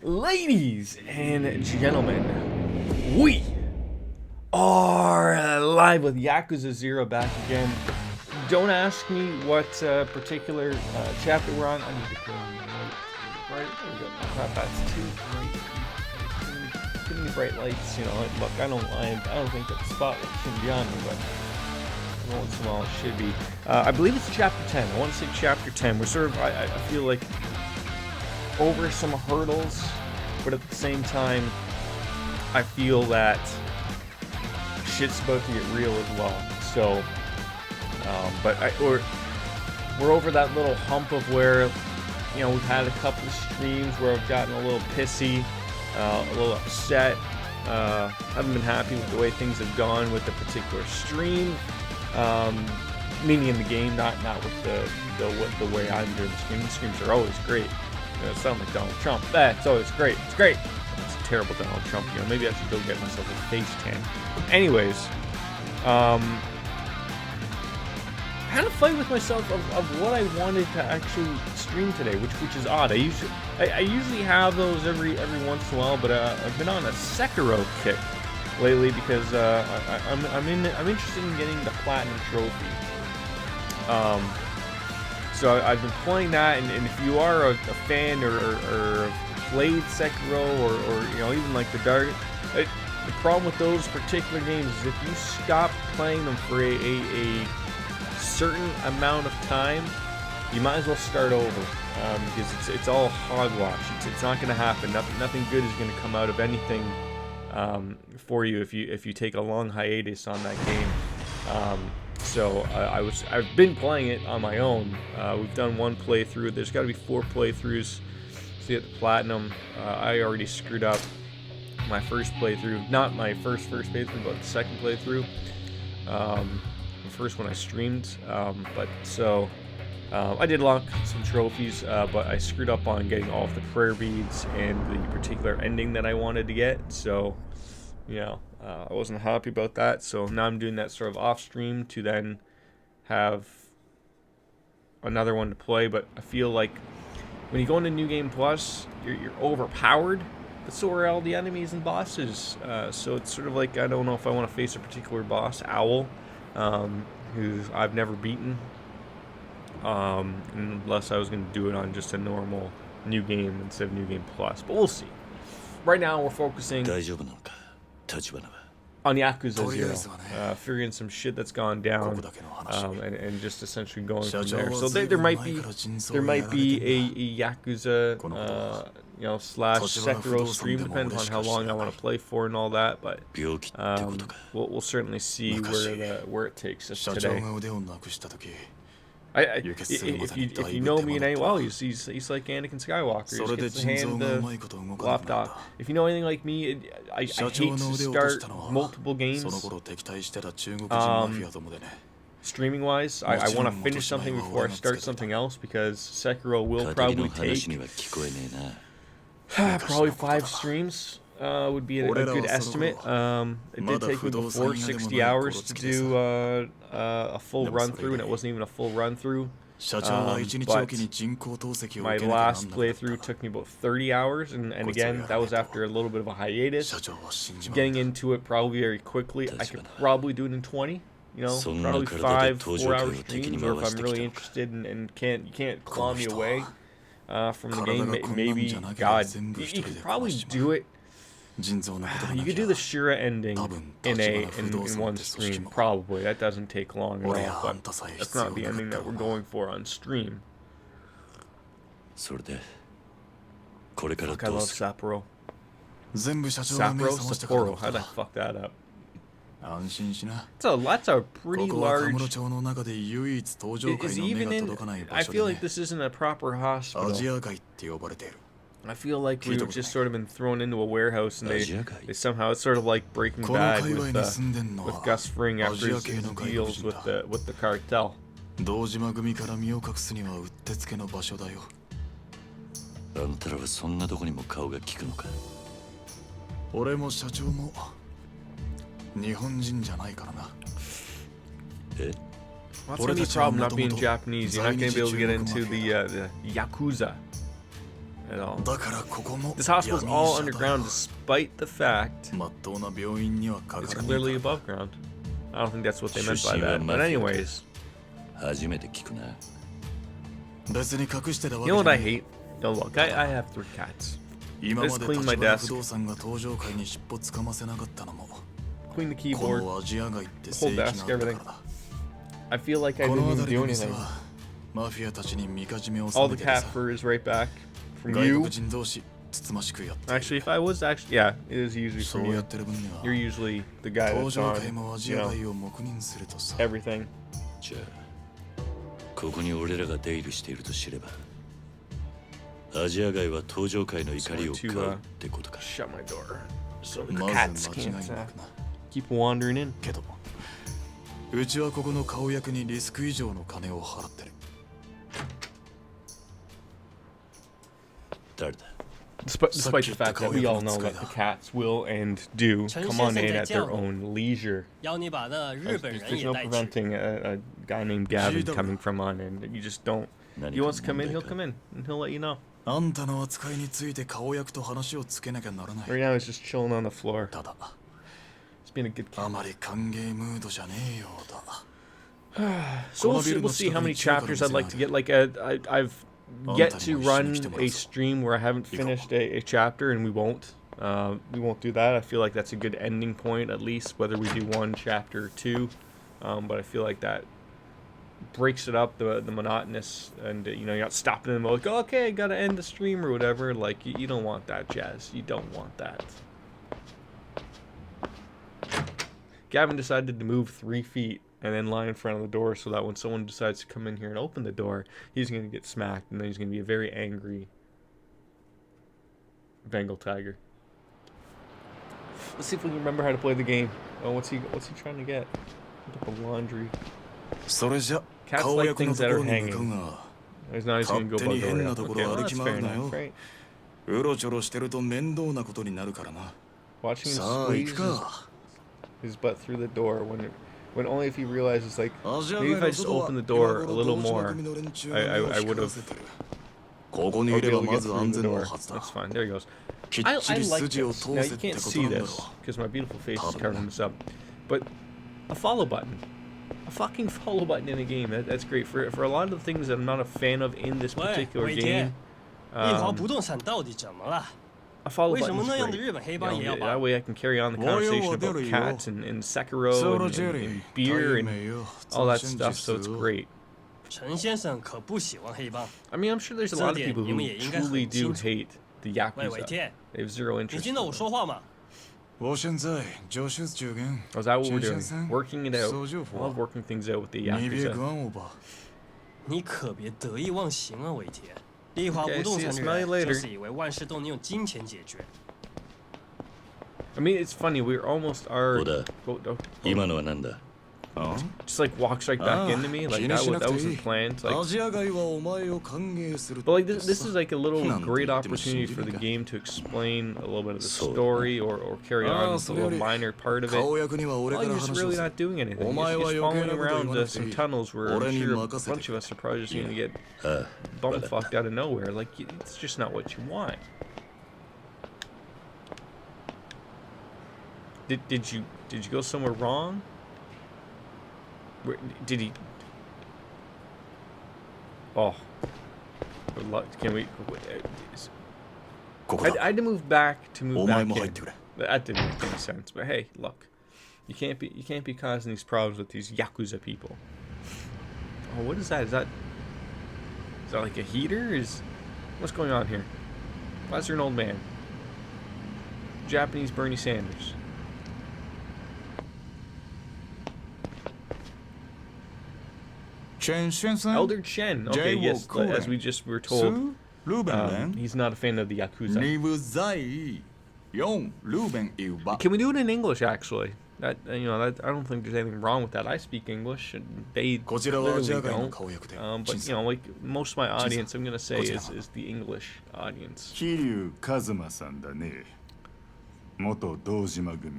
Ladies and gentlemen, we are live with Yakuza 0 back again. Don't ask me what particular chapter we're on. I need to go right. There we go. Crap, that's too bright. Too many bright lights, you know. Look, I don't think that the spotlight shouldn't be on me, but once in a while it should be. I believe it's chapter 10. I want to say chapter 10. We're sort of, I feel like, over some hurdles, but at the same time, I feel that shit's about to get real as well. So, we're over that little hump of where, you know, we've had a couple of streams where I've gotten a little pissy, a little upset. Haven't been happy with the way things have gone with the particular stream, meaning in the game, not with the way I'm doing the stream. The streams are always great. It sounds like Donald Trump. It's always great. It's great. It's a terrible Donald Trump. You know, maybe I should go get myself a face tan. Anyways, kind of fight with myself of what I wanted to actually stream today, which is odd. I usually have those every once in a while, but I've been on a Sekiro kick lately because I'm interested in getting the platinum trophy. So I've been playing that, and if you are a fan or played Sekiro or you know, even like the problem with those particular games is if you stop playing them for a certain amount of time, you might as well start over, because it's all hogwash. It's not going to happen. Nothing good is going to come out of anything for you if you take a long hiatus on that game. So I've been playing it on my own. We've done one playthrough. There's got to be 4 playthroughs to get the platinum. I already screwed up my first playthrough. Not my first playthrough, but the second playthrough. The first one I streamed. I did lock some trophies, but I screwed up on getting all of the prayer beads and the particular ending that I wanted to get. So, you know, I wasn't happy about that. So now I'm doing that sort of off stream to then have another one to play. But I feel like when you go into New Game Plus, you're overpowered, but so are all the enemies and bosses. So it's sort of like, I don't know if I want to face a particular boss, Owl, who I've never beaten, unless I was going to do it on just a normal New Game instead of New Game Plus. But we'll see. Right now we're focusing on Yakuza 0, figuring some shit that's gone down, and just essentially going from there. So there might be a Yakuza you know, slash Sekiro stream, depends on how long I want to play for and all that. But we'll certainly see where it takes us today. If you know me in any, well, he's like Anakin Skywalker. He just gets the hand lopped off. If you know anything like me, I hate to start multiple games. Streaming wise, I want to finish something before I start something else, because Sekiro will probably take probably 5 streams. Would be a good estimate. It did take me before 60 hours to do a full run through, and it wasn't even a full run through. But my last playthrough took me about 30 hours, and again, that was after a little bit of a hiatus. Getting into it probably very quickly. I could probably do it in 20. You know, probably 5-4-hour streams, or if I'm really interested and you can't claw me away from the game, maybe, God, you could probably do it. You could do the Shira ending in one stream, probably. That doesn't take long at all, but that's not the ending that we're going for on stream. Fuck, I love Sapporo. Sapporo? How'd I fuck that up? That's a pretty large... Is even in... I feel like this isn't a proper hospital. I feel like we've just sort of been thrown into a warehouse, and they somehow, it's sort of like Breaking Bad with Gus Fring after his deals with the cartel. Well, that's gonna be a problem not being Japanese. You're not gonna be able to get into the Yakuza. at all. This hospital's all underground despite the fact it's clearly above ground. I don't think that's what they meant by that. But anyways. You know what I hate? No, look, I have 3 cats. Just clean my desk. Clean the keyboard. The whole desk, everything. I feel like I didn't even do anything. All the cat fur is right back from you. Actually, if I was yeah, it is usually from you. You're usually the guy that's on, you know, everything. So shut my door so the cats can't keep wandering in. Despite the fact that we all know that the cats will and do come on in at their own leisure. There's no preventing a guy named Gavin coming from on in. You just don't. He wants to come in, he'll come in, and he'll let you know. Right now he's just chilling on the floor. He's being a good cat. So we'll see how many chapters I'd like to get. Like I've yet to run a stream where I haven't finished a chapter, and we won't do that. I feel like that's a good ending point, at least, whether we do 1 chapter or 2. But I feel like that breaks it up, the monotonous, and you know, you're not stopping them like, oh, okay, gotta end the stream or whatever. Like you don't want that, Jazz. You don't want that. Gavin decided to move 3 feet and then lie in front of the door so that when someone decides to come in here and open the door, he's going to get smacked, and then he's going to be a very angry Bengal tiger. Let's see if we can remember how to play the game. Oh, what's he trying to get? Look at the laundry. Cats like things that are hanging. He's not even going to go above the door. Okay, well, that's fair enough, right? Watching him squeeze his butt through the door when only if he realizes, like, maybe if I just opened the door a little more, I would have been able to get through the door. That's fine. There he goes. I like this. Now, you can't see this because my beautiful face is covering this up, but a follow button. A fucking follow button in a game. That's great. For a lot of the things that I'm not a fan of in this particular game, a follow button is great. You know, that way I can carry on the conversation about cats and Sekiro and beer and all that stuff, so it's great. I mean, I'm sure there's a lot of people who truly do hate the Yakuza. They have zero interest in it. Oh, is that what we're doing? Working it out. I love working things out with the Yakuza. Okay, see, smell you later. I mean, it's funny, we almost are... Just like walks right back into me, like that wasn't planned. Like, but like this is like a little great opportunity for the game to explain a little bit of the story or carry on a little minor part of it. Well, you're just really not doing anything. You're just following around some tunnels where I'm sure a bunch of us are probably just going to get bum-fucked out of nowhere. Like, it's just not what you want. Did you go somewhere wrong? Where, did he? Oh, good luck. Can we? I had to move back to move back in. That didn't make any sense. But hey, look, you can't be causing these problems with these Yakuza people. Oh, what is that? Is that like a heater? What's going on here? Why is there an old man? Japanese Bernie Sanders. Elder Chen. Okay, yes, as we just were told, he's not a fan of the Yakuza. Can we do it in English, actually? I don't think there's anything wrong with that. I speak English, and they clearly don't. But, you know, like, most of my audience, I'm going to say, is the English audience.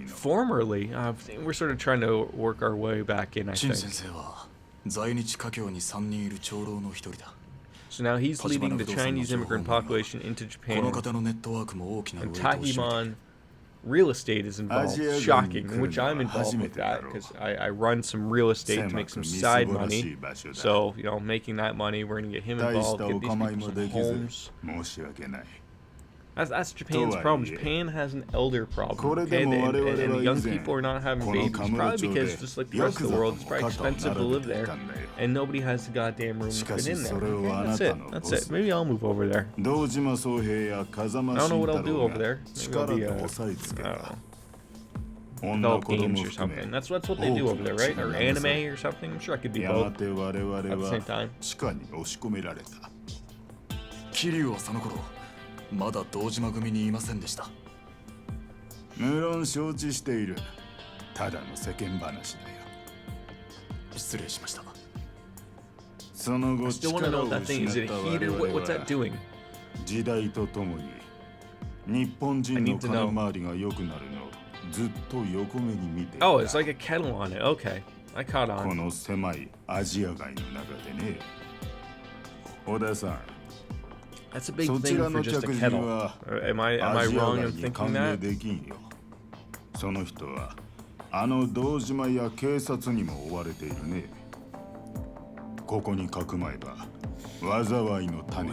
Formerly, we're sort of trying to work our way back in, I think. So now he's leading the Chinese immigrant population into Japan. And Takimon real estate is involved. Shocking, which I'm involved with that because I run some real estate to make some side money. So, making that money, we're going to get him involved, get these people some homes. That's Japan's problem. Japan has an elder problem, okay? And the young people are not having babies, probably because, just like the rest of the world, it's probably expensive to live there, and nobody has the goddamn room to fit in there. Okay, that's it. Maybe I'll move over there. I don't know what I'll do over there. Maybe I'll be, I don't know, develop games or something. That's what they do over there, right? Or anime or something. I'm sure I could be both at the same time. まだ堂島組にいませんでした。無論承知している。ただの世間話だよ。失礼しました。その後力を失った我々は時代とともに日本人の金回りが良くなるのをずっと横目に見ていた。Oh, it's like a kettle on it. Okay, I caught on. この狭いアジア街の中でね。小田さん。That's a big thing for just a kettle. Am I wrong in thinking that? その人は堂島や警察にも追われているね。ここにかくまえば災いの種。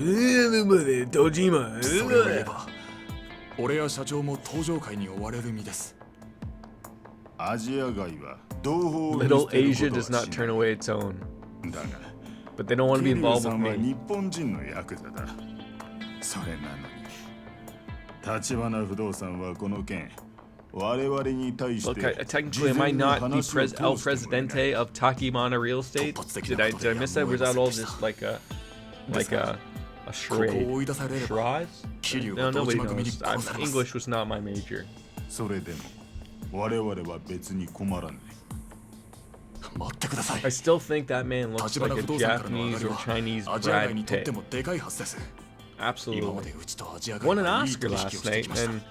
堂島。それを言えば、俺や社長も登場会に追われる身です。アジア街は同胞を見捨てることはしない。Little Asia does not turn away its own. だが、but they don't want to be involved with me. 日本人のヤクザだ。それなのに橘不動産はこの件我々に対して Look, technically, am I not the El Presidente of Takimana Real Estate? Did I miss that? Was that all just like a charade? Charades? No, nobody knows. English was not my major. それでも我々は別に困らない。待ってください。I still think that man looks like a Japanese or Chinese Brad Pitt. Absolutely. Won an Oscar last night, and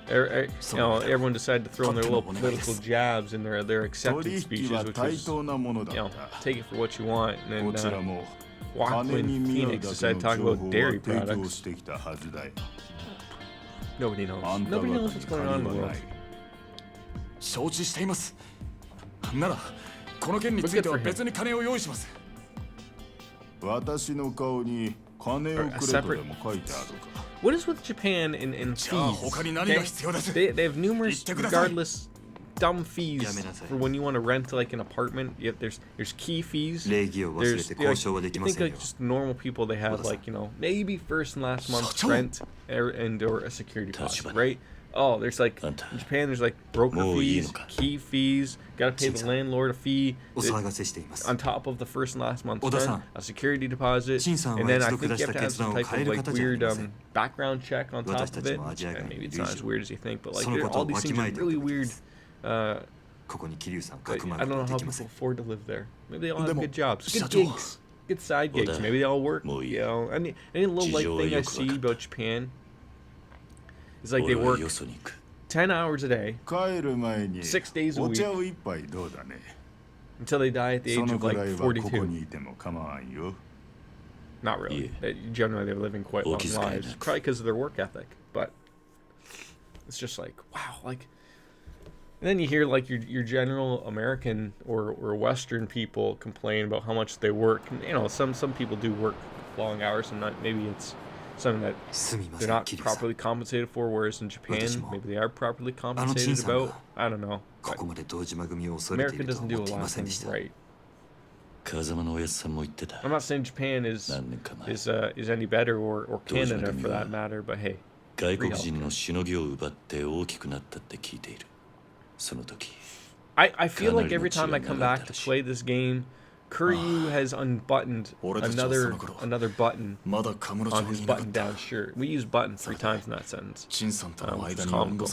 everyone decided to throw in their little political jabs in their acceptance speeches, which was, take it for what you want. And then Joaquin Phoenix decided to talk about dairy products. Nobody knows. Nobody knows what's going on in the world. 承知しています。なら、この件については別に金を用意します。私の顔に What is with Japan and fees? Okay? They have numerous, regardless, dumb fees for when you want to rent like an apartment. There's key fees. There's you think like just normal people, they have like maybe first and last month's rent or a security deposit, right? Oh, there's like in Japan, there's like broker fees, key fees. Gotta pay the landlord a fee on top of the first and last month's rent, a security deposit, and then I think you have to have some type of like weird background check on top of it. And maybe it's not as weird as you think, but like all these things are really weird. I don't know how people afford to live there. Maybe they all have good jobs, good gigs, good side gigs. Maybe they all work. Any little like thing I see about Japan. It's like they work 10 hours a day, 6 days a week, until they die at the age of like 42. Not really. Generally, they're living quite long lives, probably because of their work ethic. But it's just like, wow, like. And then you hear like your general American or Western people complain about how much they work. And, some people do work long hours, and maybe it's something that they're not properly compensated for, whereas in Japan, maybe they are properly compensated about. I don't know. America doesn't do a lot of things right. I'm not saying Japan is any better or Canada for that matter, but hey. I feel like every time I come back to play this game, Kuryu has unbuttoned another button on his button-down shirt. We use button 3 times in that sentence, which is comical.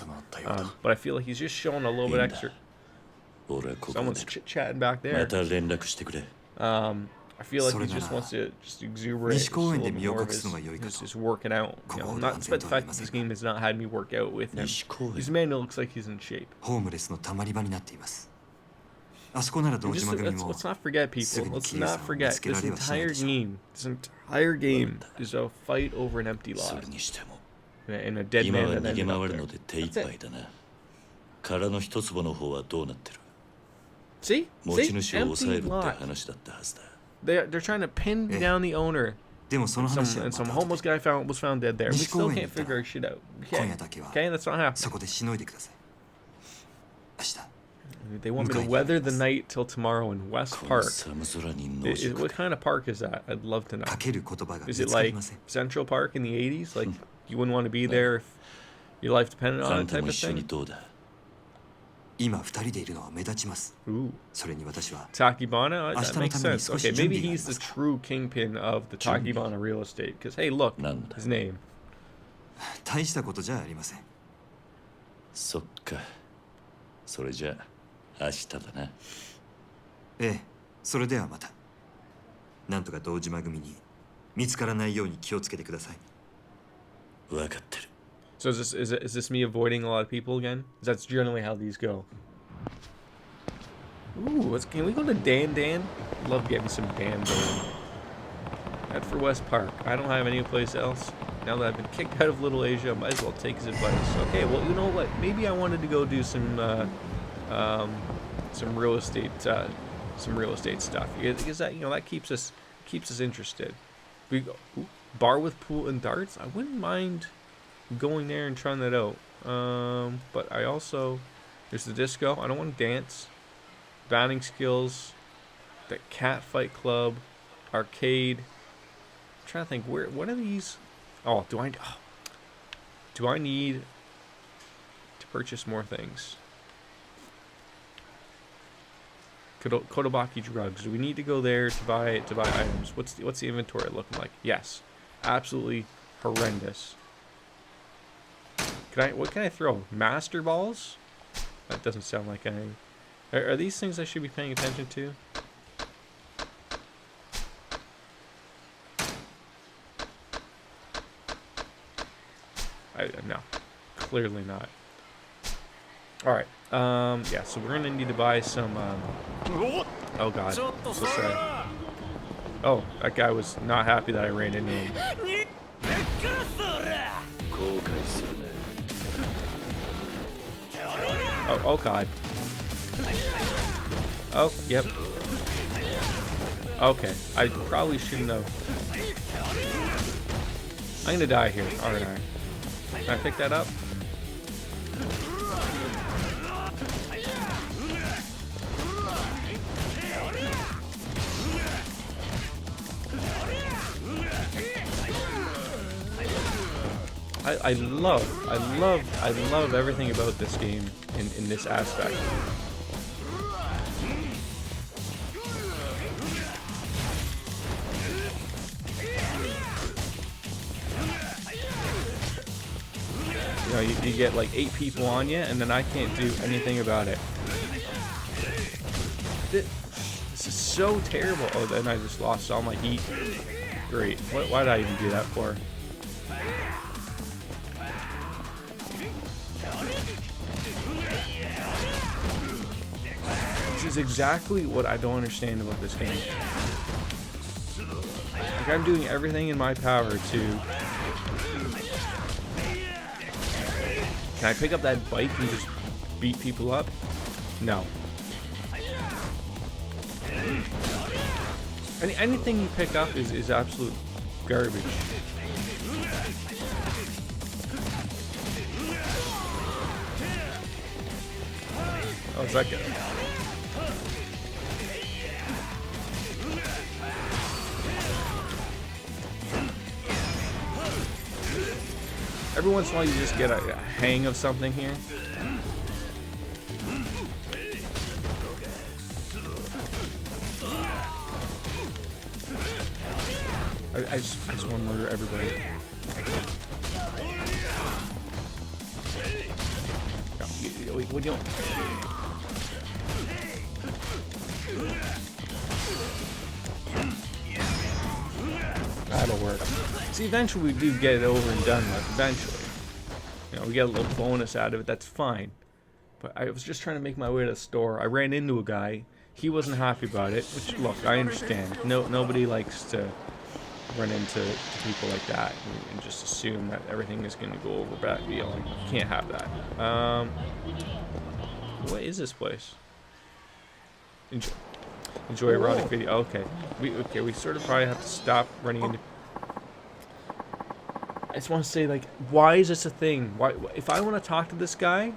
But I feel like he's just showing a little bit extra. Someone's chit-chatting back there. I feel like he just wants to just exuberate a little bit more of his working out. Not despite the fact that this game has not had me work out with him. He's a man who looks like he's in shape. あそこなら堂 Just, 島組 let's, も let's not forget, すぐ people. に Let's キリさ not んを見 forget つけら this れはしない entire でしょう。 game. This entire game is a fight over an empty そ lot れにしても and a dead 今 man は that 逃げ ended 回 up る there. ので手一 That's 杯 it. だな。殻の一坪の方はどうなってる？ See? 持 See? ち主を抑え Empty るって lot. 話だったはずだ。They're trying to pin down the owner. でもその話は And ま some た homeless guy was found dead there. We still can't 西公園に行ったら figure our shit out. 今 Okay, 夜だけは okay, that's not そ happening. こでしのいでください。明日 They want me to weather the night till tomorrow in West この Park. 寒空に野宿 What kind of park is that? I'd love to know. かける言葉が見 Is つ it かり like ません。 Central Park in the 80s? Like, you wouldn't want to be there if your life depended あ on ん it た type も of 一緒に thing? どうだ？今二人でいるのは目立ちます。 Ooh. それに私は Takibana? That Ashita makes no sense. tameni Okay, skoshi maybe junbi he's the ga arimasu. true kingpin of the Takibana real estate. Because, hey, look, なんだ？ his name. 大したことじゃありません。そっか。それじゃあ明日だな。ええ、それではまた。なんとか堂島組に見つからないように気をつけてください。わかってる。 So is this me avoiding a lot of people again? 'Cause that's generally how these go. Ooh, can we go to Dan Dan? Love getting some Dan Dan. Head for West Park. I don't have any place else. Now that I've been kicked out of Little Asia, I might as well take his advice. Okay, well, you know what? Maybe I wanted to go do some real estate stuff because that that keeps us interested. We go bar with pool and darts. I wouldn't mind going there and trying that out. But I also there's the disco. I don't want to dance. Batting skills, the cat fight club, arcade. I'm trying to think what are these? Oh, do I need to purchase more things? Kotobaki drugs. Do we need to go there to buy items? What's the inventory looking like? Yes, absolutely horrendous. What can I throw? Master balls? That doesn't sound like any. Are these things I should be paying attention to? No, clearly not. All right. Yeah. So we're gonna need to buy some. Oh God. So sad. Oh, that guy was not happy that I ran into him. 後悔するね。 Oh God. Oh, yep. Okay, I probably shouldn't have. I'm gonna die here, aren't I? Can I pick that up? I love everything about this game in this aspect. You know, you get like 8 people on you, and then I can't do anything about it. This is so terrible. Oh, then I just lost all my heat. Great. Why did I even do that for? This is exactly what I don't understand about this game. Like, I'm doing everything in my power to... Can I pick up that bike and just beat people up? No. Anything you pick up is absolute garbage. Oh, is that good? Every once in a while you just get a hang of something here. I just want to murder everybody. No, what do you... That'll work. See, eventually we do get it over and done with. Eventually. You know, we get a little bonus out of it. That's fine. But I was just trying to make my way to the store. I ran into a guy. he wasn't happy about it. Which, look, I understand. Nobody likes to run into people like that and just assume that everything is going to go over bad. You know, you can't have that. What is this place? Enjoy erotic video. Okay, we sort of probably have to stop running into. I just want to say, like, why is this a thing? Why, if I want to talk to this guy,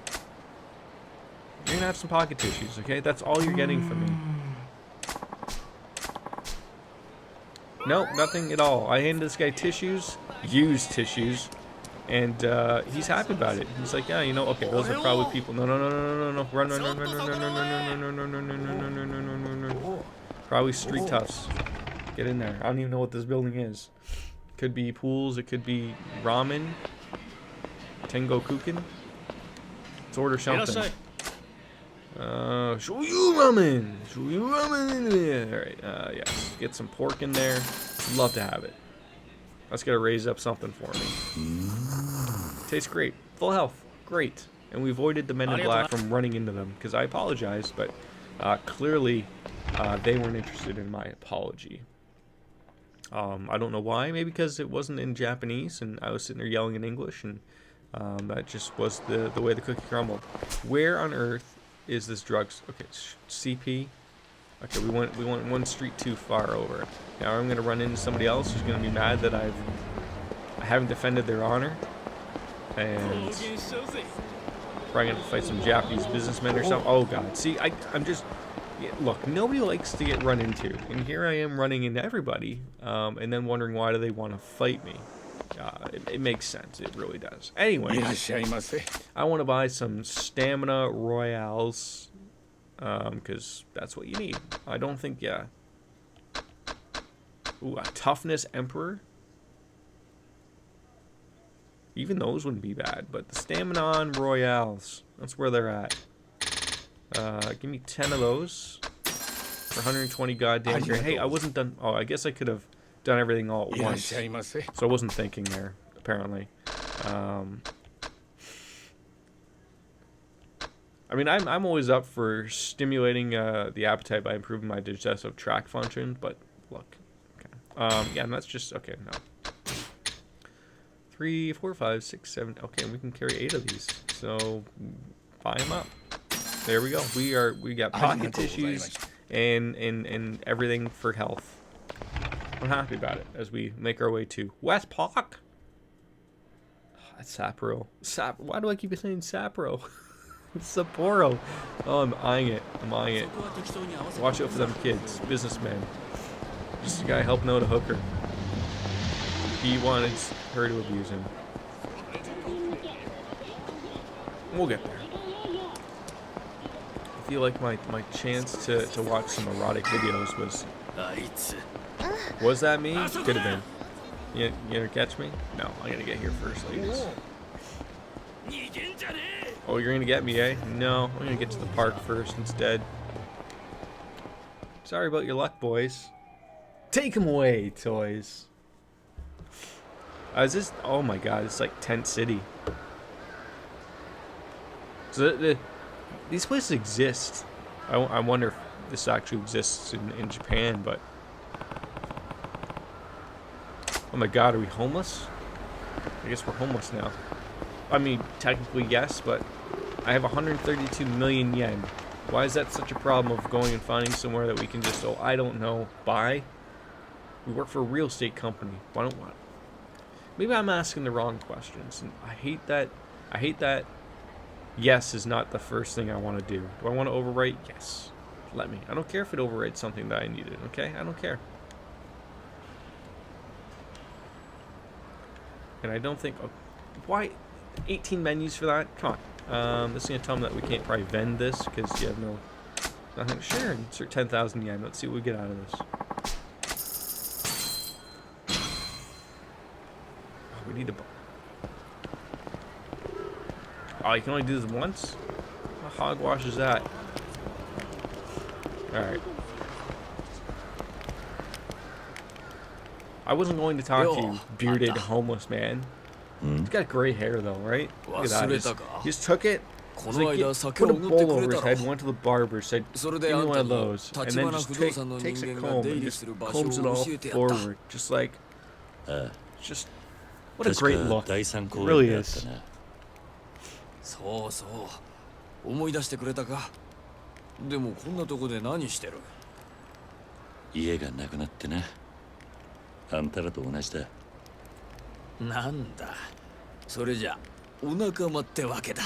you're gonna have some pocket tissues, okay? That's all you're getting from me. Nope, nothing at all. I handed this guy tissues, used tissues, and he's happy about it. He's like, yeah, you know, okay, those are probably people. No, run, probably street toughs. Get in there. I don't even know what this building is. Could be pools. It could be ramen. Tengo kukin. Let's order something. Shoyu ramen. Shoyu ramen. All right. Yes. Get some pork in there. Love to have it. Let's gotta raise up something for me. Tastes great. Full health. Great. And we avoided the men in black from running into them because I apologized, but clearly they weren't interested in my apology. I don't know why. Maybe because it wasn't in Japanese and I was sitting there yelling in English, and that just was the way the cookie crumbled. Where on earth is this drugs? Okay, CP. Okay, we went one street too far over. Now I'm gonna run into somebody else who's gonna be mad that I haven't defended their honor, and probably gonna fight some Japanese businessmen or something. Oh god, see, I'm just. Look, nobody likes to get run into, and here I am running into everybody, and then wondering why do they want to fight me. It makes sense, it really does. Anyway, I want to buy some stamina royales, because that's what you need. I don't think, yeah. Ooh, a toughness emperor. Even those wouldn't be bad, but the stamina royales, that's where they're at. Give me 10 of those for 120 goddamn grand. Hey, I wasn't done. Oh, I guess I could have done everything all at once. So I wasn't thinking there, apparently. I mean, I'm always up for stimulating the appetite by improving my digestive tract function, but look. Okay. Yeah, and that's just, okay, no. 3, 4, 5, 6, 7. Okay, we can carry 8 of these. So, buy them up. There we go. We got pocket tissues and everything for health. I'm happy about it as we make our way to West Park. That's Sapporo. Why do I keep saying Sapporo? It's Sapporo. Oh, I'm eyeing it. Watch out for them kids, businessmen. Just a guy helping out a hooker. He wanted her to abuse him. We'll get there. I feel like my chance to watch some erotic videos was that me? Could have been. You gonna catch me? No, I'm gonna get here first, ladies. Oh, you're gonna get me, eh? No, I'm gonna get to the park first instead. Sorry about your luck, boys. Take them away, toys. Is this? Oh my god, it's like Tent City. So these places exist. I wonder if this actually exists in Japan, but... Oh my god, are we homeless? I guess we're homeless now. I mean, technically yes, but I have 132 million yen. Why is that such a problem of going and finding somewhere that we can just, oh, I don't know, buy? We work for a real estate company. Why don't we? Maybe I'm asking the wrong questions. And I hate that. Yes is not the first thing I want to do. Do I want to overwrite? Yes. Let me. I don't care if it overwrites something that I needed, okay? I don't care. And I don't think... Oh, why 18 menus for that? Come on. This is going to tell me that we can't probably vend this because you have no... Nothing. Sure, insert 10,000 yen. Let's see what we get out of this. Oh, we need to... Oh, you can only do this once? How hogwash is that? Alright. I wasn't going to talk to you, bearded homeless man. He's got gray hair though, right? Look at that. He just took it It's like, put a bowl over his head, went to the barber, said, give me one of those, and then just takes a comb and just combs it all forward, just like, just, what a great look. It really is. そうそう思い出してくれたか。でもこんなとこで何してる？家がなくなってな。あんたらと同じだ。なんだそれじゃお仲間ってわけだ。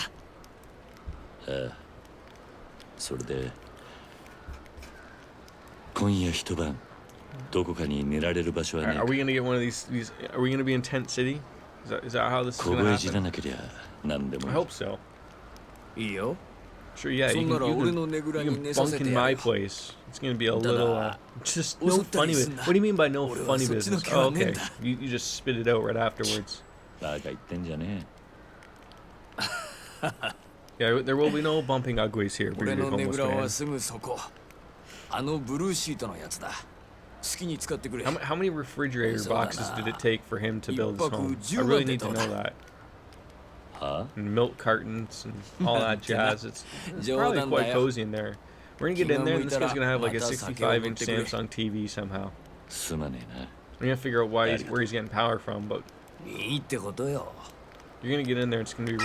ああ。それで今夜一晩どこかに寝られる場所はねえか。 Are we gonna get one of these are we gonna be in Tent City? Is that how this is 凍 gonna え死ら happen? なけりゃ何で I も hope so. いいよ。 Sure, yeah, そ you んなら can, 俺 you のねぐら can, に you 寝 can させ bunk て in や my る。 place. It's gonna be a little, just no funny business. What do you mean by no 俺は funny そっちの business? 気は Oh, ねえん okay. だ。 You just spit it out right afterwards. バカ言ってんじゃね Yeah, there will be no bumping uglies here, 俺 bearded のね homeless ぐらは man. すぐそこ。あのブルーシートのやつだ。好きに使ってくれ。 How many refrigerator So boxes then, did it take for him to build his home? I 一泊 really 10 need to know that. え。は And milk cartons and all that jazz. It's probably 冗談だよ。 quite cozy in there. We're gonna get in there, and this guy's gonna have like a 65-inch Samsung TV somehow. あ。すまねえな。 We're gonna figure out why where he's getting power from, but いいってことよ。 you're gonna get in there. It's gonna be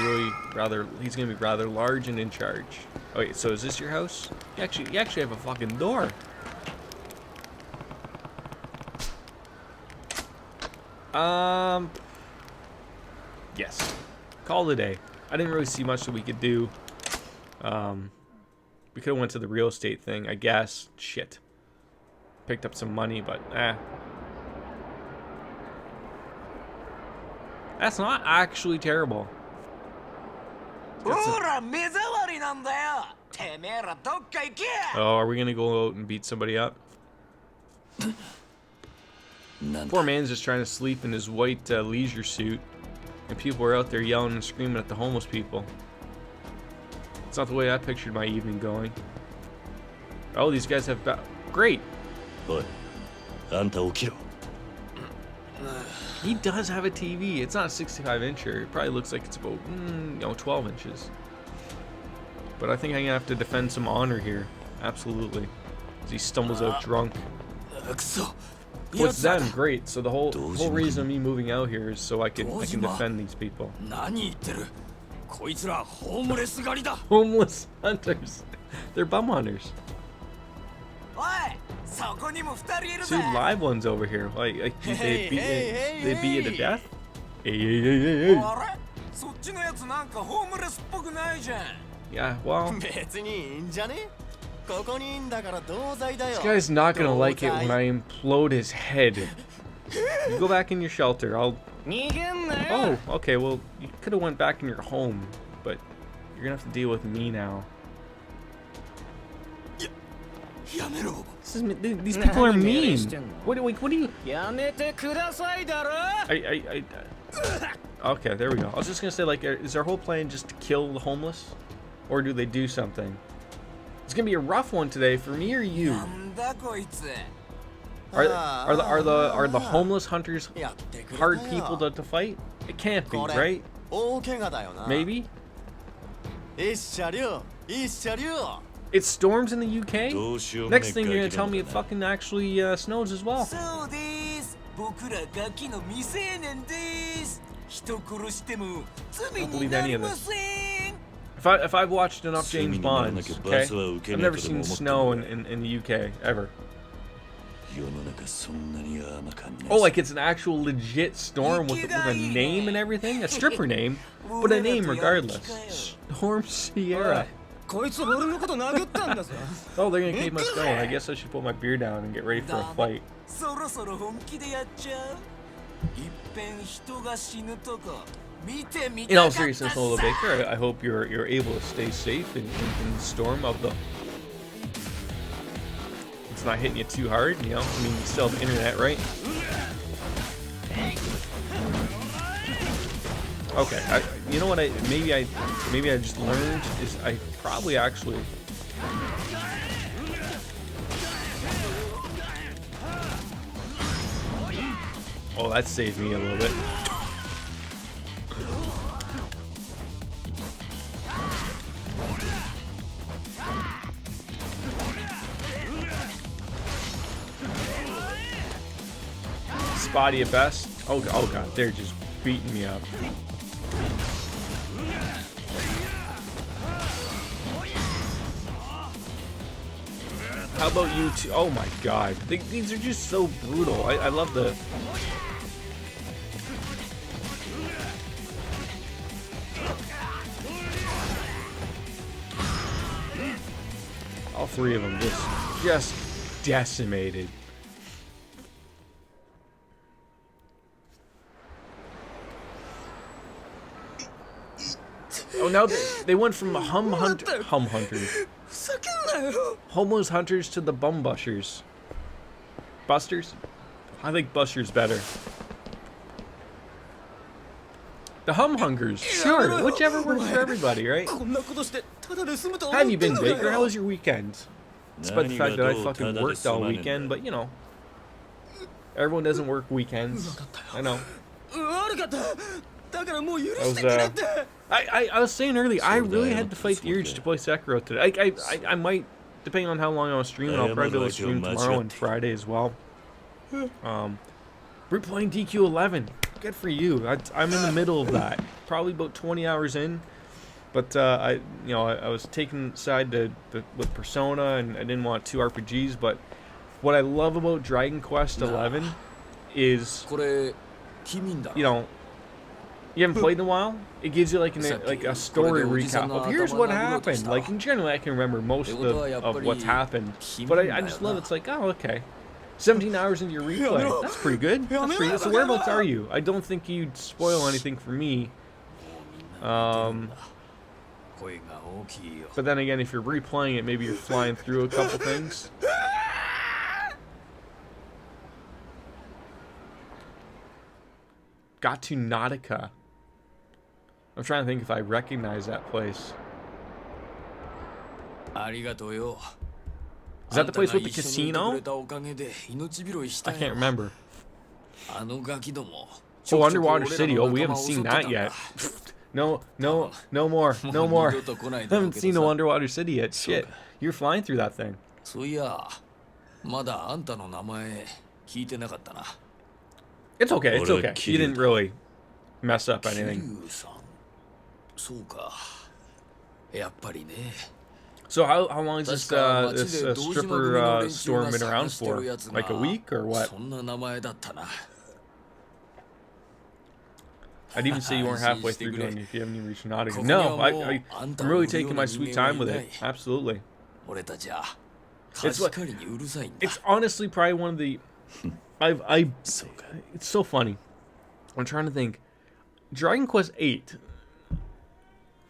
he's gonna be rather large and in charge. Oh, wait, so is this your house? You actually have a fucking door. Yes. Call it a day. I didn't really see much that we could do. We could have went to the real estate thing, I guess. Shit. Picked up some money, but That's not actually terrible. Oh, are we gonna go out and beat somebody up? なんだ Poor man's just trying to sleep in his white leisure suit, and people are out there yelling and screaming at the homeless people. It's not the way I pictured my evening going. Oh, these guys have great. おい、あんた起きろ。 He does have a TV. It's not a 65-incher. It probably looks like it's about 12 inches. But I think I'm gonna have to defend some honor here. Absolutely. As he stumbles out drunk. くそ。 What's them? Great. So the whole Dojima. reason of me moving out here is so I can Dojima. defend these people. 何言ってる。こいつらホームレス狩りだ。 Homeless hunters. They're bum hunters. おい、そこにも2人いる Two ぜ。 live ones over here. Like Hey, they beat you to hey. death. Hey. あれ？そっちのやつなんかホームレスっぽくないじゃん。 Yeah, well, 別にいいんじゃね？ここにいんだから同罪だよ。 this guy's not gonna like it when I implode his head. You go back in your shelter. I'll. 逃げんなよ。 Oh, okay. Well, you could have went back in your home, but you're gonna have to deal with me now. やめろ。 These people are mean. What do you? やめてくださいだろ。 Okay, there we go. I was just gonna say, like, is our whole plan just to kill the homeless, or do they do something? It's gonna be a rough one today for me or you. なんだこいつ。 Are the homeless hunters やってくれたよ。 hard people to fight? It can't be, これ right? 大怪我だよな。 Maybe. 一車両、一車両。 It storms in the UK. どうしようもねえ Next thing you're gonna ガキど tell も me だ it な fucking actually snows as well. そうです。僕らガキの未成年です。人殺しても罪になりません。 If I've watched enough James Bonds, okay, I've never seen snow in the UK ever. 世の中そんなに甘かんねえ Oh, like it's an actual legit storm with a name and everything, a stripper name, but a name regardless. Storm Sierra. こいつ俺のこと殴ったんだぞ。 Oh, they're gonna keep us going. I guess I should put my beer down and get ready for a fight. そろそろ本気でやっちゃう。いっぺん人が死ぬとこ見てみ In たか all ったさ。 seriousness, Little Baker, I hope you're able to stay safe in the storm of the. It's not hitting you too hard, you know. I mean, you still have internet, right? Okay, you know what? Maybe I just learned is I probably actually. Oh, that saved me a little bit. spotty at best. Oh god, they're just beating me up. How about you two? Oh my god, these are just so brutal. I love the. All three of them just decimated. Oh, now they went from homeless hunters to the bum bushers. Busters? I think busters better. The hungers, sure, whichever works for everybody, right? How have you been, Baker? How was your weekend? Despite the fact that I fucking worked all weekend, but you know, everyone doesn't work weekends. I know. I was saying earlier, I really had to fight the urge to play Sekiro today. I might, depending on how long I was streaming, I'll probably be able to stream tomorrow and Friday as well. We're playing DQ11. Good for you. I'm in the middle of that. Probably about 20 hours in. But I was taking side with Persona, and I didn't want 2 RPGs. But what I love about Dragon Quest 11 is, you know, you haven't played in a while. It gives you like a story recap of here's what happened. Like, and generally I can remember most of what's happened, but I just love it. It's like, oh, okay, 17 hours into your replay. That's pretty good. That's pretty good. So whereabouts are you? I don't think you'd spoil anything for me. But then again, if you're replaying it, maybe you're flying through a couple things. Got to Nautica. I'm trying to think if I recognize that place. Is that the place with the casino? I can't remember. Oh, Underwater City. Oh, we haven't seen that yet. No more. I haven't seen no Underwater City yet. Shit. You're flying through that thing. It's okay, it's okay. You didn't really mess up anything. So how long has this stripper store been around for? Like a week or what? I'd even say you weren't halfway through doing it if you haven't even reached Nautica. No, I'm really taking my sweet time with it. Absolutely. It's honestly probably one of the... it's so funny. I'm trying to think. Dragon Quest 8,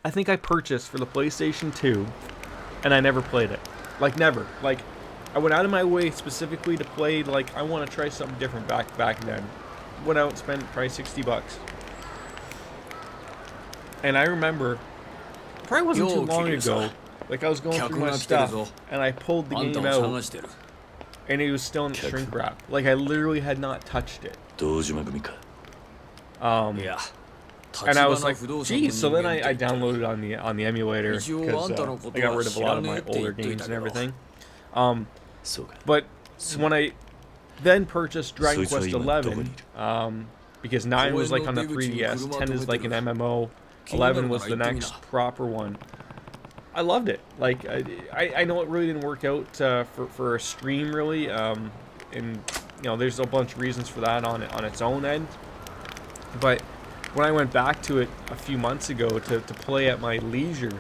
I think I purchased for the PlayStation 2, and I never played it. Like, never. Like, I went out of my way specifically to play, like, I want to try something different back then. Went out and spent probably $60. And I remember, probably wasn't too long ago, like, I was going through my stuff, and I pulled the game out, and it was still in the shrink wrap. Like, I literally had not touched it. And I was like, geez. So then I downloaded it on the emulator because I got rid of a lot of my older games and everything. But when I then purchased Dragon Quest 11, because 9 was like on the 3DS, 10 is like an MMO, 11 was the next proper one. I loved it. Like, I know it really didn't work out for a stream, really. And, you know, there's a bunch of reasons for that on its own end. But when I went back to it a few months ago to play at my leisure,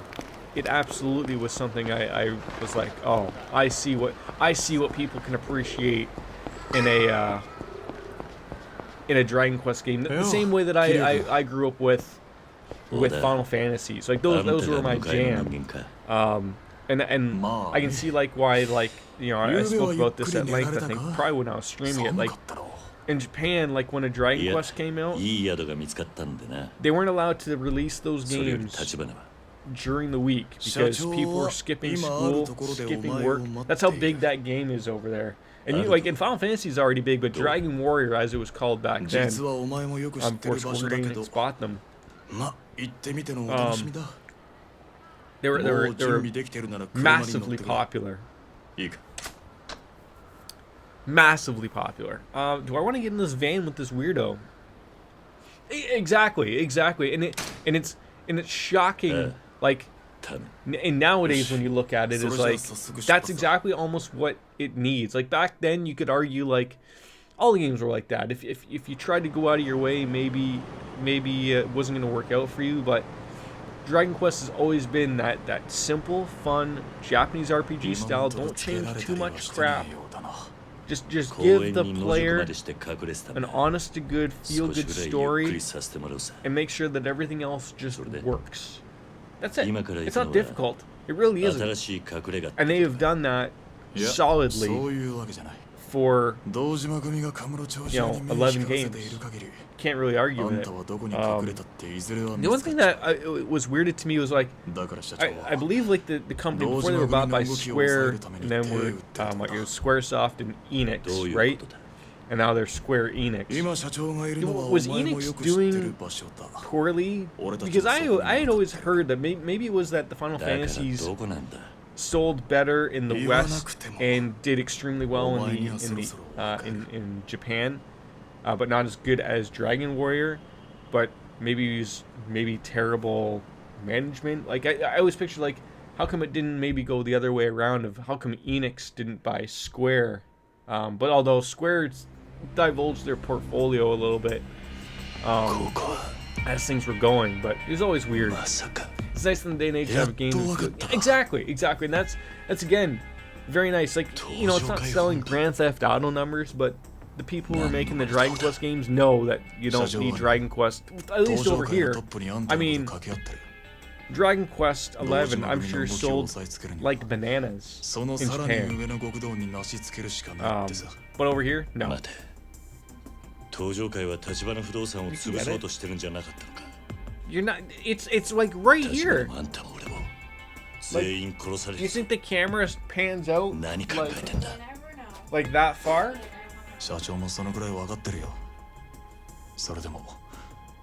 it absolutely was something I was like, oh, I see what people can appreciate in a Dragon Quest game. The same way that I grew up with Final Fantasies. Like those were my jam. And I can see like why, like, you know, I spoke about this at length, I think, probably when I was streaming it. Like, in Japan, like when a Dragon Quest came out, they weren't allowed to release those games during the week because people were skipping school, skipping work. That's how big that game is over there. And you, like, in Final Fantasy is already big, but Dragon Warrior, as it was called back then, before Square Enix bought them, they were massively popular. Massively popular. Do I want to get in this van with this weirdo? Exactly, and it's shocking. Like, and nowadays when you look at it, it's like that's exactly almost what it needs. Like back then, you could argue like all the games were like that. If you tried to go out of your way, maybe it wasn't going to work out for you. But Dragon Quest has always been that simple, fun Japanese RPG style. Don't change too much crap. Just give the player an honest to good, feel good story, and make sure that everything else just works. That's it. It's not difficult. It really isn't. And they have done that solidly for 11 games. Can't really argue with it. The one thing that was weirded to me was like I believe like the company before they were bought by Square and then were like it was SquareSoft and Enix, right? And now they're Square Enix. Was Enix doing poorly? Because I had always heard that maybe it was that the Final Fantasies sold better in the West and did extremely well in Japan, but not as good as Dragon Warrior. But maybe terrible management. Like I always picture like how come it didn't maybe go the other way around of how come Enix didn't buy Square. But although Square divulged their portfolio a little bit as things were going, but it was always weird. It's nice in the day and age to have a game. Exactly, and that's again very nice. Like it's not selling Grand Theft Auto numbers, but the people who are making the Dragon Quest games know that you don't need Dragon Quest. At least over here, I mean, Dragon Quest 11, I'm sure sold like bananas in Japan. But over here, no. You're not. It's like right here. Like, do you think the camera pans out like that far?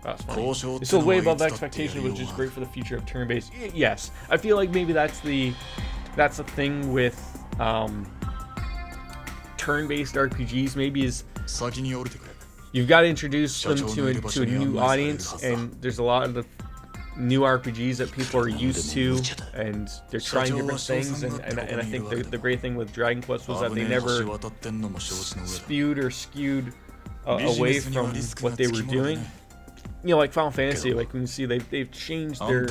That's funny. It's still way above expectation, which is great for the future of turn-based. Yes, I feel like maybe that's the thing with turn-based RPGs. Maybe is you've got to introduce them to a new audience, and there's a lot of the new RPGs that people are used to, and they're trying different things. And I think the great thing with Dragon Quest was that they never spewed or skewed away from what they were doing. Like Final Fantasy, like when you see they've changed their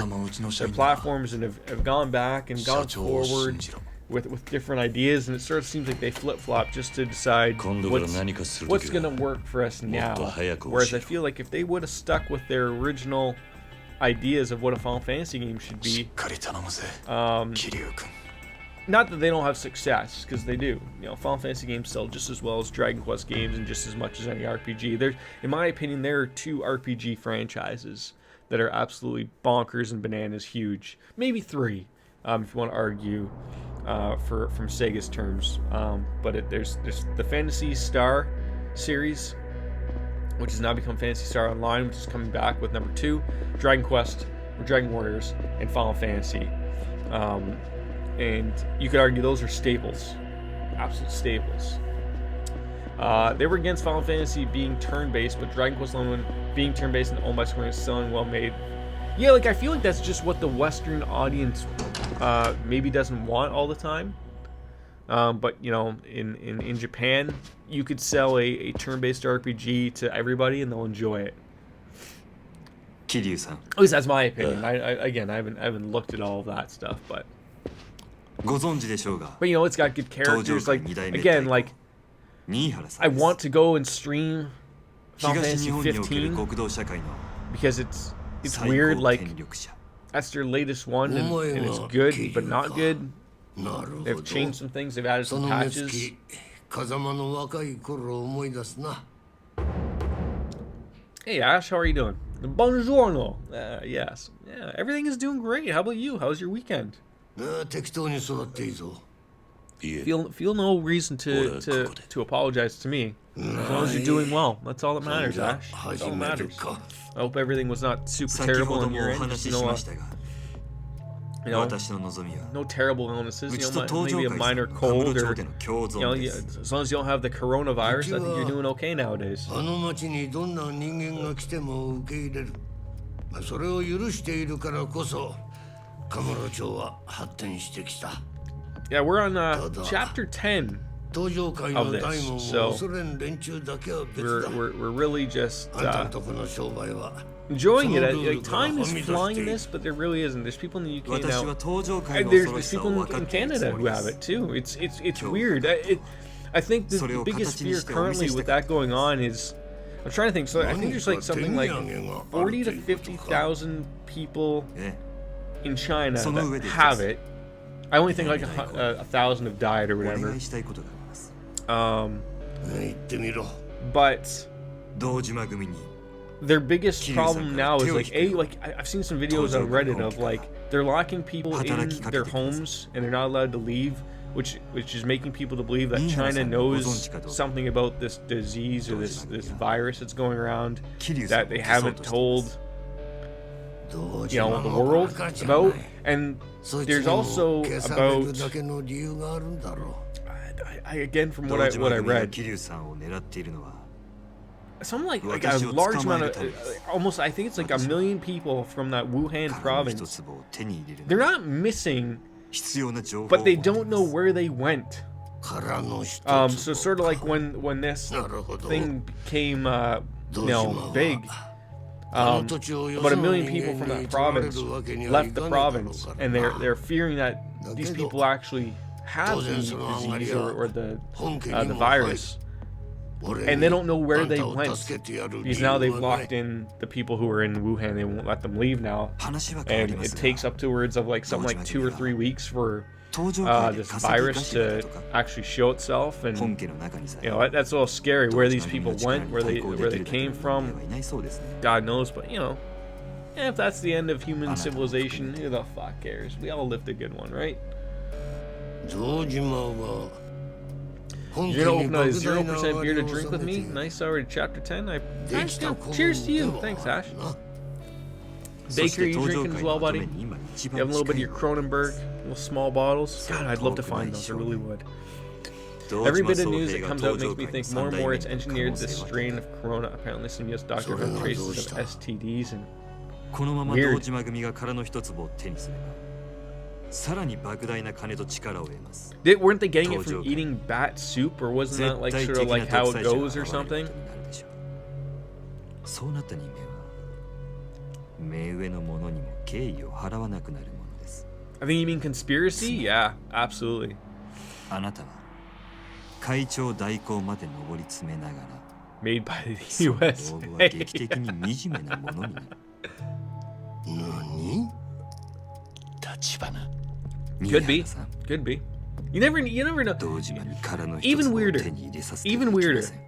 platforms and have gone back and gone forward with different ideas, and it sort of seems like they flip-flop just to decide what's going to work for us now. Whereas I feel like if they would have stuck with their original ideas of what a Final Fantasy game should be, not that they don't have success, because they do. Final Fantasy games sell just as well as Dragon Quest games and just as much as any RPG. In my opinion, there are two RPG franchises that are absolutely bonkers and bananas huge. Maybe three, if you want to argue from Sega's terms. But there's the Phantasy Star series, which has now become Phantasy Star Online, which is coming back with number 2, Dragon Quest, or Dragon Warriors, and Final Fantasy. And you could argue those are staples, absolute staples. They were against Final Fantasy being turn-based, but Dragon Quest 11 being turn-based and owned by Square is selling well-made. Yeah, like I feel like that's just what the Western audience maybe doesn't want all the time. But in Japan, you could sell a turn-based RPG to everybody and they'll enjoy it. Kiryu-san. At least that's my opinion. I haven't looked at all of that stuff, but it's got good characters. Like again, like I want to go and stream Final Fantasy 15 because it's weird. Like that's their latest one, and it's good but not good. They've changed some things. They've added some patches. Hey Ash, how are you doing? Buongiorno. Yes. Yeah, everything is doing great. How about you? How's your weekend? Feel no reason to apologize to me. As long as you're doing well, that's all that matters, Ash. That's all that matters. I hope everything was not super terrible on your end. You know, 私の望みは no terrible illnesses. う You ち know, と東 maybe 上 a 会 minor さん cold カムロ or 町での共 you 存 know, です。 as long as you don't have the coronavirus, I think you're doing okay nowadays. あの町にどんな人間が来ても受け入れる。それを許しているからこそ、カムロ町は発展してきた。Yeah, we're on chapter 10. 東上会の大門を恐れん連中だけは別だ。We're really just あんたんとこの商売は enjoying it. Like time is flying in this, but there really isn't. There's people in the UK 私は now. 東上会 And の there's 恐ろし there's さを people 分か in っているつ Canada も who りで have す。 it too. It's weird. I think the biggest fear currently with that going on is I'm trying to think. So I think there's like something like 40 to 50,000 people え in China その上 that で一つ have it. I only think like 1,000 have died or お願 whatever. いしたいことがあります。言ってみろ。 But 堂島組に their biggest Kiryu-san problem now is like Kiryu-san. like I've seen some videos on Reddit of like they're locking people in their homes and they're not allowed to leave, which is making people to believe that China knows something about this disease or this virus that's going around that they haven't told the world about. And there's also about I again from what I 堂島組が read. 桐生さんを狙っているのは Some like a large amount of almost I think it's like 1 million people from that Wuhan 鏡一 province. 粒を手に入れる They're のに not missing, 必要な情報を but they 持ってい don't ま know す。 where they went. からの一つ So sort of like when this なるほど。 thing became big. あの土地をよそ About の a 人 million people 間 from に that 取られ province るわけにはい left か the ないだろう province, から and な。 they're fearing that these people actually have the 当然その上がり disease は or the 本家 the にも入る。 virus, 俺 and に they don't know where あん they たを went 助けてやる理 because 由 now は they've ない locked in the people who are in Wuhan. They won't let them leave now, 話は変わり and ま it すが takes upwards of like something like 2 or 3 weeks for 東上会で this 稼ぎ virus 頭だ to とか actually show itself, 本 and 家の中にさ you know that's a little scary where these people 堂島 went, 組 where の they 力に where 対 they 抗できる came 人間 from. はいないそうですね。 God knows, but you know, if that's the end of human civilization, who the fuck cares? We all lived a good one, right? 堂島は本 You're 家 gonna に open a 莫大な 0% 割 beer を to drink 納 with め me? て Nice already, chapter 10. で Nice, きた good. 子 Cheers to you. では Thanks, あ Ash. るな。そし Baker, て you 東上 drinking 会 as の well, まとめ buddy? に今一 You 番 have a little 近 bit い of の your は Kronenberg, little small bottles. God, I'd love to find those. I really would. 堂 Every 島 bit of 総 news 平 that が comes out 東 makes 上 me 会の think more 三 and 代 more 目 it's になる可 engineered 能 this 性は strain 高い of corona. Apparently, some U.S. doctors have traces of STDs and このまま Weird. 堂島組が殻の一粒を手にすればさらに莫大な金と力を得ます。 weren't they getting it from Tojo. eating bat soup, or wasn't 絶 that like 対 sort 的 of な like how 独 it 裁者が goes 現 or れる something? ことになるでしょう。そうなった人間は目上の者にも敬意を払わなくなるものです。 I think you mean conspiracy? Yeah, absolutely. あなたは会長代行まで上り詰めながら Made by the その道具は劇 USA. 的に惨めなものになる。何 Could be. 宮原さん Could be. You never know. 堂島に殻の一 Even 粒を weirder. 手に入れさせて Even はいけ weirder. ません。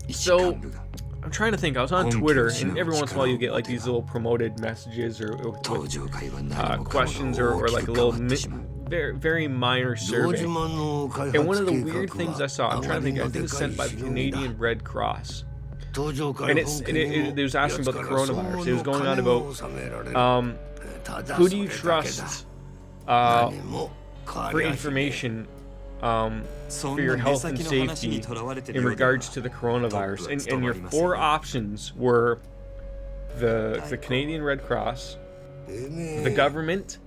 一 So- 幹部が I'm trying to think. I was on Twitter, and every once in a while you get like these little promoted messages or 登場会は何もかも questions or が like 大 a きく変わ little ってしまう。 very very minor 堂 survey. 島の開 And one 発 of the 計 weird 画 things I は saw, I'm 上 trying が to り think. I の think で it's かい sent by し the のぎだ Canadian Red Cross, 東上 and 会 it's 本 it, 家に it, も it was asking about the 奴から相 coronavirus. 応 It was の going on 金 about を納められる ただ who そ do れ you だけだ trust 何も変わ for りゃしねえ information そ for ん your な目 health 先 and の話に safety とらわれてる in ようでは regards to the coronavirus. Top And your 務まりません four よ。 options were the Canadian Red Cross, てめ the え government,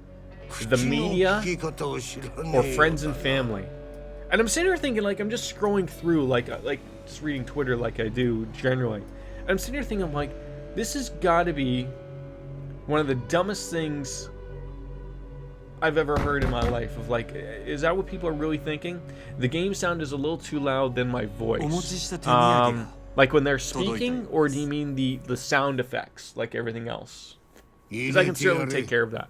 the 口の media, 聞き方を知らね or えよ friends う and だな family. And I'm sitting here thinking, like, I'm just scrolling through, like just reading Twitter, like I do generally. And I'm sitting here thinking, I'm like, this has got to be one of the dumbest things I've ever heard in my life. Of like, is that what people are really thinking? The game sound is a little too loud than my お持ち voice. した手土産が Like when they're 届いたよう speaking, です。 or do you mean the sound effects, like everything else? 入 Because I れ can てや certainly れ take care of that.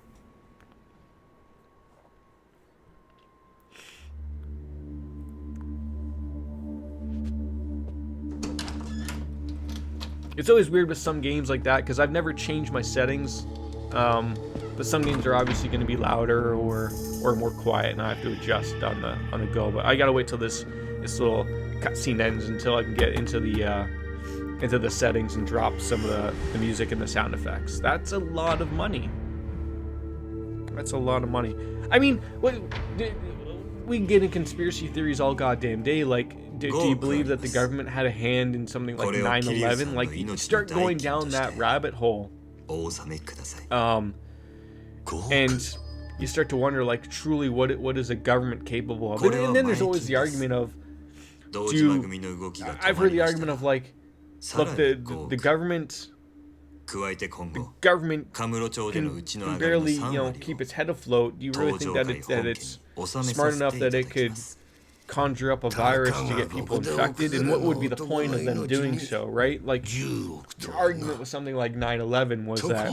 It's always weird with some games like that because I've never changed my settings. But some games are obviously going to be louder or more quiet, and I have to adjust on the go. But I gotta wait till this little cutscene ends until I can get into the settings and drop some of the music and the sound effects. That's a lot of money. That's a lot of money. I mean, we can get in conspiracy theories all goddamn day. Like, do you believe that the government had a hand in something like 9/11? Like, you start going down that rabbit hole. And you start to wonder, like, truly, what is a government capable of? And then there's always the argument of, I've heard the argument of, like, look, the government can barely, keep its head afloat. Do you really think that it's smart enough that it could conjure up a virus to get people infected? And what would be the point of them doing so, right? Like, the argument with something like 9/11 was that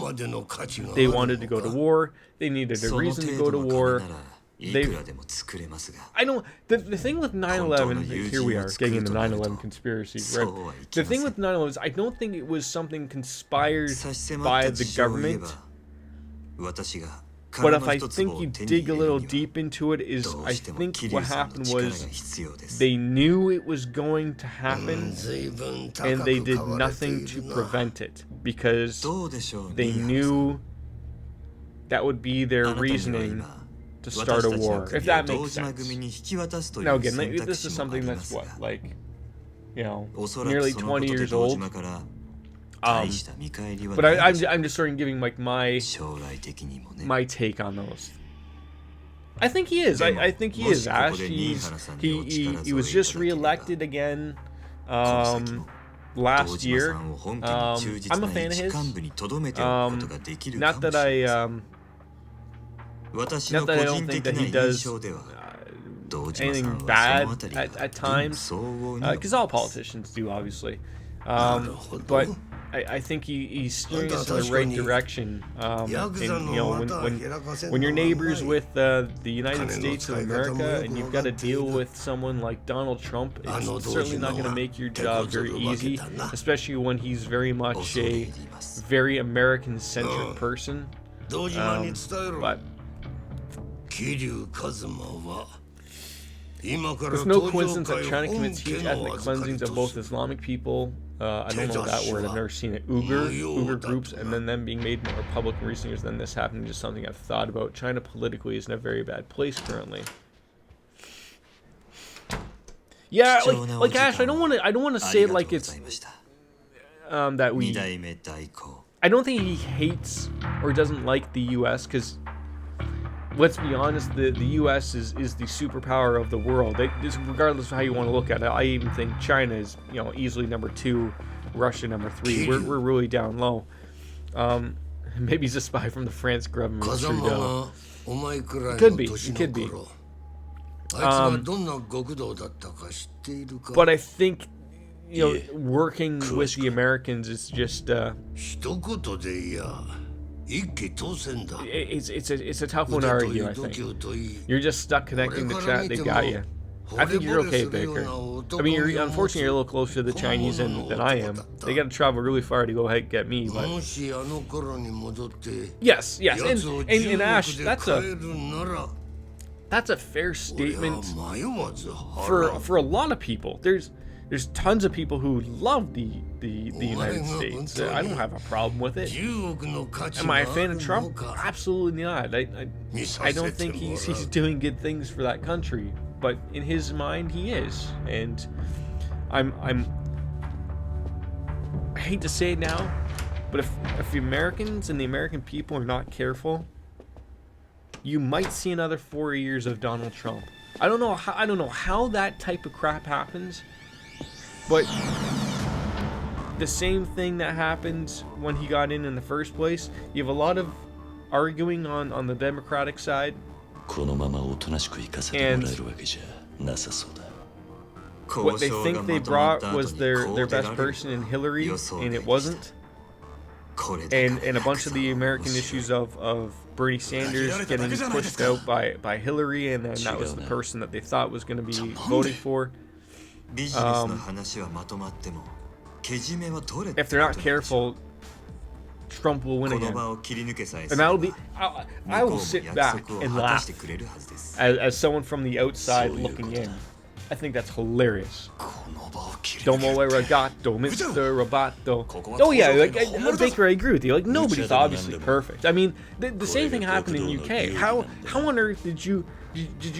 they wanted to go to war, they needed a reason to go to war. I don't. The thing with 9/11, here we are getting into 9/11 conspiracies, right? The thing with 9/11 is I don't think it was something conspired by the government. But if I think you dig a little deep into it, I think what happened was they knew it was going to happen, and they did nothing to prevent it because they knew that would be their reasoning to start a war, if that makes sense. Now again, this is something that's what, like, nearly 20 years old. But I'm just sort of giving like my take on those. I think he is. I think he is, Ash. He was just re-elected again last year. I'm a fan of his. Not that I don't think that he does anything bad at times, because all politicians do, obviously. But I think he's steering us in the right direction. And, when you're neighbors with the United States of America and you've got to deal with someone like Donald Trump, it's certainly not going to make your job very easy, especially when he's very much a very American-centric person. But it's no coincidence that China commits huge ethnic cleansings of both Islamic people, I don't know that word, I've never seen it, Uyghur groups, and then them being made more public in recent years. Then this happening, just something I've thought about. China politically is in a very bad place currently. Yeah, like Ash, I don't want to say it like it's that we. I don't think he hates or doesn't like the U.S. because, let's be honest, the U.S. is the superpower of the world. Regardless of how you want to look at it, I even think China is, easily number 2, Russia number 3. We're really down low. Maybe he's a spy from the France government. Trudeau. Could be. It could be. But I think, working with the Americans is just. It's a tough one to argue, I think. You're just stuck connecting the chat, they got you. I think you're okay, Baker. I mean, unfortunately, you're a little closer to the Chinese than I am. They got to travel really far to go ahead and get me, but... Yes, and Ash, that's a fair statement for a lot to people. There's tons of people who love the United States. I don't have a problem with it. Am I a fan of Trump? Absolutely not. I don't think he's doing good things for that country, but in his mind he is. And I hate to say it now, but if the Americans and the American people are not careful, you might see another 4 years of Donald Trump. I don't know how that type of crap happens. But the same thing that happened when he got in the first place, you have a lot of arguing on the Democratic side. And what they think they brought was their best person in Hillary, and it wasn't. And a bunch of the American issues of Bernie Sanders getting pushed out by Hillary, and then that was the person that they thought was going to be voting for. If they're not careful, Trump will win again. And that'll be... I will sit back and laugh as someone from the outside looking in. I think that's hilarious. Domo arigato, Mr. Roboto. Oh yeah, like Baker, I agree with you. Like nobody's obviously perfect. I mean, the same thing happened in UK. How on earth did you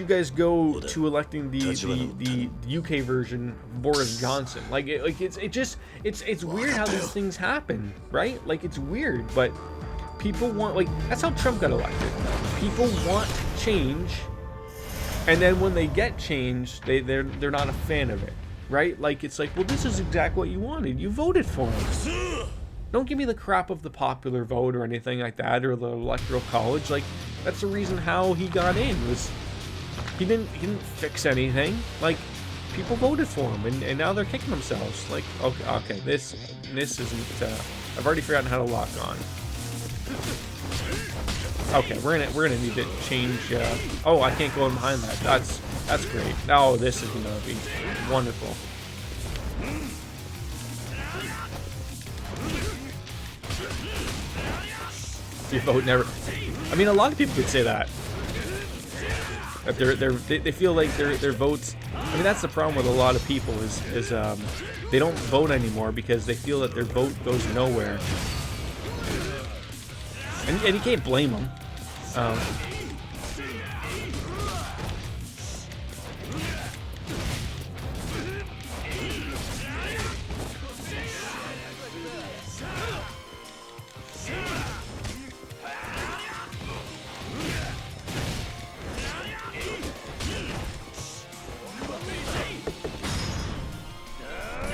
guys go to electing the UK version of Boris Johnson? Like it's weird how these things happen, right? Like it's weird, but people want, like, that's how Trump got elected. People want change, and then when they get change, they're not a fan of it, right? Like it's like, well, this is exactly what you wanted. You voted for him. Don't give me the crap of the popular vote or anything like that, or the electoral college. Like that's the reason how he got in, was he didn't fix anything. Like people voted for him, and now they're kicking themselves. Like okay, this isn't. I've already forgotten how to lock on. Okay, we're gonna need to change. Oh, I can't go in behind that. That's great. Oh, this is gonna be wonderful. Your vote never. I mean, a lot of people could say that. That they feel like their votes. I mean, that's the problem with a lot of people is they don't vote anymore because they feel that their vote goes nowhere. And you can't blame them.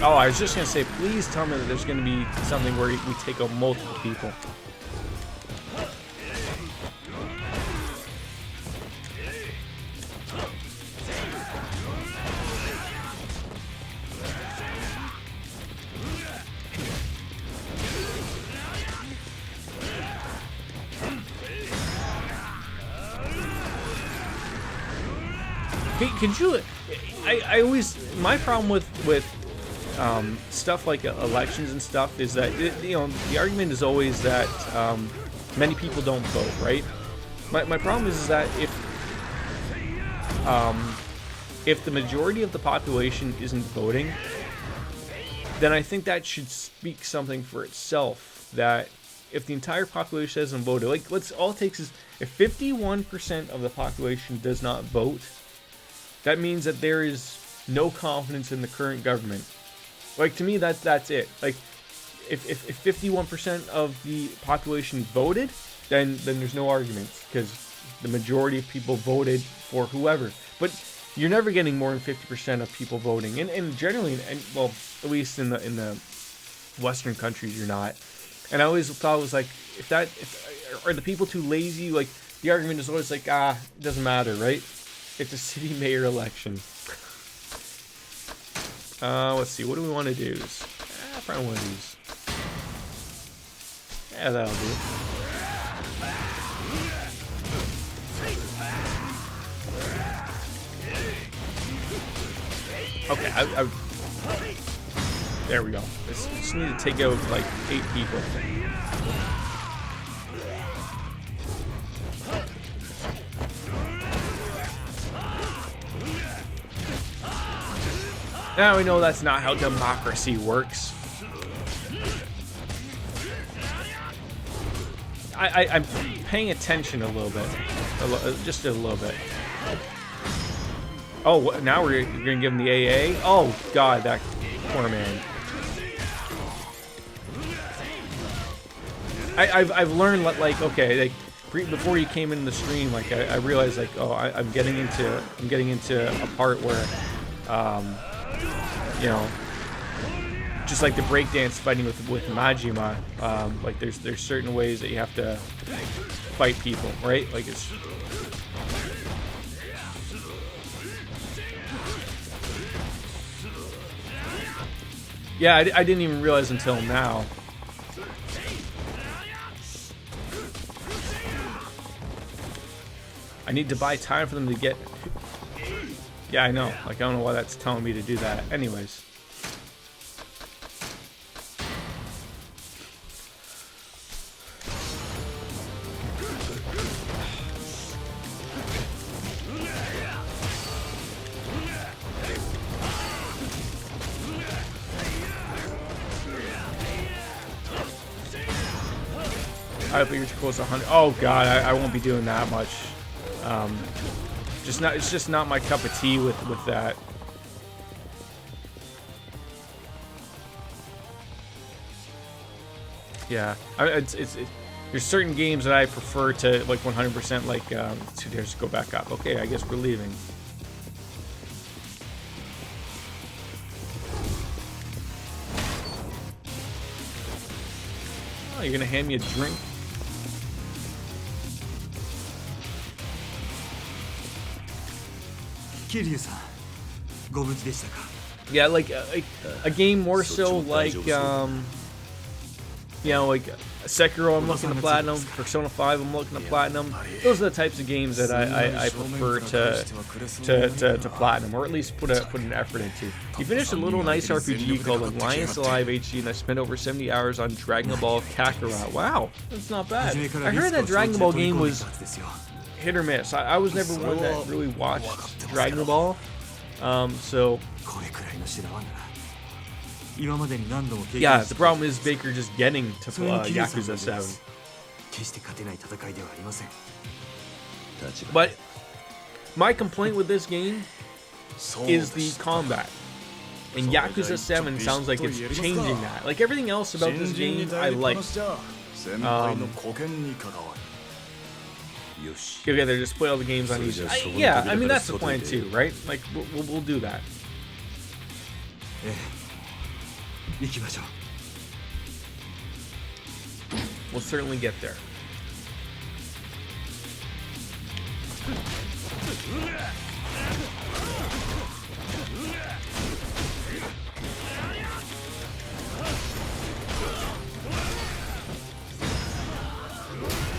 Oh, I was just gonna say, please tell me that there's gonna be something where we take out multiple people. Could you? I always, my problem with stuff like elections and stuff is that the argument is always that many people don't vote, right? My problem is that if the majority of the population isn't voting, then I think that should speak something for itself. That if the entire population hasn't voted, like all it takes is if 51% of the population does not vote, that means that there is no confidence in the current government. Like, to me, that's it. Like, if 51% of the population voted, then there's no arguments, because the majority of people voted for whoever. But you're never getting more than 50% of people voting, and generally, well, at least in the Western countries, you're not. And I always thought it was like, are the people too lazy? Like, the argument is always like, it doesn't matter, right? It's a city mayor election. Let's see. What do we want to do? Probably one of these. Yeah, that'll do. Okay, there we go. Just need to take out like 8 people. Now we know that's not how democracy works. I'm paying attention a little bit. Just a little bit. Oh, now you're gonna give him the AA? Oh God, that poor man. I've learned that, like, okay, like before you came in the stream, like I realized, like, oh, I'm getting into a part where you know, just like the breakdance fighting with Majima, like there's certain ways that you have to fight people, right? Like it's. Yeah, I didn't even realize until now. I need to buy time for them to get. Yeah, I know. Like, I don't know why that's telling me to do that. Anyways. I figured you're close to 100. Oh god, I won't be doing that much. It's just not my cup of tea with that. Yeah, there's certain games that I prefer to like 100%. Like, so there's go back up. Okay, I guess we're leaving. Oh, you're gonna hand me a drink? Yeah, like a game more so like you know, like Sekiro, I'm looking to platinum. Persona 5, I'm looking to platinum. Those are the types of games that I prefer to platinum, or at least put an effort into. You finished a little nice RPG called Alliance Alive HD, and I spent over 70 hours on Dragon Ball Kakarot. Wow, that's not bad. I heard that Dragon Ball game was hit or miss. I was never one that really watched Dragon Ball, so. Yeah, the problem is Baker just getting to Yakuza 7. But my complaint with this game is the combat. And Yakuza 7 sounds like it's changing that. Like everything else about this game, I like. Get together, just play all the games on easy. Yeah, I mean that's the plan too, right? Like we'll do that. We'll certainly get there.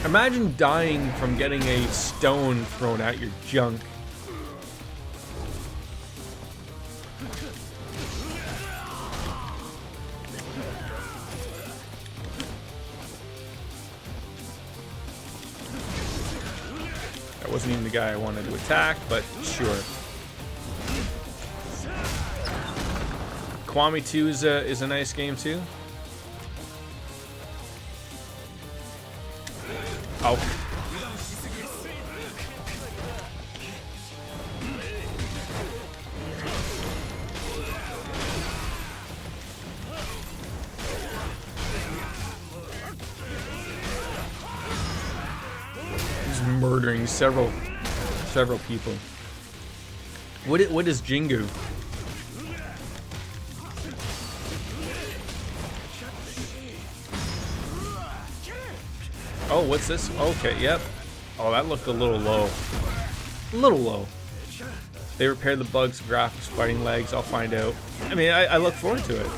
Imagine dying from getting a stone thrown at your junk. That wasn't even the guy I wanted to attack, but sure. Kwami 2 is a nice game too. Oh. He's murdering several people. What is Jingu? Oh, what's this? Okay, yep. Oh, that looked a little low. A little low. They repaired the bugs, graphics, fighting legs. I'll find out. I mean, I look forward to it.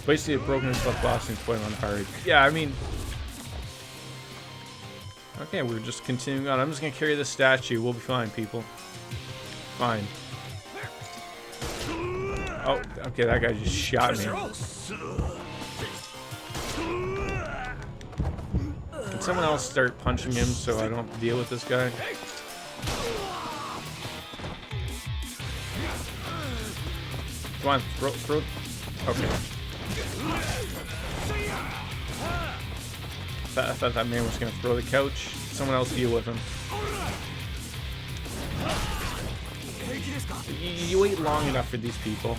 Basically, a broken and stuff boss and playing on hard. Yeah, I mean. Okay, we're just continuing on. I'm just gonna carry this statue. We'll be fine, people. Fine. Oh, okay, that guy just shot me. Can someone else start punching him so I don't have to deal with this guy? Come on, throw. Okay. I thought that man was going to throw the couch. Someone else deal with him. You wait long enough for these people.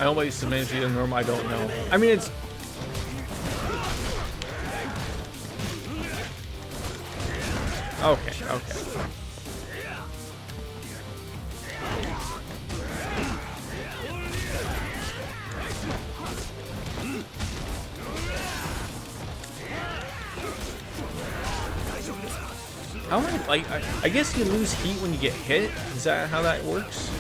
I don't know why you submit to the norm. I don't know. I mean, it's. Okay. I guess you lose heat when you get hit. Is that how that works?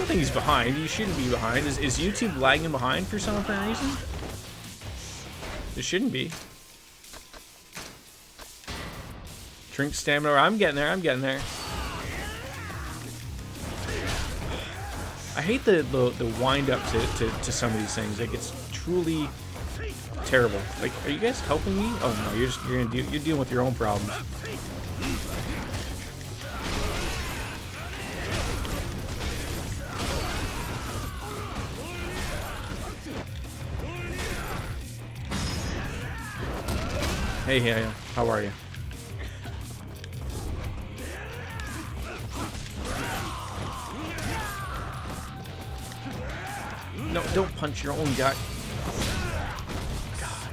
don't think he's behind. You shouldn't be behind. Is YouTube lagging behind for some apparent reason? It shouldn't be. Drink stamina. I'm getting there. I'm getting there. I hate the wind up to some of these things. Like, it's truly terrible. Like, are you guys helping me? Oh no, you're dealing with your own problems. Hey, how are you? No, don't punch your own guy. God.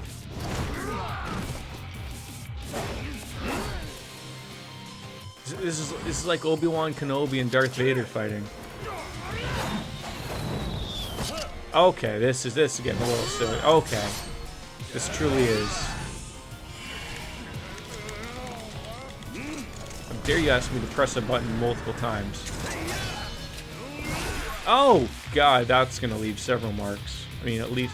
This is like Obi-Wan Kenobi and Darth Vader fighting. Okay, this is getting a little silly. Okay, this truly is. How dare you ask me to press a button multiple times? Oh God, that's gonna leave several marks. I mean, at least.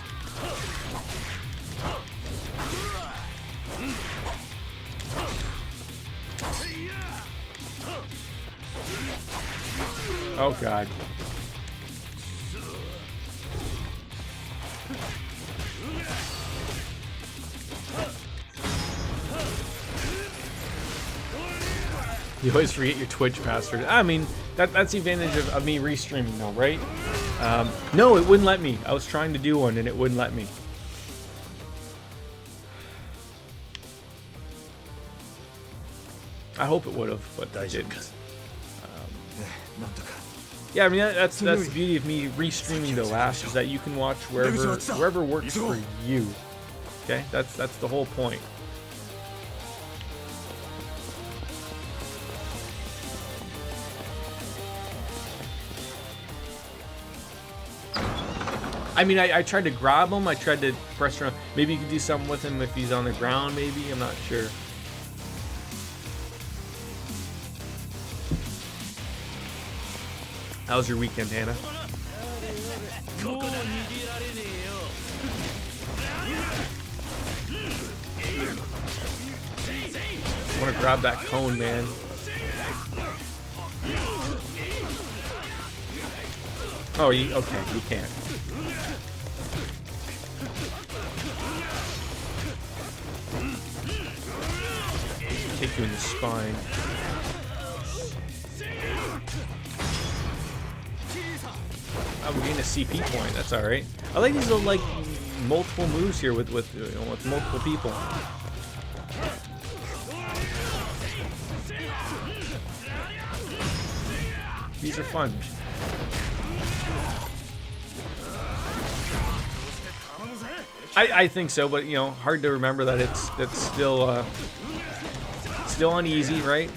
Oh God. You always forget your Twitch password. I mean, that's the advantage of me restreaming though, right? No, it wouldn't let me. I was trying to do one and it wouldn't let me. I hope it would have, but I didn't. Yeah, I mean that's the beauty of me restreaming the last is that you can watch wherever works for you. Okay, that's the whole point. I mean, I tried to grab him. I tried to press around. Maybe you could do something with him if he's on the ground. Maybe I'm not sure. How was your weekend, Hannah? I want to grab that cone, man. Oh, okay, you can't. Kick you in the spine. Oh, we're getting a CP point. That's all right. I like these little like multiple moves here with multiple people. These are fun. I think so, but you know, hard to remember that it's still uneasy, right?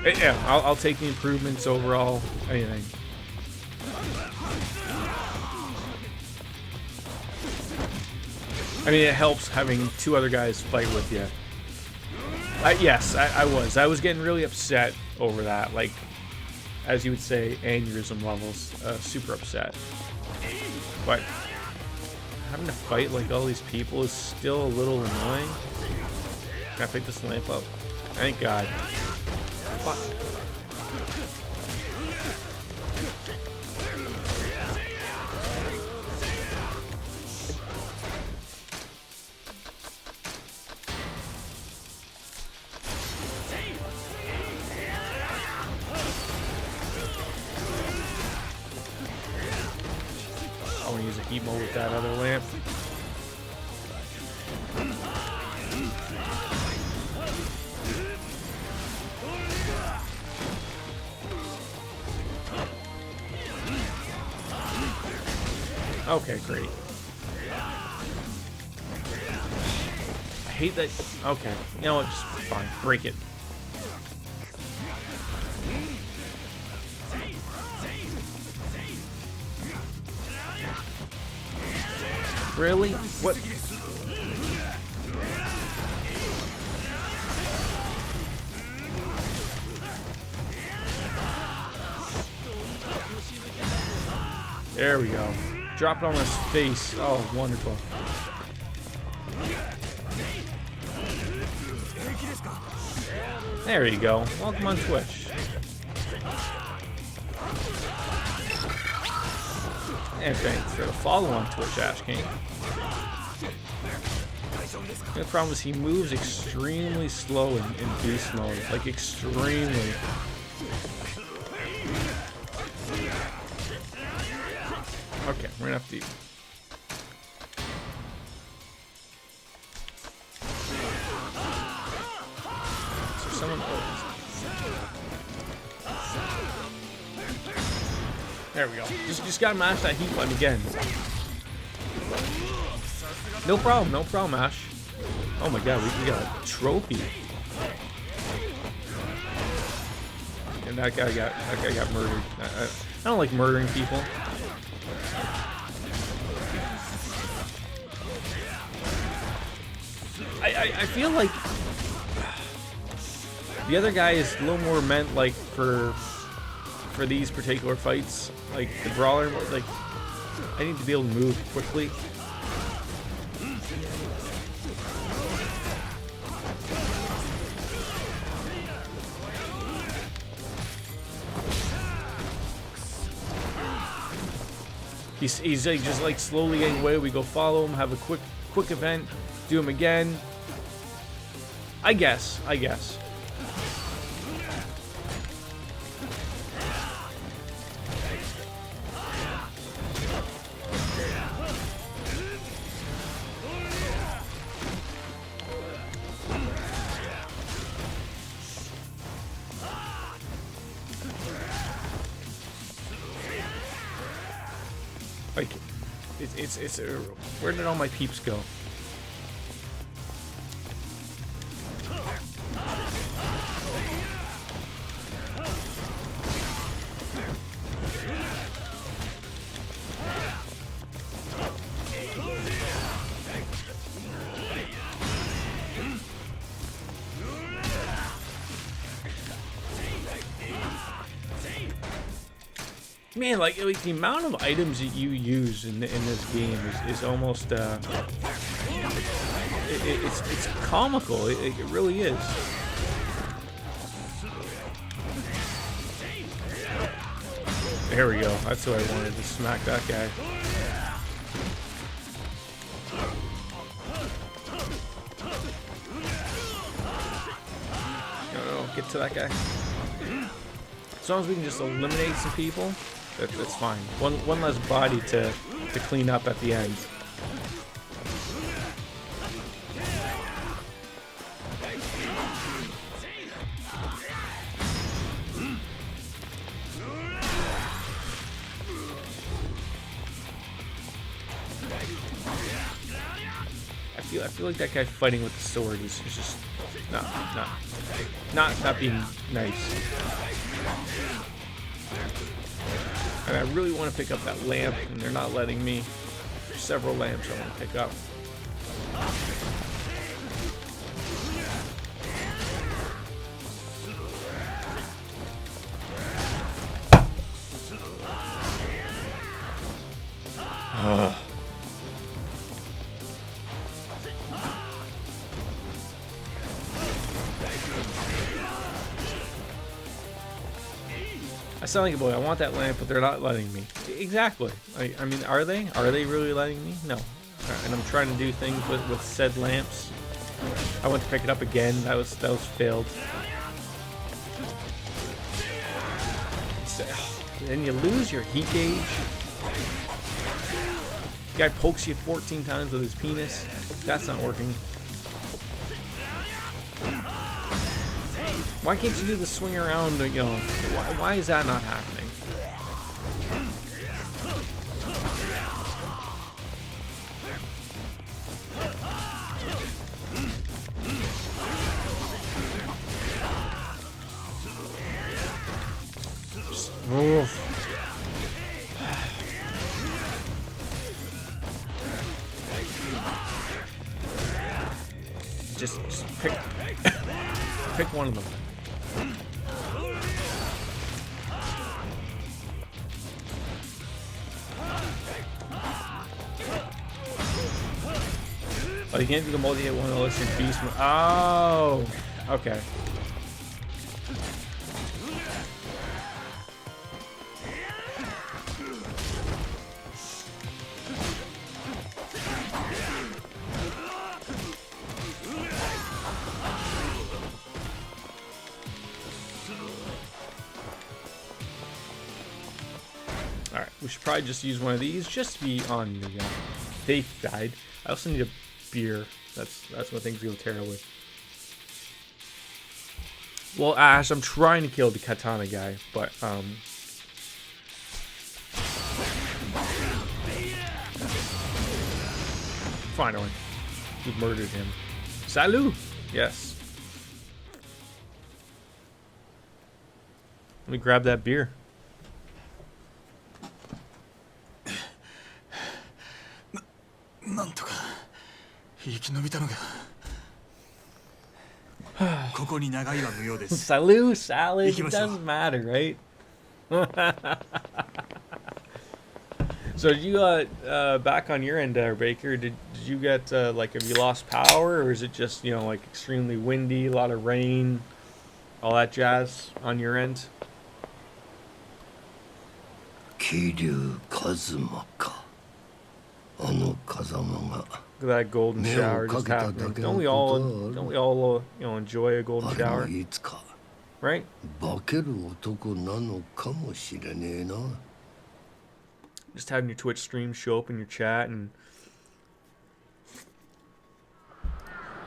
Yeah, I'll take the improvements overall. Anything. I mean, it helps having two other guys fight with you. Yes, I was getting really upset over that. Like, as you would say, aneurysm levels. Super upset. But having to fight like all these people is still a little annoying. Can I pick this lamp up? Thank God. Fuck. I want to use a heat mode with that other lamp. Okay, great. I hate that. Okay, you know what? Just fine. Break it. Really? What? There we go. Drop it on his face. Oh, wonderful. There you go. Welcome on Twitch. And thanks for the follow on Twitch, Ash King. The problem is he moves extremely slow in beast mode. Like, extremely. Okay, we're gonna have to. So someone. There we go. Just gotta mash that heat button again. No problem, Ash. Oh my god, we got a trophy. And that guy got murdered. I don't like murdering people. I feel like the other guy is a little more meant like for these particular fights, like the brawler. Like, I need to be able to move quickly. He's like just like slowly getting away. We go follow him, have a quick event, do him again. I guess. Like, it's where did all my peeps go? Man, like the amount of items that you use in this game is almost it's comical. It really is. There we go. That's who I wanted to smack that guy. No, get to that guy. As long as we can just eliminate some people. That's fine. One less body to clean up at the end. I feel like that guy fighting with the sword is just not being nice. And I really want to pick up that lamp, and they're not letting me. There's several lamps I want to pick up. I sound like a boy. I want that lamp, but they're not letting me. Exactly. I mean, are they? Are they really letting me? No. And I'm trying to do things with said lamps. I went to pick it up again. That was failed. Then you lose your heat gauge. The guy pokes you 14 times with his penis. That's not working. Why can't you do the swing around, you know, why is that not happening? Just pick pick one of them. Oh, you can't do the multi-hit one unless you're beast. Oh, okay. Alright, we should probably just use one of these just to be on the safe side. I also need a beer. That's when things go terribly. Well, Ash, I'm trying to kill the katana guy, but finally, we murdered him. Salut! Yes. Let me grab that beer. Salut, salad. It doesn't matter, right? So, did you back on your end there, Baker? Did you get like, have you lost power, or is it just, you know, like extremely windy, a lot of rain, all that jazz on your end? Kiryu Kazuma ka. Ano Kazama ga. Look at that golden shower just happening. Don't we all you know, enjoy a golden shower? Right? Just having your Twitch stream show up in your chat and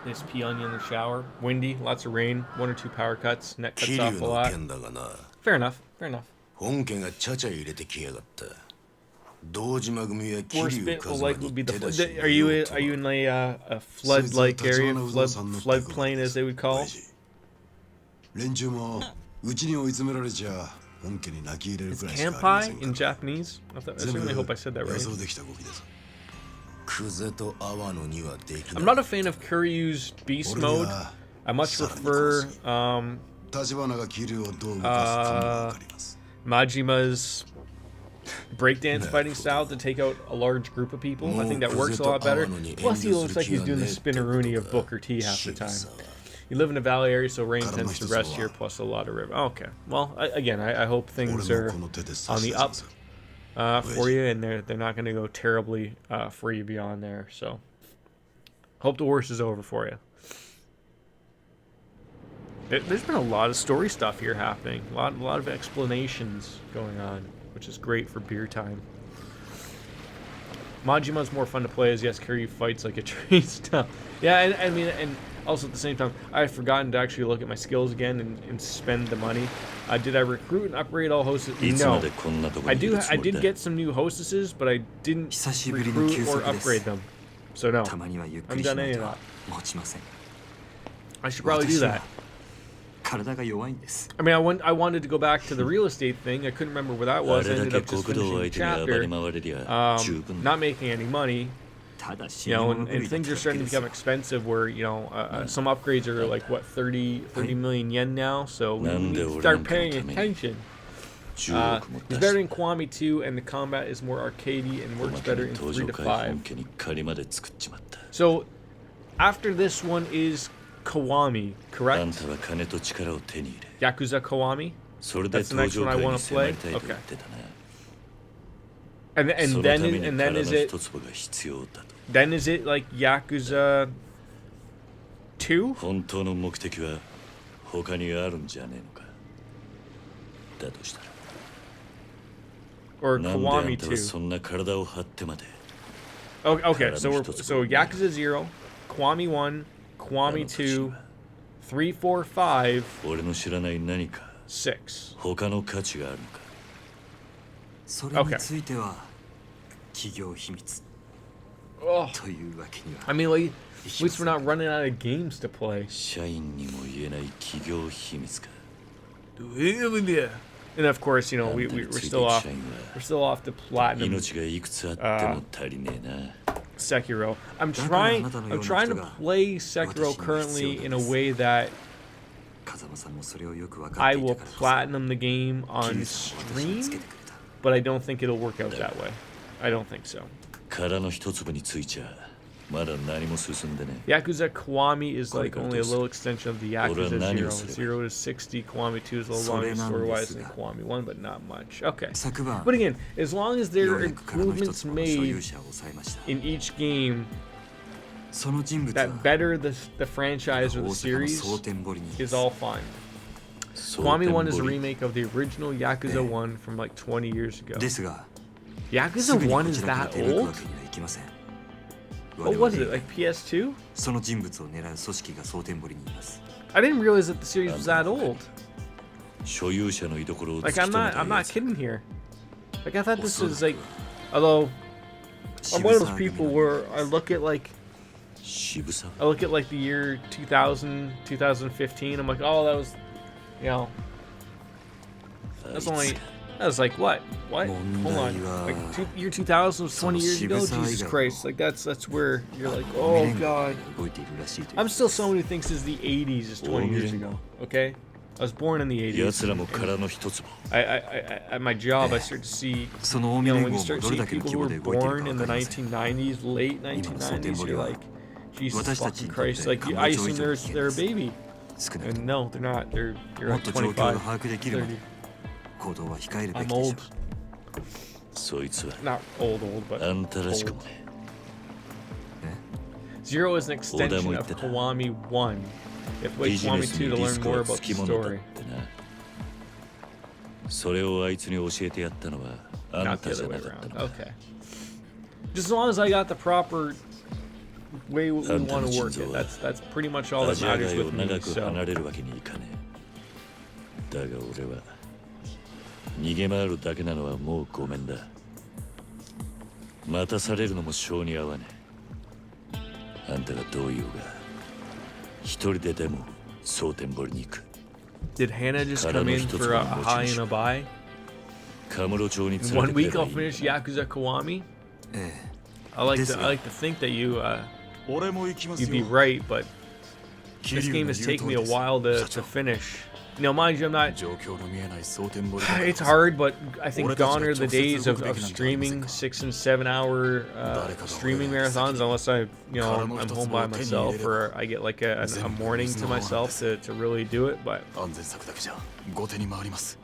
nice pee on you in the shower. Windy, lots of rain, 1 or 2 power cuts, net cuts off a lot. Fair enough, fair enough. Worst bit will likely be the flood. Are you in a flood-like area, floodplain as they would call? Is Senpai in Japanese? I certainly hope I said that right. I'm not a fan of Kiryu's beast mode. I much prefer Majima's breakdance fighting style to take out a large group of people. I think that works a lot better. Plus, he looks like he's doing the spinneroonie of Booker T half the time. You live in a valley area, so rain tends to rest here, plus a lot of river. Okay. Well, again, I hope things are on the up for you, and they're not going to go terribly for you beyond there. So, hope the worst is over for you. There's been a lot of story stuff here happening. A lot of explanations going on, which is great for beer time. Majima's more fun to play as, yes, Kiryu fights like a tree stuff. Yeah, I mean, and also at the same time, I've forgotten to actually look at my skills again and spend the money. Did I recruit and upgrade all hostesses? No. I did get some new hostesses, but I didn't recruit or upgrade them. So no, I haven't done any of that. I should probably do that. I mean, I wanted to go back to the real estate thing. I couldn't remember where that was. I ended up just finishing the chapter, not making any money. You know, and things are starting to become expensive where, you know, some upgrades are like, what, 30 million yen now? So we need to start paying attention. He's better in Kiwami 2, and the combat is more arcadey and works better in 3 to 5. So after this one is Kiwami, correct? Yakuza Kiwami? That's the next one I want to play? Okay. And then is it like Yakuza 2? Or Kiwami 2? Okay, so Yakuza 0, Kiwami 1, Kiwami 2, 3, 4, 5, 6. Okay. Oh. I mean, like, at least we're not running out of games to play. And of course, you know, we're still off. We're still off the platinum Sekiro. I'm trying to play Sekiro currently in a way that I will platinum the game on stream, but I don't think it'll work out that way. I don't think so. 殻の一粒についちゃまだ何も進んでね。 Yakuza Kiwami is like only a little extension of the Yakuza 0. 0 to 60, Kiwami 2 is a little longer story-wise than Kiwami 1, but not much. Okay. But again, as long as there are improvements made in each game that better the franchise or the series is all fine. Kiwami 1 is a remake of the original Yakuza 1 from like 20 years ago. Yakuza 1 is that old? What was it, like PS2? I didn't realize that the series was that old. 所有者の居所を Like 突き止めた I'm not やつ kidding here. Like I thought this was like, although I'm one of those people where I look at like 渋さ the year 2000, 2015. I'm like, oh, that was, you know, that was like what? What? Hold on. Like year 2000 was 20 years ago. Jesus Christ! Like that's where you're like, oh god. I'm still someone who thinks is the 80s is 20 years ago. Okay, I was born in the 80s. 奴らも殻の一粒 At my job, I start to see, you know, when you start seeing people who were born in the 1990s, late 1990s, you're like, Jesus fucking Christ! Like I assume they're a baby, and no, they're not. You're like 25, 30. I'm old. そいつは Not old, but あんたらしくも old. ね Zero is an extension of Kiwami 1. You have to play ビジ Kiwami ネス 2 to にリ learn スク more は about つき the ものだっ story. てなそれをあいつに教えてやったのはあん Not the たじ other ゃ way なかった around. のか Okay. Just as long as I got the proper way we want to work it. That's pretty much all ア that ジア matters 街を with me. 長く So 離れるわけにいかねえだが俺は逃げ回るだけなのはもうごめんだ待たされるのも性に合わねえあんたがどう言おうが一人ででも蒼天堀に行く did Hannah just come in for a high and a buy? カムロ町に In 連れ one てくれ week ば I'll いい finish Yakuza Kiwami. I like to think that you'd be right, but this game has taken me a while to finish. Now, mind you, I'm not. It's hard, but I think gone are the days of streaming 6 and 7 hour streaming marathons, unless I'm home by myself or I get like a morning to myself to really do it. But 安全策だけじゃ後手に回ります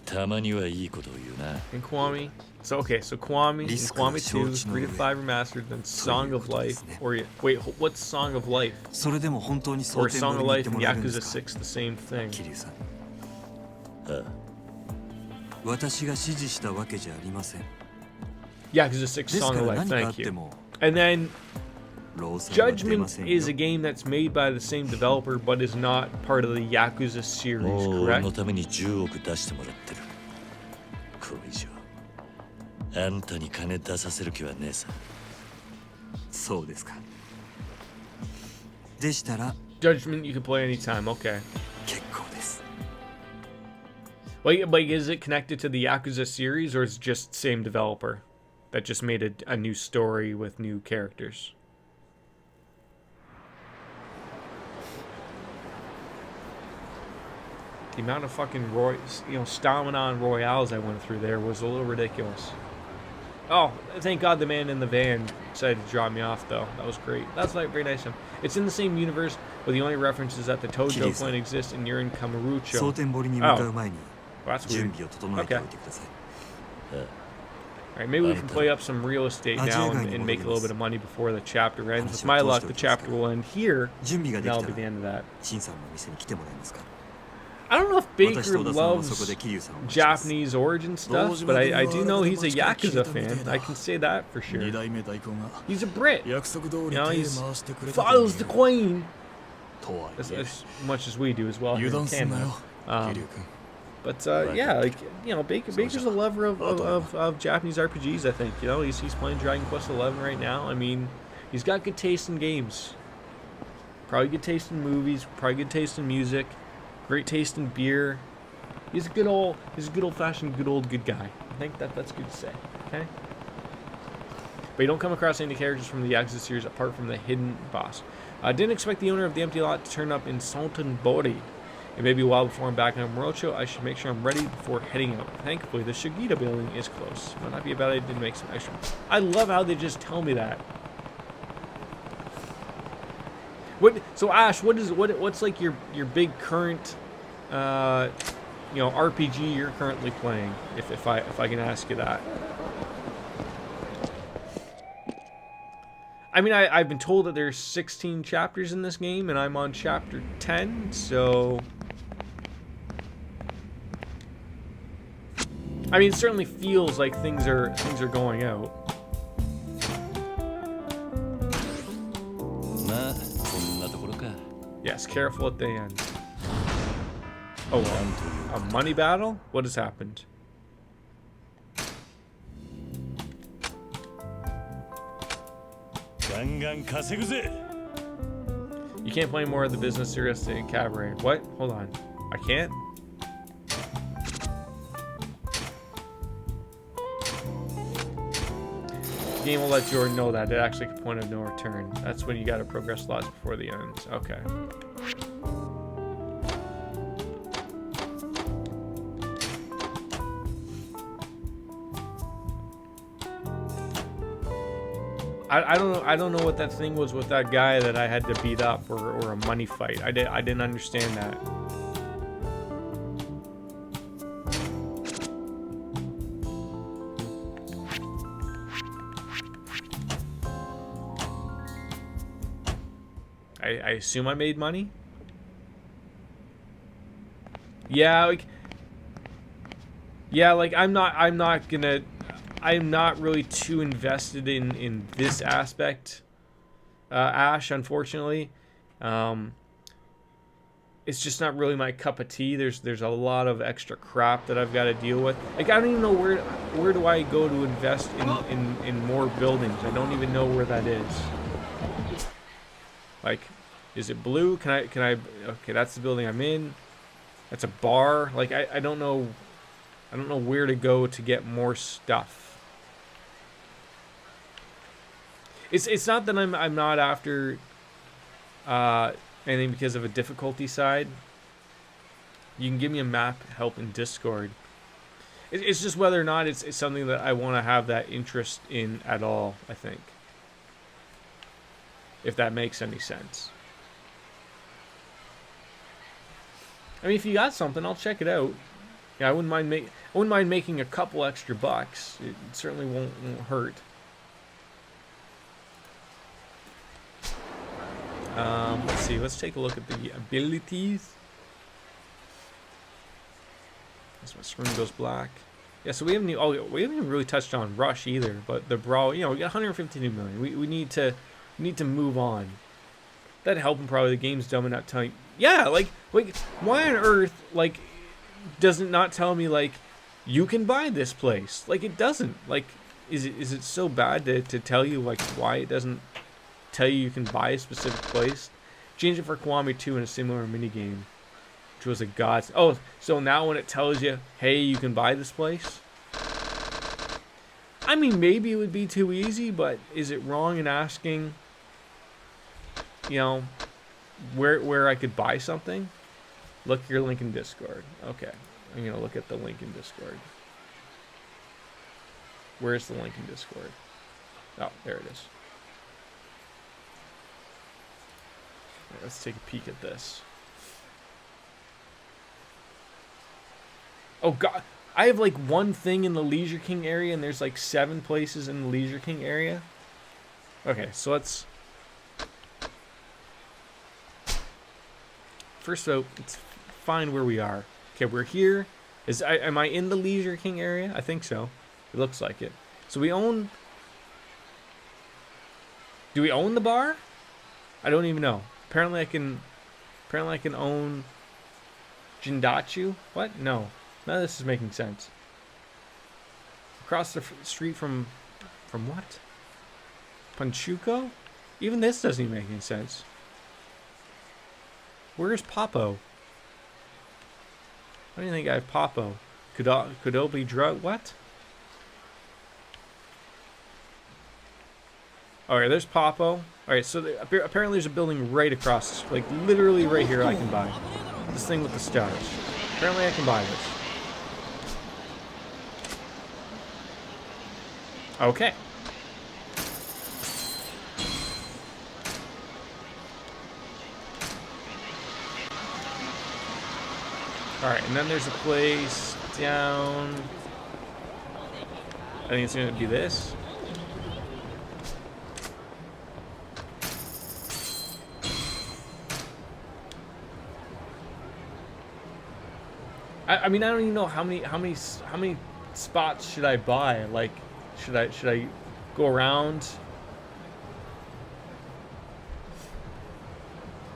たまにはいいことを言うな in Kiwami, so Kiwami, and Kiwami 2, 3 to 5 remastered, then Song of Life, or wait, what's Song of Life? それでも本当に Or 蒼天 Song 堀 of に行っ Life て and もらえるんで Yakuza すか 6, the same thing. 桐生さんああ私が指示したわけじゃありません Yakuza 6, です Song か of ら Life, 何かあっ thank て you. も And then 労災は出ま Judgment せん is a よ game that's made by the same developer but is not part of the Yakuza series, もう俺の correct? ために10億出してもらってるこれ以上あんたに金出させる気はねえさそうですかでしたら Judgment you can play anytime, okay. 結構です Like, is it connected to the Yakuza series or is it just same developer that just made a new story with new characters? The amount of fucking stamina and royales I went through there was a little ridiculous. Oh, thank God the man in the van decided to drop me off, though. That was great. That's like very nice of him. It's in the same universe, but the only reference is that the Tojo clan exists and you're in 蒼 Kamurocho. 天堀に向かう前に Well, that's 準 weird. 備を整えておいてください Alright, maybe we can play up some real estate now and make a little bit of money before the chapter ends. With my luck, the chapter will end here. 準備が And でき that'll た be the ら end of that. 陳さんの店に来てもらえますか I don't know if 私 Baker と小田さんはそこ loves で桐生さんをお待ちします Japanese origin stuff, but I do know he's a Yakuza fan. I can say that for 2 sure. 代目代行が He's a Brit. 約束通り You know, 手 he's 回してくれたと follows 言 the う queen とはい as え much as we do as well 油 here in 断すんな Canada. よ Um, 桐生君 But yeah, like Baker's a lover of Japanese RPGs. I think he's playing Dragon Quest XI right now. I mean, he's got good taste in games. Probably good taste in movies. Probably good taste in music. Great taste in beer. He's a good old-fashioned good guy. I think that's good to say. Okay. but you don't come across any characters from the Yakuza series apart from the hidden boss. I didn't expect the owner of the empty lot to turn up in Saltonbori. It may be a while before I'm back in Morocho. I should make sure I'm ready before heading out. Thankfully, the Shigita building is close. Might not be a bad idea to make some extra. I love how they just tell me that. So Ash, what's like your big current, RPG you're currently playing? If I can ask you that. I mean, I've been told that there's 16 chapters in this game, and I'm on chapter 10, so... I mean, it certainly feels like things are going out. Yes, careful at the end. Oh, a money battle? What has happened? You can't play more of the business seriously in cabaret. What? Hold on. I can't? The game will let Jordan know that it actually a point of no return. That's when you gotta progress lots before the end. Okay. I don't know what that thing was with that guy that I had to beat up or a money fight. I didn't understand that. I assume I made money? Yeah, like I'm not really too invested in this aspect, Ash, unfortunately. It's just not really my cup of tea. There's a lot of extra crap that I've got to deal with. Like, I don't even know where do I go to invest in more buildings. I don't even know where that is. Like, is it blue? Can I okay, that's the building I'm in. That's a bar. Like, I don't know where to go to get more stuff. It's not that I'm not after anything because of a difficulty side. You can give me a map help in Discord. It's just whether or not it's something that I want to have that interest in at all, I think. If that makes any sense. I mean, if you got something, I'll check it out. Yeah, I wouldn't mind making a couple extra bucks. It certainly won't hurt. Let's see. Let's take a look at the abilities. This my screen goes black. Yeah, so we haven't even really touched on Rush either. But the Brawl, we got 152 million. We need to move on. That'd help him probably. The game's dumb and not telling. Yeah, like why on earth does it not tell me you can buy this place? It doesn't. Is it so bad to tell you why it doesn't tell you can buy a specific place? Change it for Kiwami 2 in a similar minigame, which was a god. Oh, so now when it tells you, hey, you can buy this place? I mean, maybe it would be too easy, but is it wrong in asking, where I could buy something? Look at your link in Discord. Okay, I'm gonna look at the link in Discord. Where's the link in Discord? Oh, there it is. Right, let's take a peek at this. Oh god, I have one thing in the Leisure King area, and there's 7 places in the Leisure King area. Okay, so let's. First out, let's find where we are. Okay, we're here. Am I in the Leisure King area? I think so. It looks like it. So we own. Do we own the bar? I don't even know. Apparently I can own Jindachu. What? No. None of this is making sense. Across the street from what? Panchuko? Even this doesn't even make any sense. Where's Popo? Why do you think I have Popo? Kudobi drug? What? All right, there's Popo. All right, so apparently there's a building right across, like literally right here I can buy. This thing with the stars. Apparently I can buy this. Okay. Alright, and then there's a place down. I think it's going to be this. I mean, I don't even know how many spots should I buy? Like, should I go around?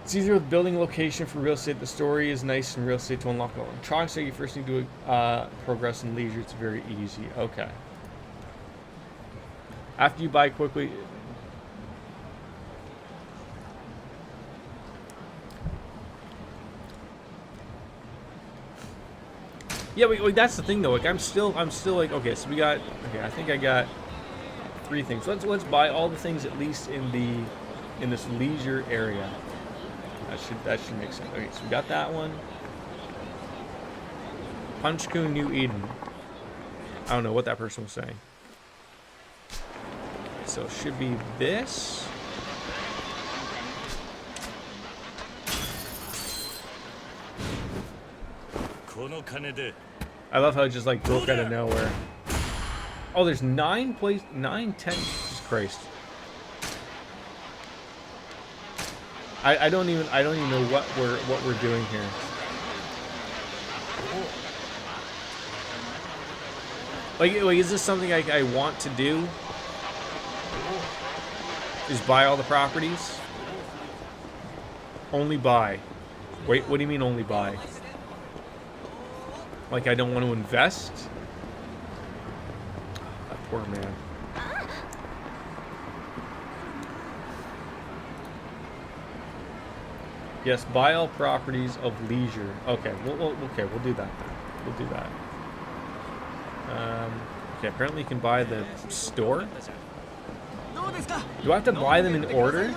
It's easier with building location for real estate. The story is nice in real estate to unlock all electronics. So you first need to progress in leisure. It's very easy. Okay. After you buy quickly. Yeah, wait, that's the thing though. Like I'm still like, okay, so we got, okay, I think I got 3 things. Let's buy all the things at least in this leisure area. That should make sense. Okay, so we got that one. Punchku New Eden. I don't know what that person was saying. So it should be this. I love how it just like broke out of nowhere. Oh, there's 9, 10. Jesus Christ. I don't even know what we're doing here. Like is this something I want to do? Is buy all the properties? Only buy. Wait, what do you mean only buy? Like I don't want to invest? That poor man. Yes, buy all properties of leisure. Okay, we'll do that then. We'll do that. Okay, apparently you can buy the store. Do I have to buy them in order?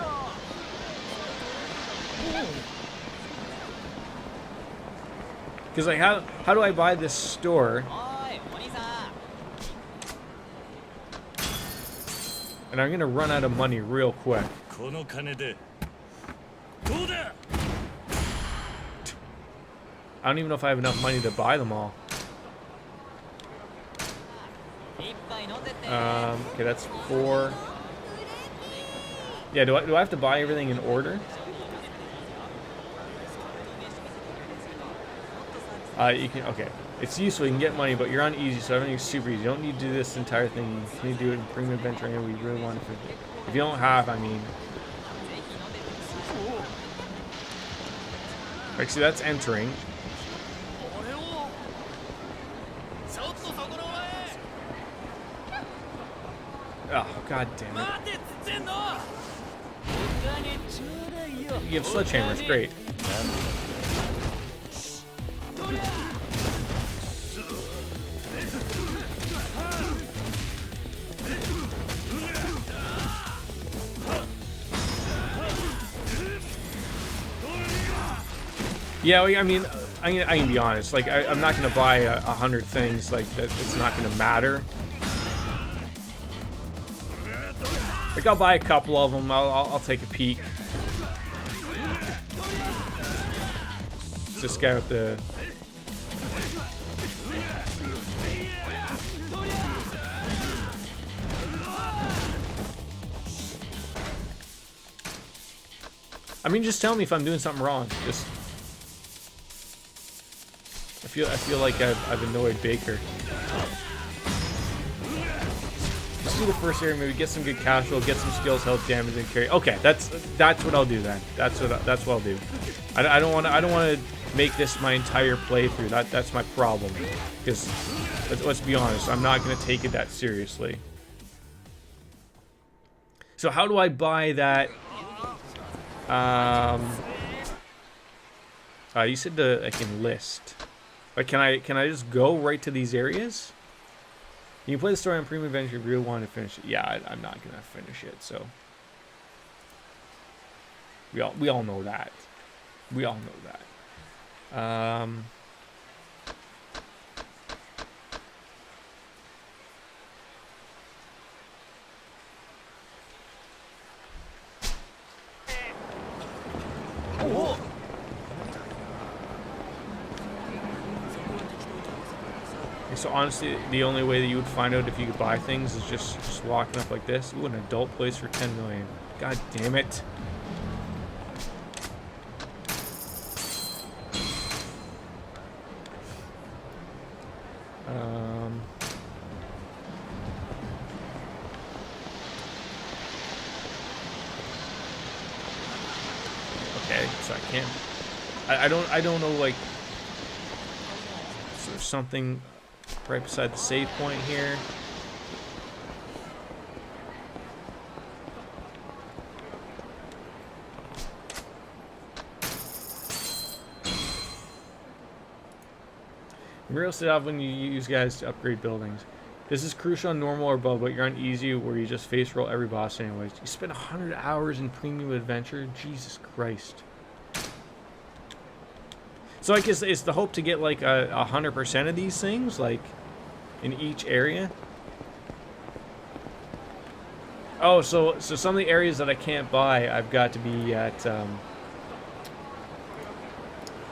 Because like, how do I buy this store? And I'm gonna run out of money real quick. I don't even know if I have enough money to buy them all. Okay, that's 4. Yeah, do I have to buy everything in order? You can, okay. It's useful, you can get money, but you're on easy, so everything's super easy. You don't need to do this entire thing. You need to do it in premium adventure and we really want to. If you don't have, I mean. Like, see, that's entering. Oh, god damn it. You have sledgehammers, great. Yeah, I mean, I can be honest. Like, I'm not gonna buy 100 things. Like, that it's not gonna matter. Like, I'll buy a couple of them. I'll take a peek. Just scout the. I mean, just tell me if I'm doing something wrong. Just. I feel like I've annoyed Baker. Just do the first area, maybe get some good casual, get some skills, health, damage, and carry. Okay, that's what I'll do then. That's what I'll do. I don't want to make this my entire playthrough. That's my problem. Because let's be honest, I'm not gonna take it that seriously. So how do I buy that? You said I can list. Like, can I just go right to these areas? You can play the story on Premium Adventure if you really want to finish it. Yeah, I'm not gonna finish it. So We all know that. We all know that. So honestly, the only way that you would find out if you could buy things is just walking up like this. Ooh, an adult place for 10 million. God damn it. Okay, so I can't. I don't know, like. So there's something right beside the save point here. Real stuff when you use guys to upgrade buildings. This is crucial on normal or above, but you're on easy where you just face roll every boss anyways. You spend 100 hours in premium adventure? Jesus Christ. So I guess it's the hope to get like 100% of these things, like in each area. Oh, so some of the areas that I can't buy, I've got to be at.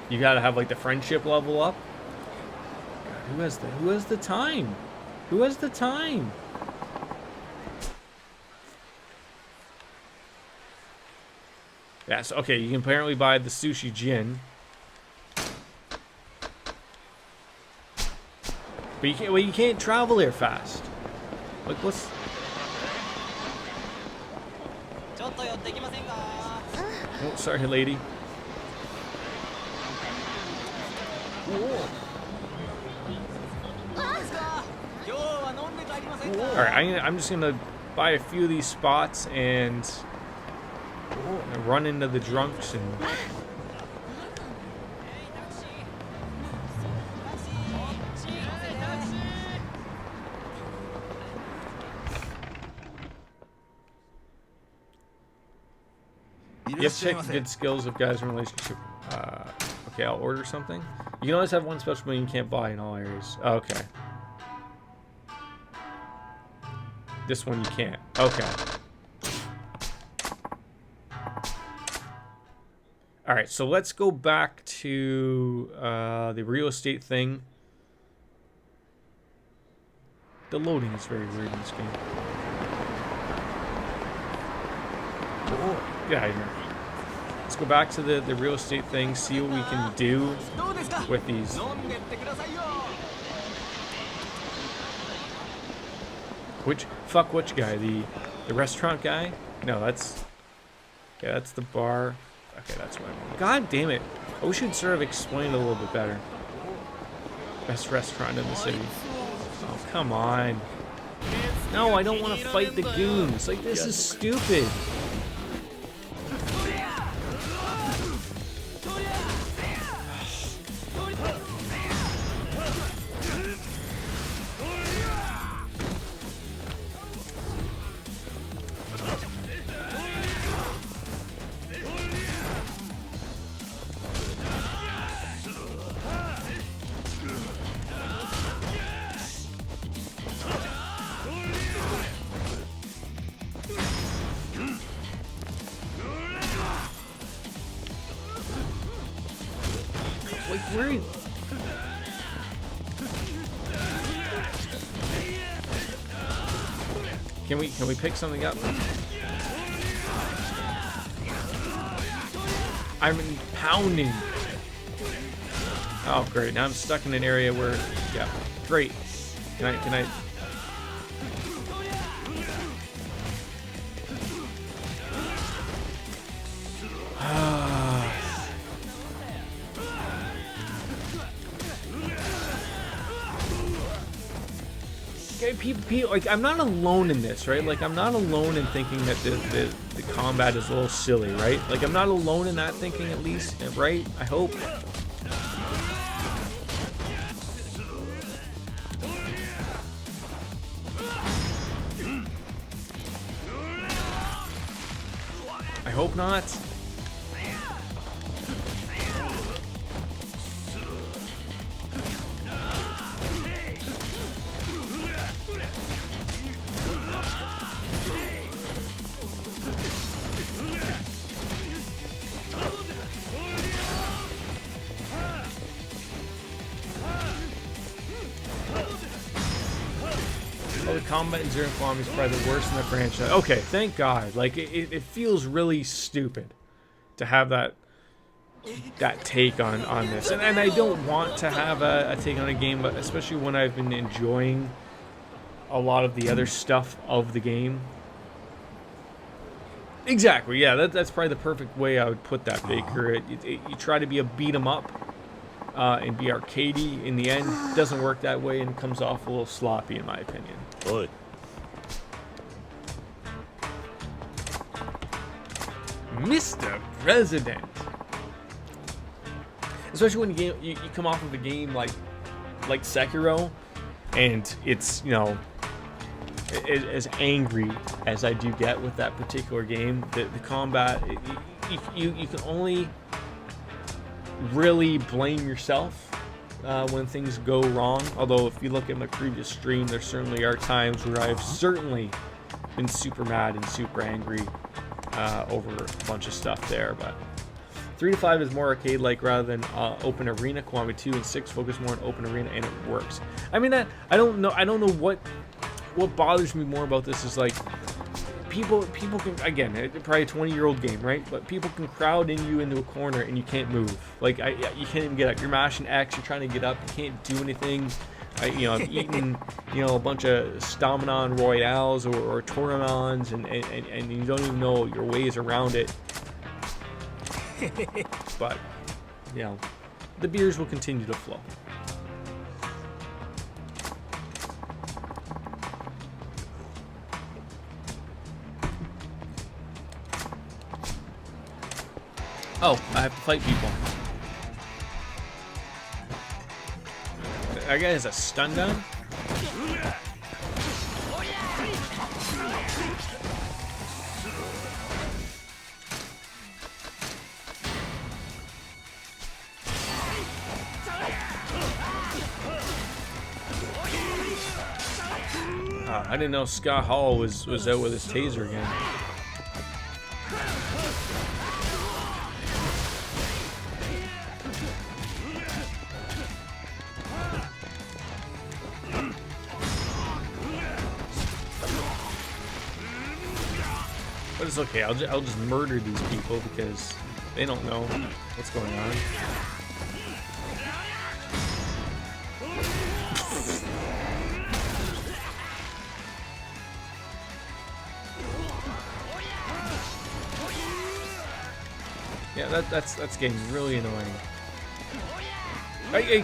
You got to have like the friendship level up. God, who has the time? Who has the time? Yes. Okay, you can apparently buy the sushi gin. But you can't. Well, you can't travel there fast. Like, what's? Oh, sorry, lady. All right, I'm just gonna buy a few of these spots and run into the drunks and. You have to check the good skills of guys in relationship. Okay, I'll order something. You can always have one special move you can't buy in all areas. Okay. This one you can't. Okay. Alright, so let's go back to the real estate thing. The loading is very weird in this game. Oh, get out of here. Let's go back to the real estate thing, see what we can do with these. Which guy? The restaurant guy? No, that's... Yeah, that's the bar. Okay, that's what I... God damn it. I wish you'd sort of explain it a little bit better. Best restaurant in the city. Oh, come on. No, I don't want to fight the goons. Like, this is stupid. Like, where are you? Can we pick something up? I'm pounding. Oh great, now I'm stuck in an area where, yeah, great. Can I? People, like, I'm not alone in this, right? Like, I'm not alone in thinking that the combat is a little silly, right? Like, I'm not alone in that thinking, at least, right? I hope. I hope not. combat in Zero Kilometer is probably the worst in the franchise. Okay, thank God. Like, it feels really stupid to have that take on this. And I don't want to have a take on a game, but especially when I've been enjoying a lot of the other stuff of the game. Exactly, yeah, that's probably the perfect way I would put that, Baker. You try to be a beat 'em up and be arcadey. In the end, it doesn't work that way and comes off a little sloppy, in my opinion. Oi. Mr. President. Especially when you come off of a game like Sekiro, and it's, you know, as angry as I do get with that particular game, the combat, you can only really blame yourself when things go wrong. Although if you look at my previous stream, there certainly are times where I've certainly been super mad and super angry over a bunch of stuff there. But 3 to 5 is more arcade-like rather than open arena. Kiwami 2 and 6 focus more on open arena, and it works. I mean, I don't know what bothers me more about this is, like, people can, again, it's probably a 20-year-old game, right? But people can crowd you into a corner and you can't move. Like, you can't even get up. You're mashing X, you're trying to get up, you can't do anything. I've eaten, a bunch of Staminon Royales or Tournamons, and you don't even know your ways around it. But, the beers will continue to flow. Oh, I have to fight people. That guy has a stun gun? I didn't know Scott Hall was out with his taser again. But it's okay, I'll just murder these people because they don't know what's going on. Yeah, that's getting really annoying.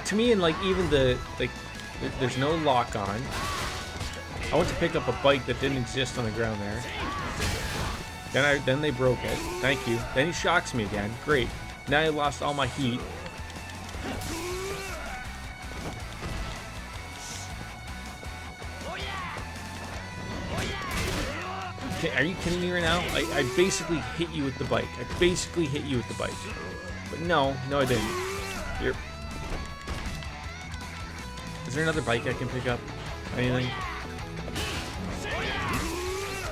To me, and like even there's no lock on. I went to pick up a bike that didn't exist on the ground there. Then they broke it. Thank you. Then he shocks me again. Great. Now I lost all my heat. Okay, are you kidding me right now? I basically hit you with the bike. But no, I didn't. Here. Is there another bike I can pick up? Anything?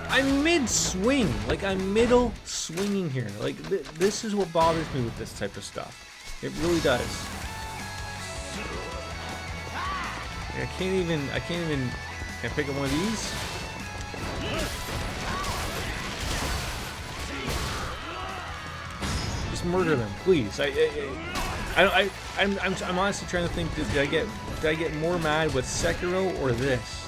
I'm mid-swing. Like, I'm middle swinging here. Like, this is what bothers me with this type of stuff. It really does. I can't even, can I pick up one of these? Just murder them, please. I'm honestly trying to think, did I get more mad with Sekiro or this?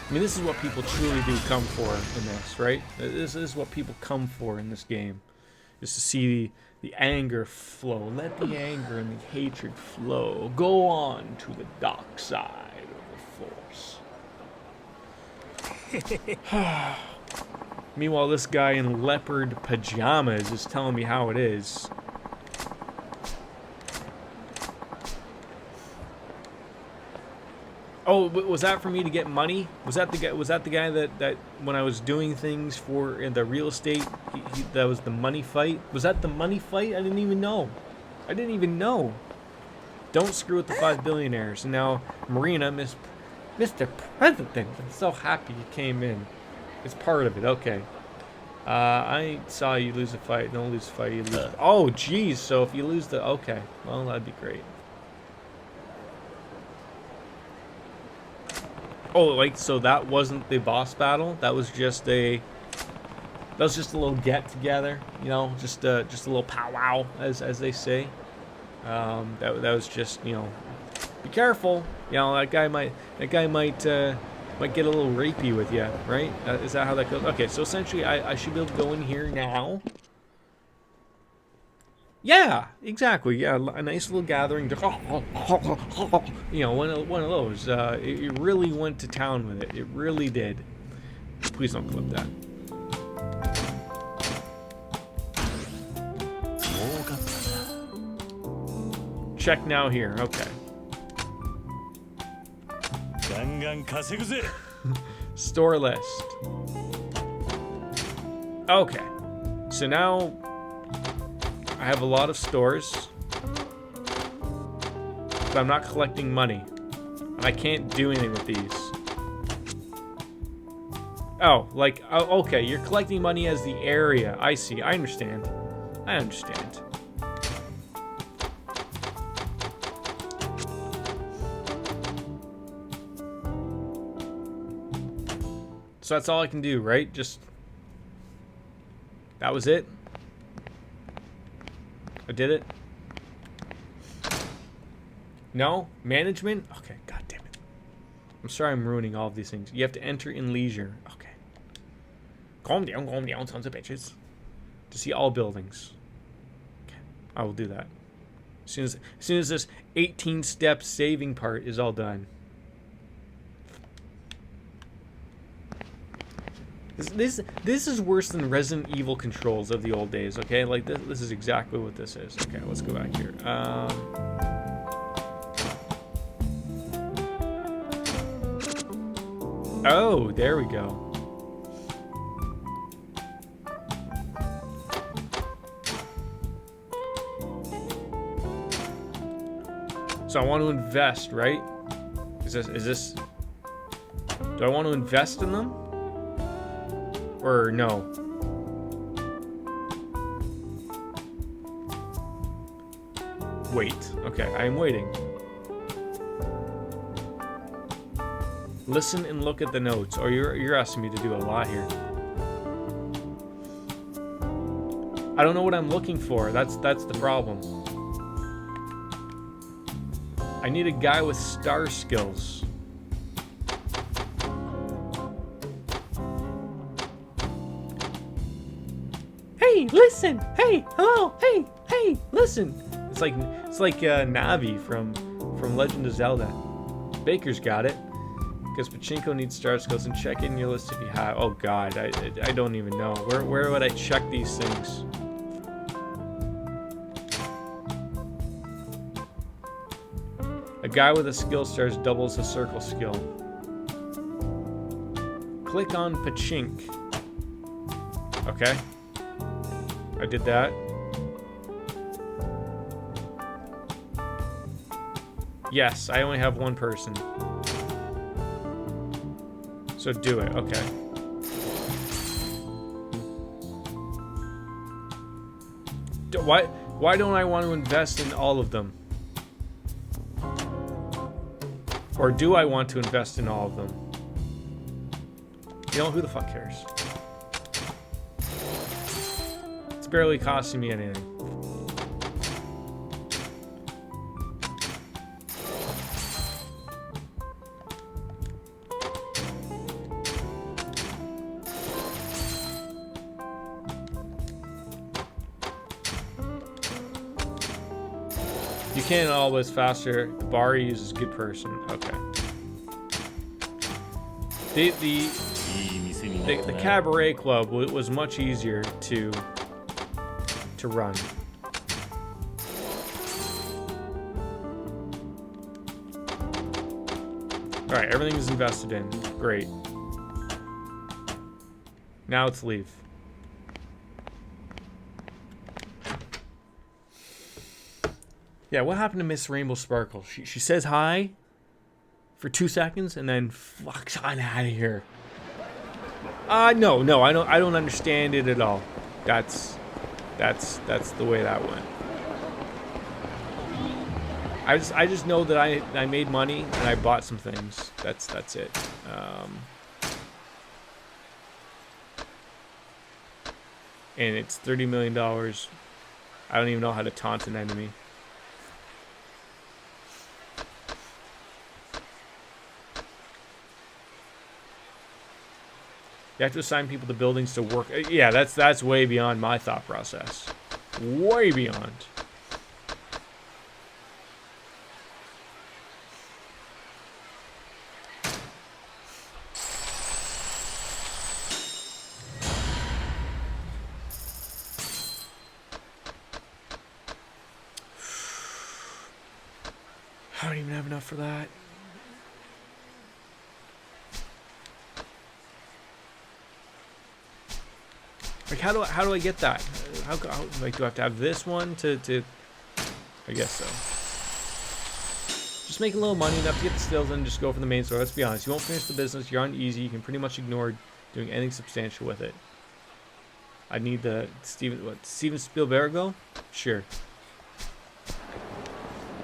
I mean, this is what people truly do come for in this, right? This is what people come for in this game, is to see the anger flow. Let the anger and the hatred flow. Go on to the dark side of the Force. Meanwhile, this guy in leopard pajamas is telling me how it is. Oh, was that for me to get money? Was that the guy that when I was doing things for in the real estate, that was the money fight? Was that the money fight? I didn't even know. Don't screw with the 5 billionaires. And now Marina, Mr. President, I'm so happy you came in. It's part of it. Okay. I saw you lose a fight. Don't lose a fight. You lose. Oh, geez. So if you lose the... Okay. Well, that'd be great. Oh, like, so that wasn't the boss battle? That was just a... That was just a little get-together. You know? Just a little powwow, as they say. That was just, you know... Be careful. You know, that guy might get a little rapey with you, right? Is that how that goes? Okay, so essentially I should be able to go in here now. Yeah, exactly. Yeah, a nice little gathering. You know, one of those. It really went to town with it. It really did. Please don't clip that. Check now here. Okay. Store list. Okay. So now I have a lot of stores, but I'm not collecting money. And I can't do anything with these. Oh, like, oh, okay, you're collecting money as the area. I see. I understand. I understand. So that's all I can do, right? Just... That was it? I did it? No? Management? Okay, god damn it. I'm sorry I'm ruining all of these things. You have to enter in leisure. Okay. Calm down, sons of bitches. To see all buildings. Okay, I will do that. As soon as this 18-step saving part is all done. This is worse than Resident Evil controls of the old days, okay? Like, this is exactly what this is. Okay, let's go back here. Oh, there we go. So I want to invest, right? Is this... Do I want to invest in them? Or no? Wait. Okay, I am waiting. Listen and look at the notes. Or you're asking me to do a lot here. I don't know what I'm looking for. That's the problem. I need a guy with star skills. Hey, listen! Hey, hello! Hey, listen! It's like Navi from Legend of Zelda. Baker's got it. Because Pachinko needs star skills, and check in your list if you have. Oh god, I don't even know. Where would I check these things? A guy with a skill stars doubles the circle skill. Click on Pachink. Okay. I did that. Yes, I only have one person. So do it, okay. Why don't I want to invest in all of them? Or do I want to invest in all of them? You know, who the fuck cares? It's barely costing me anything. You can't always faster. The bar uses good person. Okay. The cabaret club was much easier to run. All right, everything is invested in. Great. Now let's leave. Yeah, what happened to Miss Rainbow Sparkle? She says hi for 2 seconds and then fucks on out of here. No, I don't understand it at all. That's the way that went. I just know that I made money and I bought some things. That's it. And it's $30 million. I don't even know how to taunt an enemy. You have to assign people to buildings to work. Yeah, that's way beyond my thought process. Way beyond. I don't even have enough for that. Like, how do I get that? How like, do I have to have this one to? I guess so. Just make a little money, enough to get the skills, and just go for the main story. Let's be honest. You won't finish the business. You're on easy. You can pretty much ignore doing anything substantial with it. I need the Steven Spielberg? Sure.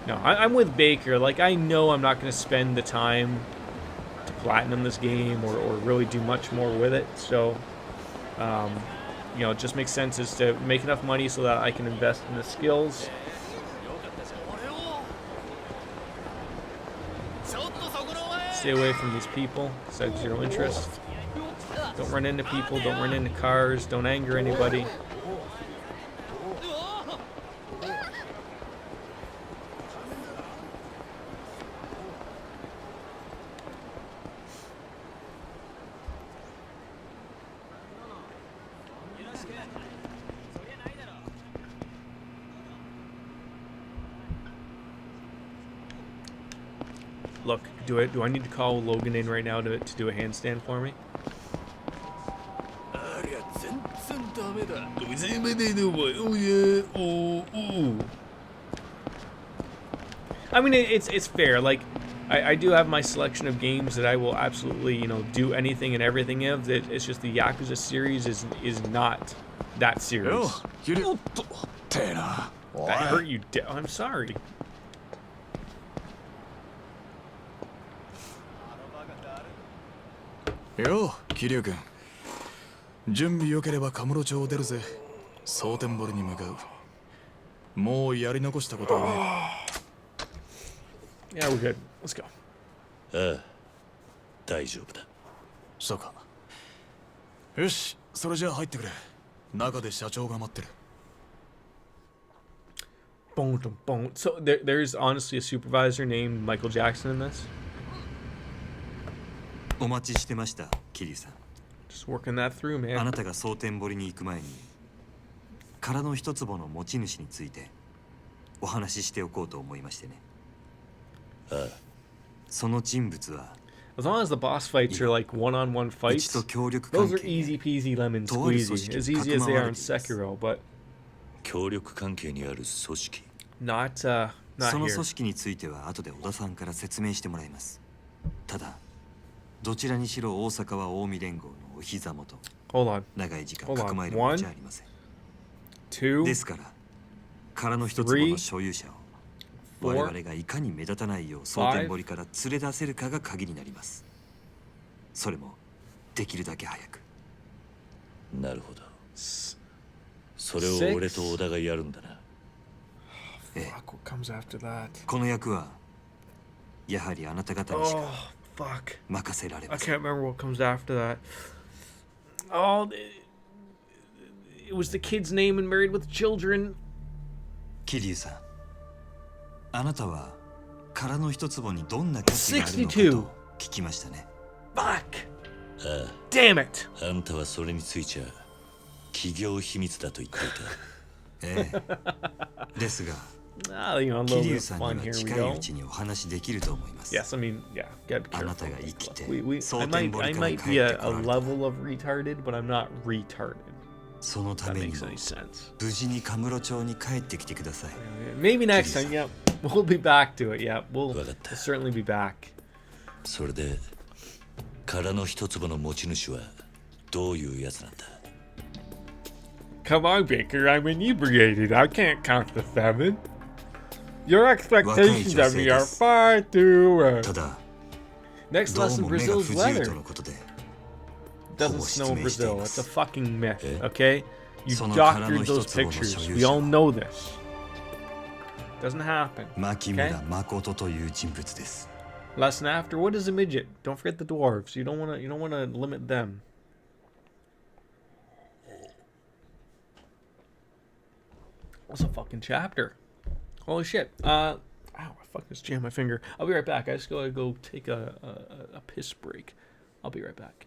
No, I'm with Baker. Like, I know I'm not going to spend the time to platinum this game or really do much more with it. So, you know, it just makes sense is to make enough money so that I can invest in the skills. Stay away from these people. Said zero interest. Don't run into people. Don't run into cars. Don't anger anybody. Look, do I need to call Logan in right now to do a handstand for me? I mean, it's fair. Like, I do have my selection of games that I will absolutely, you know, do anything and everything of. It's just the Yakuza series is not that series. That hurt you. I'm sorry.よう桐生君準備良ければカムロ町を出るぜ蒼天堀に向かうもうやり残したことはね Yeah, we're good. Let's go. ああ、大丈夫だ。そうかよしそれじゃあ入ってくれ中で社長が待ってる Boom, boom. So there's honestly a supervisor named Michael Jackson in this. お待ちしてました、桐生さん。 Just working that through, man. あなたが蒼天堀に行く前に殻の一坪の持ち主についてお話ししておこうと思いましてね。ああ、その人物は As long as the boss fights are like one-on-one うち fights, と協力関 those are 係 easy で peasy lemon とある組 squeezy. 織 As を easy as they かくま are われ in ています。 Sekiro, but 協力関係にある組織。not そ not の here. 組織については後で小田さんから説明してもらいます。ただどちらにしろ大阪は近江連合のお膝元。 Hold on. 長い時間 Hold on. かくまえるものじゃありません。 Two, ですから殻の一坪の所有者を我々がいかに目立たないよう蒼天堀から連れ出せるかが鍵になります。それもできるだけ早く。なるほど。それを俺と小田がやるんだな。fuck, what comes after that? この役はやはりあなた方にし Oh, か fuck. 任せられ I ません。 can't remember what comes after that. Oh, it was the kid's name and married with children. 桐生さん、あなたは殻の一坪にどんな価値があるのか62と聞きましたね。 Fuck. あ Damn it. あ、あんたはそれについちゃ企業秘密だと言っていええ。ですが、 Ah, you know, a little 桐 bit 生 of さん fun. には Here we 近い go. うちにお話できると思います。 Yes, I mean, yeah, gotta be あな careful. たが生きて I 蒼 might 天堀から be 帰ってこ a られたら level of retarded, but I'm not retarded. そのた That めに makes も any sense. 無事にカムロ町に帰ってきてください。 Maybe next time. Yeah, we'll be back to it. Yeah, we'll わかった。 certainly be back. それで殻の一坪の持ち主はどういうやつなんだ？ Come on, Baker, I'm inebriated. I can't count to 7. Your expectations of me are far too... ただ Next どう lesson, も目が不 Brazil's 自由 weather. とのことで Doesn't snow in Brazil. It's a fucking myth, え？ okay? You その殻の doctored 一 those つをの pictures. 所有 We 者 all は know this. Doesn't happen. 牧村誠という人物です。 Lesson after, what is a midget? Don't forget the dwarves. You don't wanna limit them. What's a fucking chapter? Holy shit. Ow, I fucking just jammed my finger. I'll be right back. I just gotta go take a piss break. I'll be right back.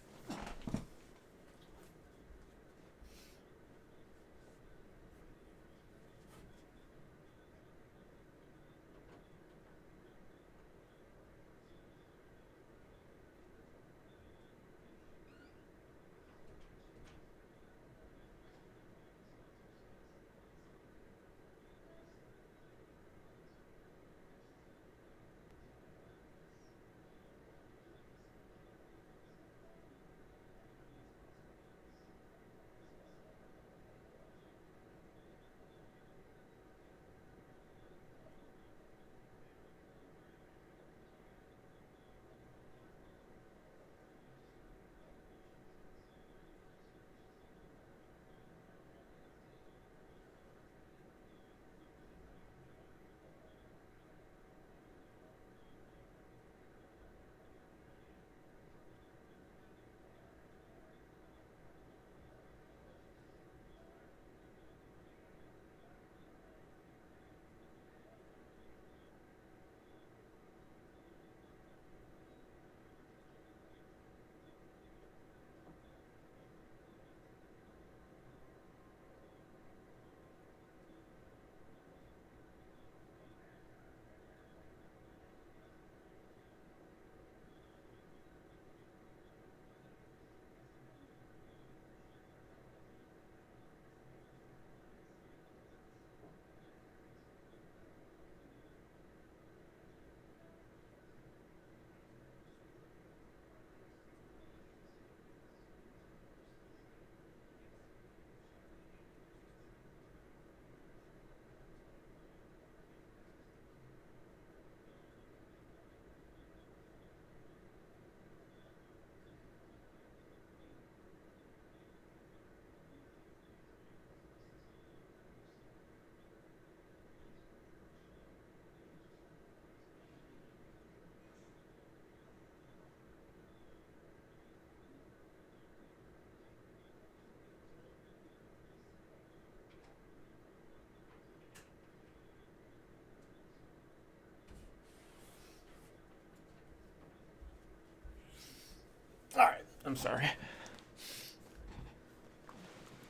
Alright, I'm sorry.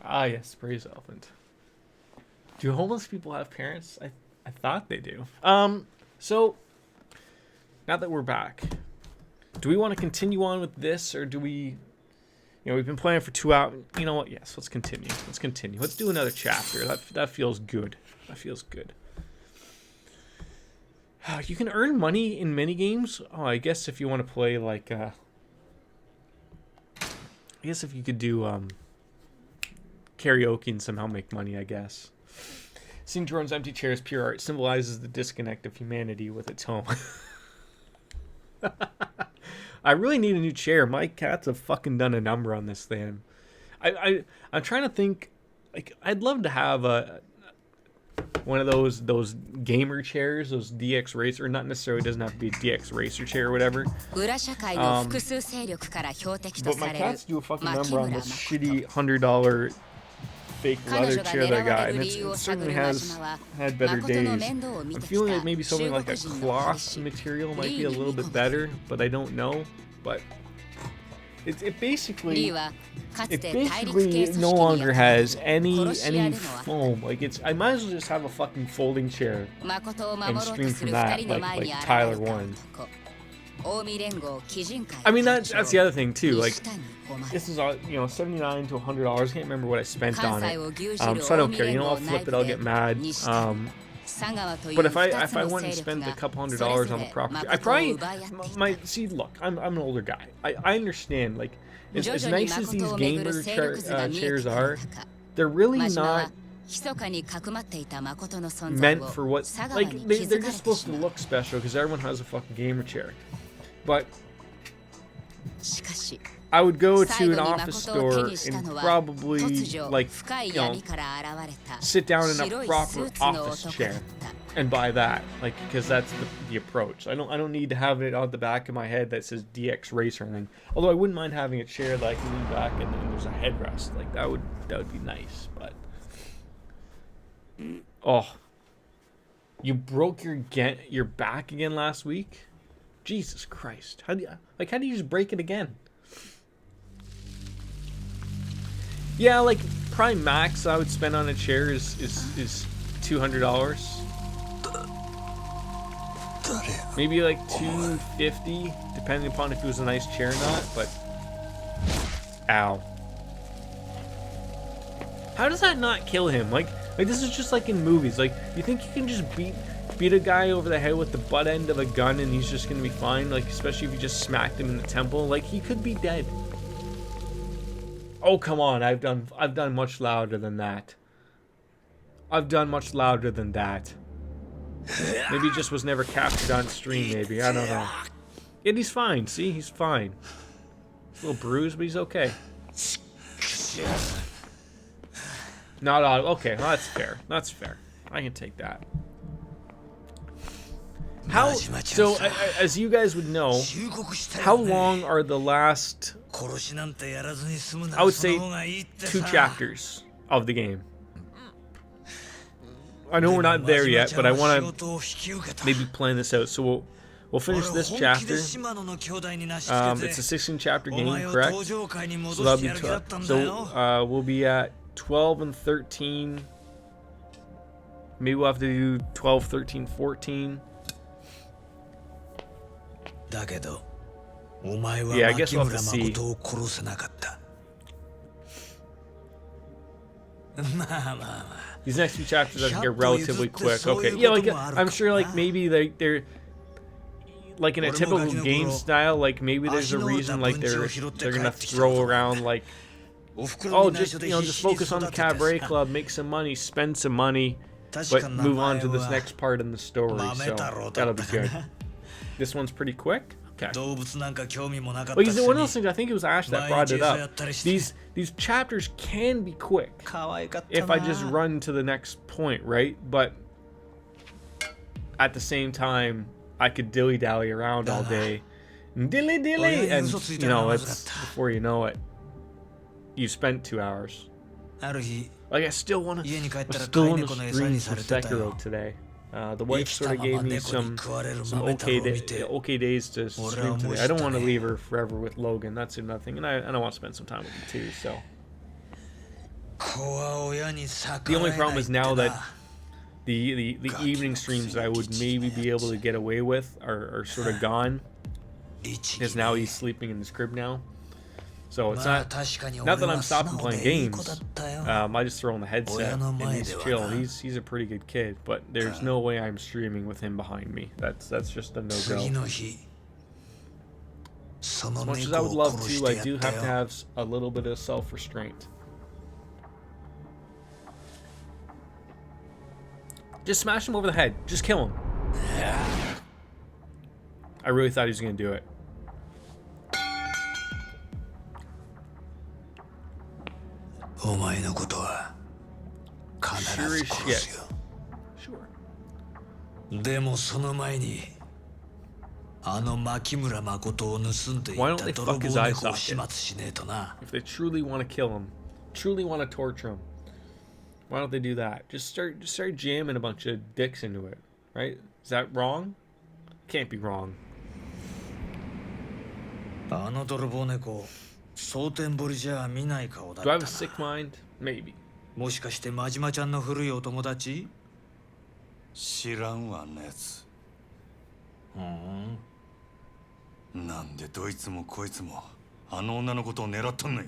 Ah, yes, praise elephant. Do homeless people have parents? I thought they do. So, now that we're back, do we want to continue on with this, or do we... You know, we've been playing for 2 hours. You know what? Yes, let's continue. Let's continue. Let's do another chapter. That feels good. That feels good. You can earn money in minigames? Oh, I guess if you want to play, like, I guess if you could do, karaoke and somehow make money, I guess. Seeing Jerome's empty chair as pure art symbolizes the disconnect of humanity with its home. I really need a new chair. My cats have fucking done a number on this thing. I'm trying to think, like, I'd love to have one of those gamer chairs, those DX Racer, not necessarily, doesn't have to be a DX Racer chair or whatever. But my cats do a fucking number on this shitty $100 fake leather chair that I got, and it certainly has had better days. I'm feeling like maybe something like a cloth material might be a little bit better, but I don't know. But it basically no longer has any foam. Like, I might as well just have a fucking folding chair and stream from that, like Tyler Warren. I mean, that's the other thing too. Like, this is $79 to $100. I can't remember what I spent on it. So I don't care. You know, I'll flip it. I'll get mad. But if I went and spent a couple $100s on the property, I probably might see. Look, I'm an older guy. I understand. Like, as nice as these gamer chairs are, they're really not meant for what, like, they're just supposed to look special because everyone has a fucking gamer chair. But I would go to an office store and probably, like, you know, sit down in a proper office chair and buy that, like, because that's the approach. I don't need to have it on the back of my head that says DX Race or anything. Although I wouldn't mind having a chair that I can lean back and there's a headrest. Like, that would be nice. But oh, you broke your back again last week? Jesus Christ! How do you just break it again? Yeah, like prime max I would spend on a chair is $200. Maybe like $250, depending upon if it was a nice chair or not. But ow! How does that not kill him? Like this is just like in movies. Like, you think you can just beat a guy over the head with the butt end of a gun and he's just gonna be fine? Like, especially if you just smacked him in the temple. Like, he could be dead. Oh, come on. I've done much louder than that. I've done much louder than that. Maybe he just was never captured on stream, maybe. I don't know. Yet he's fine. See? He's fine. A little bruised, but he's okay. Not all. Okay, well, that's fair. That's fair. I can take that. How? So, as you guys would know, how long are the last, I would say, 2 chapters of the game? I know we're not there yet, but I want to maybe plan this out. So we'll finish this chapter. It's a 16 chapter game, correct? So that'll be 12. So we'll be at 12 and 13. Maybe we'll have to do 12, 13, 14. Yeah, I guess we'll have to see. These next few chapters I think are relatively quick. Okay, yeah, like I'm sure, like maybe they're like in a typical game style. Like maybe there's a reason, like they're gonna throw around like, oh, just just focus on the cabaret club, make some money, spend some money, but move on to this next part in the story. So that'll be good. This one's pretty quick. Okay. Well, one of those things, I think it was Ash that brought it up. These chapters can be quick if I just run to the next point, right? But at the same time, I could dilly-dally around all day. Dilly-dilly! And, it's, before you know it, you spent 2 hours. Like, I still want to stream some Sekiro today. The wife sort of gave me some okay days to stream today. I don't want to leave her forever with Logan. That's another thing, and I don't want to spend some time with him too. So the only problem is now that the evening streams that I would maybe be able to get away with are sort of gone, because now he's sleeping in his crib now. So it's not that I'm stopping playing games. I just throw on the headset and he's chill. He's a pretty good kid, but there's no way I'm streaming with him behind me. That's just a no-go. As much as I would love to, I do have to have a little bit of self-restraint. Just smash him over the head. Just kill him. I really thought he was gonna do it. Sure as shit. Sure. Why don't they fuck his eye socket? If they truly want to kill him, truly want to torture him, why don't they do that? Just start jamming a bunch of dicks into it, right? Is that wrong? Can't be wrong. Do I have a sick mind? Maybe. もしかして真島ちゃんの古いお友達？知らんわあんなやつ。なんでどいつもこいつもあの女のことを狙ったんのや。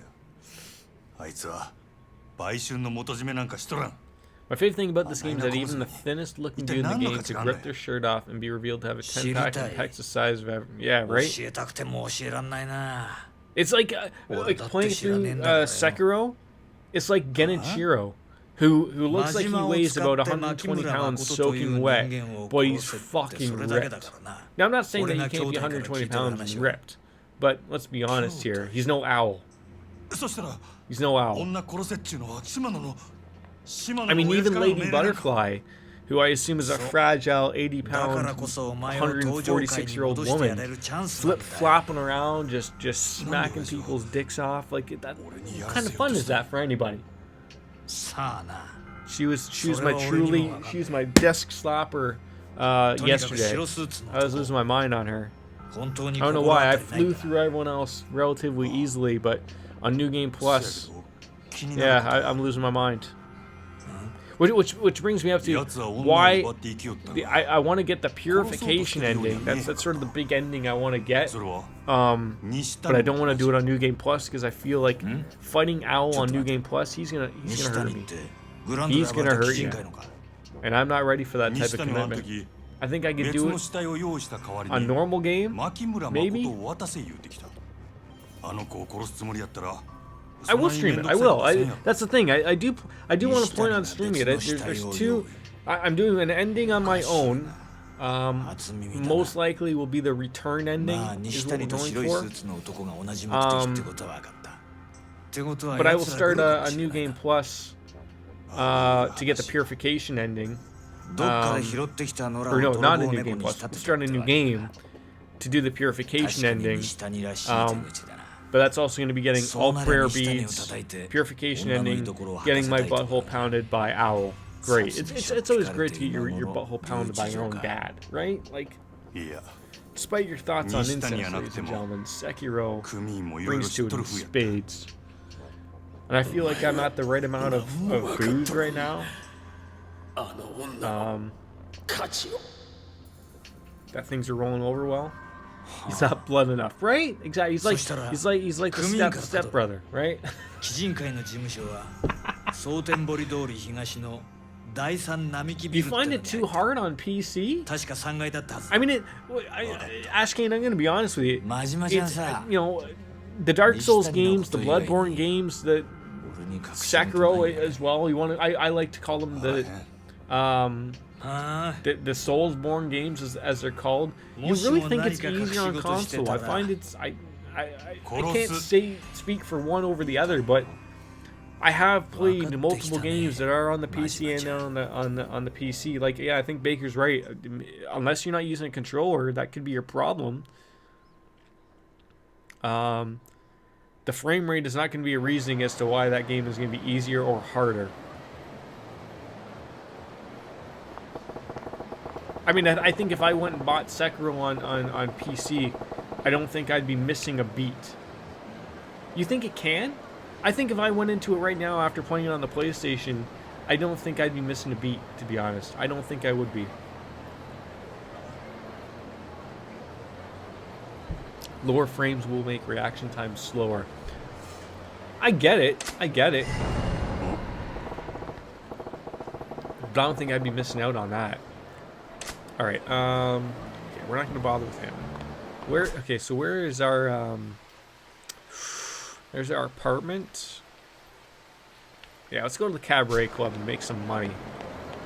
あいつは売春の元締めなんかしとらん。My favorite thing about this game is that even the thinnest looking dude in the game could rip their shirt off and be revealed to have a 10-pack and pecs the size of ever. Yeah, right? It's like playing through Sekiro. It's like Genichiro, who looks like he weighs about 120 pounds soaking wet, but he's fucking ripped. Now I'm not saying that he can't be 120 pounds ripped, but let's be honest here. He's no owl. He's no owl. I mean, even Lady Butterfly, who I assume is a fragile 80-pound, 146-year-old woman, flip-flopping around, just smacking people's dicks off. Like, that, what kind of fun is that for anybody? She was my desk slapper yesterday. I was losing my mind on her. I don't know why. I flew through everyone else relatively easily, but on New Game Plus, yeah, I'm losing my mind. Which brings me up to why I want to get the purification ending. That's sort of the big ending I want to get. But I don't want to do it on New Game Plus because I feel like fighting Owl on New Game Plus, he's gonna hurt me. He's gonna hurt you, and I'm not ready for that type of commitment. I think I could do it on normal game, maybe. I will stream it. I will. That's the thing. I do want to plan on streaming it. There's two. I'm doing an ending on my own. Most likely will be the return ending. Is what we're going for. But I will start a New Game Plus to get the purification ending. Or no, not a New Game Plus. Start a new game to do the purification ending. But that's also going to be getting all prayer beads, purification ending, getting my butthole pounded by Owl. Great. It's always great to get your butthole pounded by your own dad, right? Like, despite your thoughts on incest, ladies and gentlemen, Sekiro brings to it in spades. And I feel like I'm at the right amount of booze right now. That things are rolling over well. He's not blood enough, right? Exactly. He's like the step brother, right? Do you find it too hard on PC? I mean, Ashkane, I'm gonna be honest with you. It's, the Dark Souls games, the Bloodborne games, the Sekiro as well. I like to call them the Soulsborne games as they're called. You really think it's easier on console? I find it's I can't speak for one over the other, but I have played multiple games that are on the PC and on the PC. Like, yeah, I think Baker's right. Unless you're not using a controller, that could be your problem. The frame rate is not going to be a reasoning as to why that game is going to be easier or harder. I mean, I think if I went and bought Sekiro on PC, I don't think I'd be missing a beat. You think it can? I think if I went into it right now after playing it on the PlayStation, I don't think I'd be missing a beat, to be honest. I don't think I would be. Lower frames will make reaction time slower. I get it. But I don't think I'd be missing out on that. Alright, okay, we're not going to bother with him. So where is our, there's our apartment. Yeah, let's go to the Cabaret Club and make some money.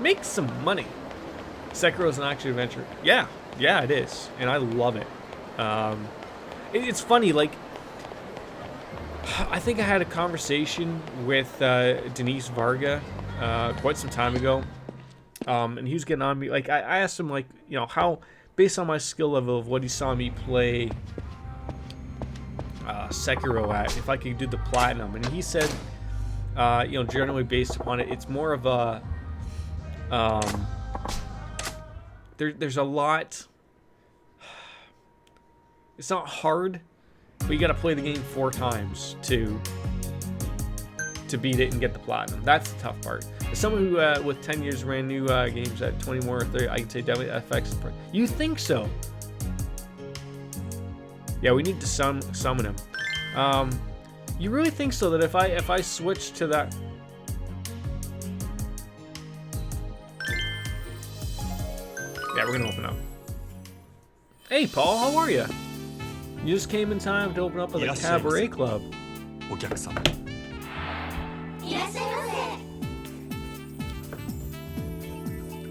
Make some money! Sekiro's an action-adventure. Yeah, it is. And I love it. It's funny, like, I think I had a conversation with Denise Varga quite some time ago. And he was getting on me. Like, I asked him, like, how, based on my skill level of what he saw me play Sekiro at, if I could do the platinum. And he said, generally based upon it, it's more of a, there's a lot, it's not hard, but you got to play the game 4 times to beat it and get the platinum. That's the tough part. As someone who, with 10 years, ran new games at 20 more or 30, I can say definitely FX. You think so? Yeah, we need to summon him. You really think so that if I switch to that? Yeah, we're gonna open up. Hey, Paul, how are you? You just came in time to open up a cabaret club. お客様。いらっしゃいませ。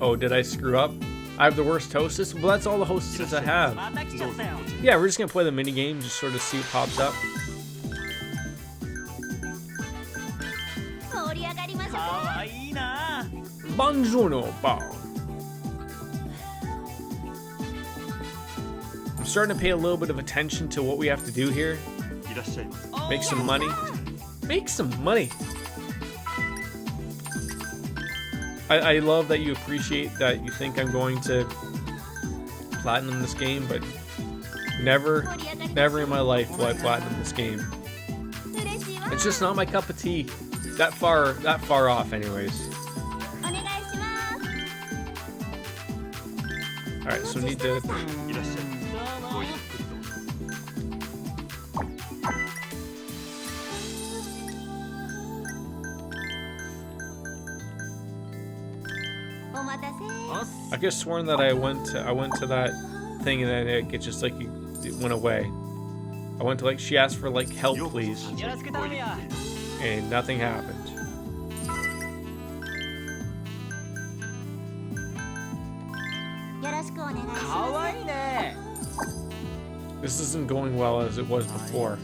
Oh, did I screw up? I have the worst hostess? Well, that's all the hostesses I have. Yeah, we're just gonna play the mini game, just sort of see what pops up. 盛り上がりましょう。かわいいな。 Buongiorno, Bob. I'm starting to pay a little bit of attention to what we have to do here. いらっしゃいませ。 Make some money. Make some money. I love that you appreciate that you think I'm going to platinum this game, but never in my life will I platinum this game. It's just not my cup of tea. That far off anyways. Alright, so need to... いらっしゃいませ。ごゆっくりどうぞ。 I could have sworn that I went to that thing and then it just like it went away. I went to like she asked for like help please, and nothing happened. This isn't going well as it was before.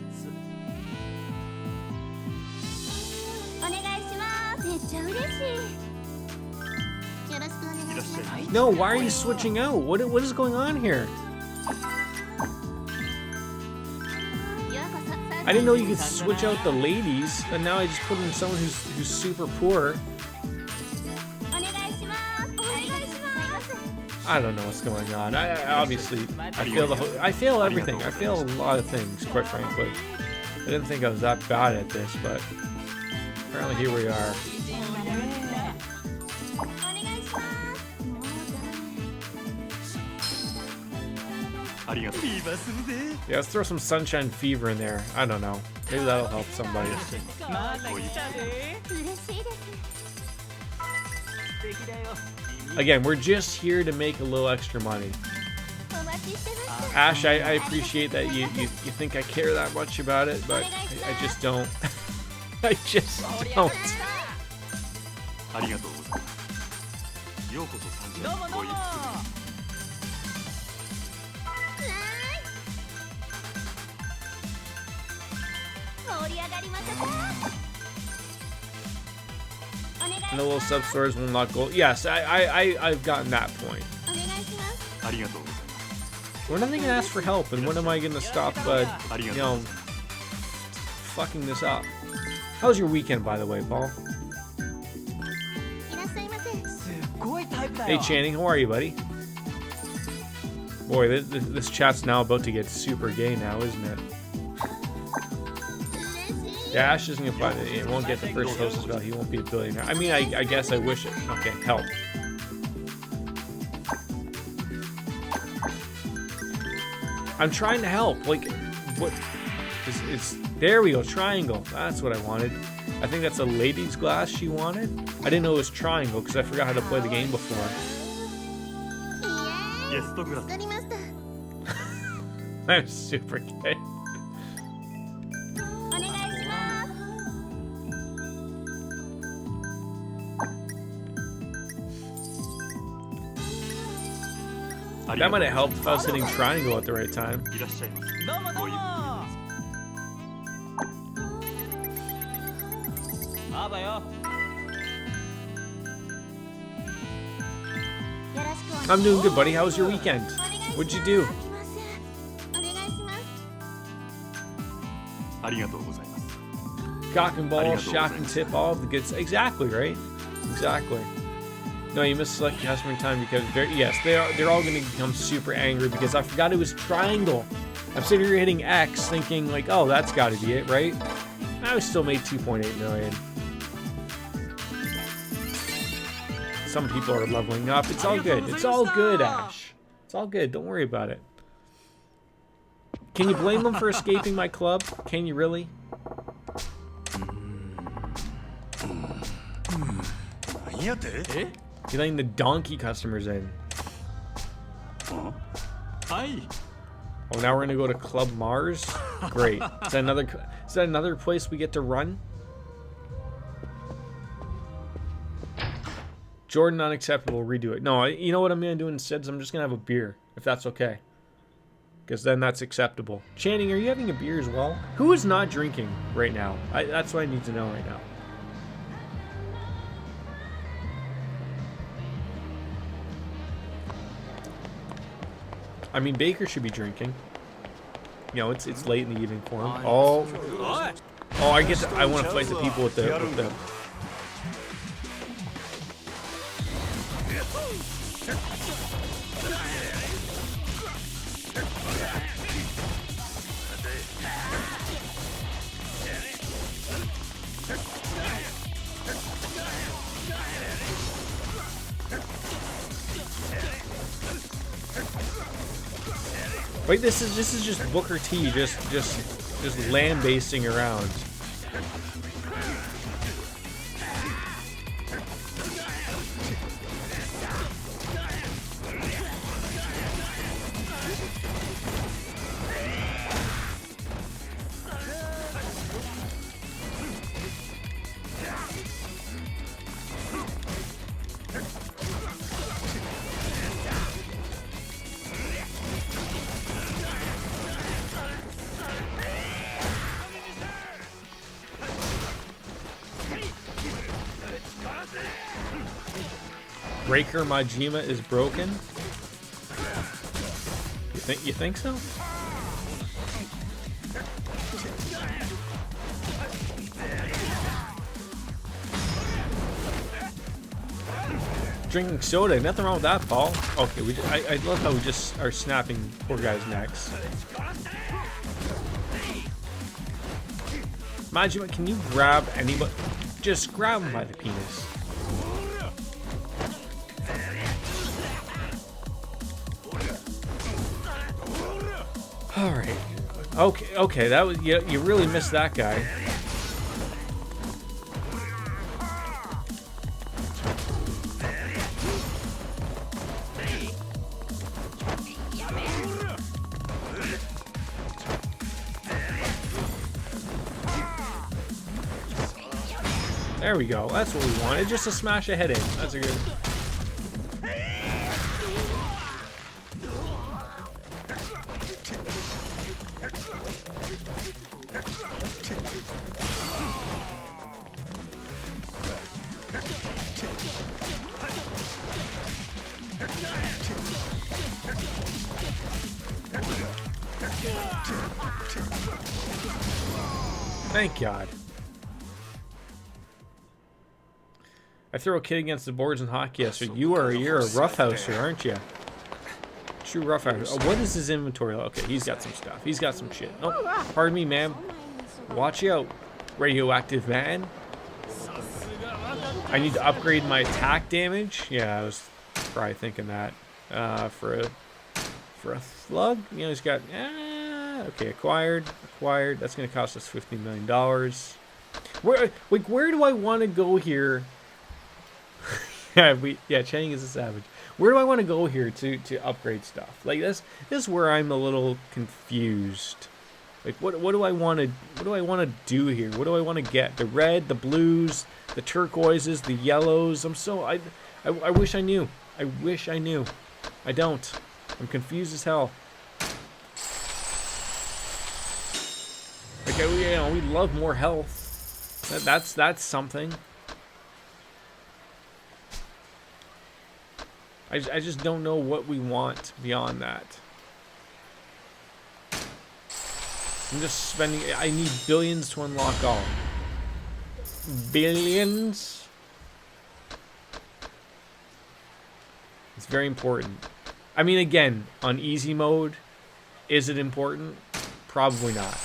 No, why are you switching out? What is going on here? I didn't know you could switch out the ladies, and now I just put in someone who's super poor. I don't know what's going on. I obviously I fail everything. I fail a lot of things, quite frankly. I didn't think I was that bad at this, but apparently here we are. Yeah, let's throw some Sunshine Fever in there. I don't know. Maybe that'll help somebody. Again, we're just here to make a little extra money. Ash, I appreciate that you think I care that much about it, but I just don't. I just don't. ありがとうございます。ようこそ参上ごゆっくり。 And the little sub stores will not go. Yes, I've gotten that point. When am I gonna ask for help, and when am I gonna stop, you know, fucking this up? How was your weekend, by the way, Paul? Hey, Channing, how are you, buddy? Boy, this chat's now about to get super gay now, isn't it? Yeah, Ash isn't gonna find it. It won't get the first hostess value. He won't be a billionaire. I mean, I guess I wish it. Okay, help. I'm trying to help. Like, what? It's there we go. Triangle. That's what I wanted. I think that's a lady's glass she wanted. I didn't know it was triangle because I forgot how to play the game before. I'm super gay. That might have helped if I was hitting triangle at the right time. I'm doing good, buddy. How was your weekend? What'd you do? Cock and ball, shock and tip, all of the good stuff. Exactly, right? Exactly. No, you missed select customer time because they're all going to become super angry because I forgot it was triangle. I'm sitting here hitting X thinking like, oh, that's got to be it, right? I still made 2.8 million. Some people are leveling up. It's all good. It's all good, Ash. It's all good. Don't worry about it. Can you blame them for escaping my club? Can you really? You're letting the donkey customers in. Oh, now we're gonna go to Club Mars. Great. Is that another place we get to run? Jordan, unacceptable. Redo it. No, you know what I'm gonna do instead? Is I'm just gonna have a beer, if that's okay. Because then that's acceptable. Channing, are you having a beer as well? Who is not drinking right now? That's what I need to know right now. I mean, Baker should be drinking. You know, it's late in the evening for him. Oh, I want to fight the people with the. Wait, this is just Booker T just land-basing around. Breaker Majima is broken. You think so? Drinking soda, nothing wrong with that, Paul. Okay, I love how we just are snapping poor guys' necks. Majima, can you grab anybody? Just grab him by the penis. All right. Okay. That was you really missed that guy. There we go. That's what we wanted. Just to smash a head in. That's a good. Thank God. I throw a kid against the boards in hockey. So you're a roughhouser, aren't you? True roughhouser. Oh, what is his inventory? Okay, he's got some stuff. He's got some shit. Oh, pardon me, ma'am. Watch out, radioactive man. I need to upgrade my attack damage. Yeah, I was probably thinking that. For a slug, you know, he's got. Okay, acquired. That's gonna cost us $15 million. Where do I want to go here? Channing is a savage. Where do I want to go here to upgrade stuff? Like this is where I'm a little confused. Like what do I want to do here? What do I want to get? The red, the blues, the turquoises, the yellows. I wish I knew. I wish I knew. I don't. I'm confused as hell. Like we love more health. That's something. I just don't know what we want beyond that. I'm just spending. I need billions to unlock all. Billions. It's very important. I mean, again, on easy mode, is it important? Probably not.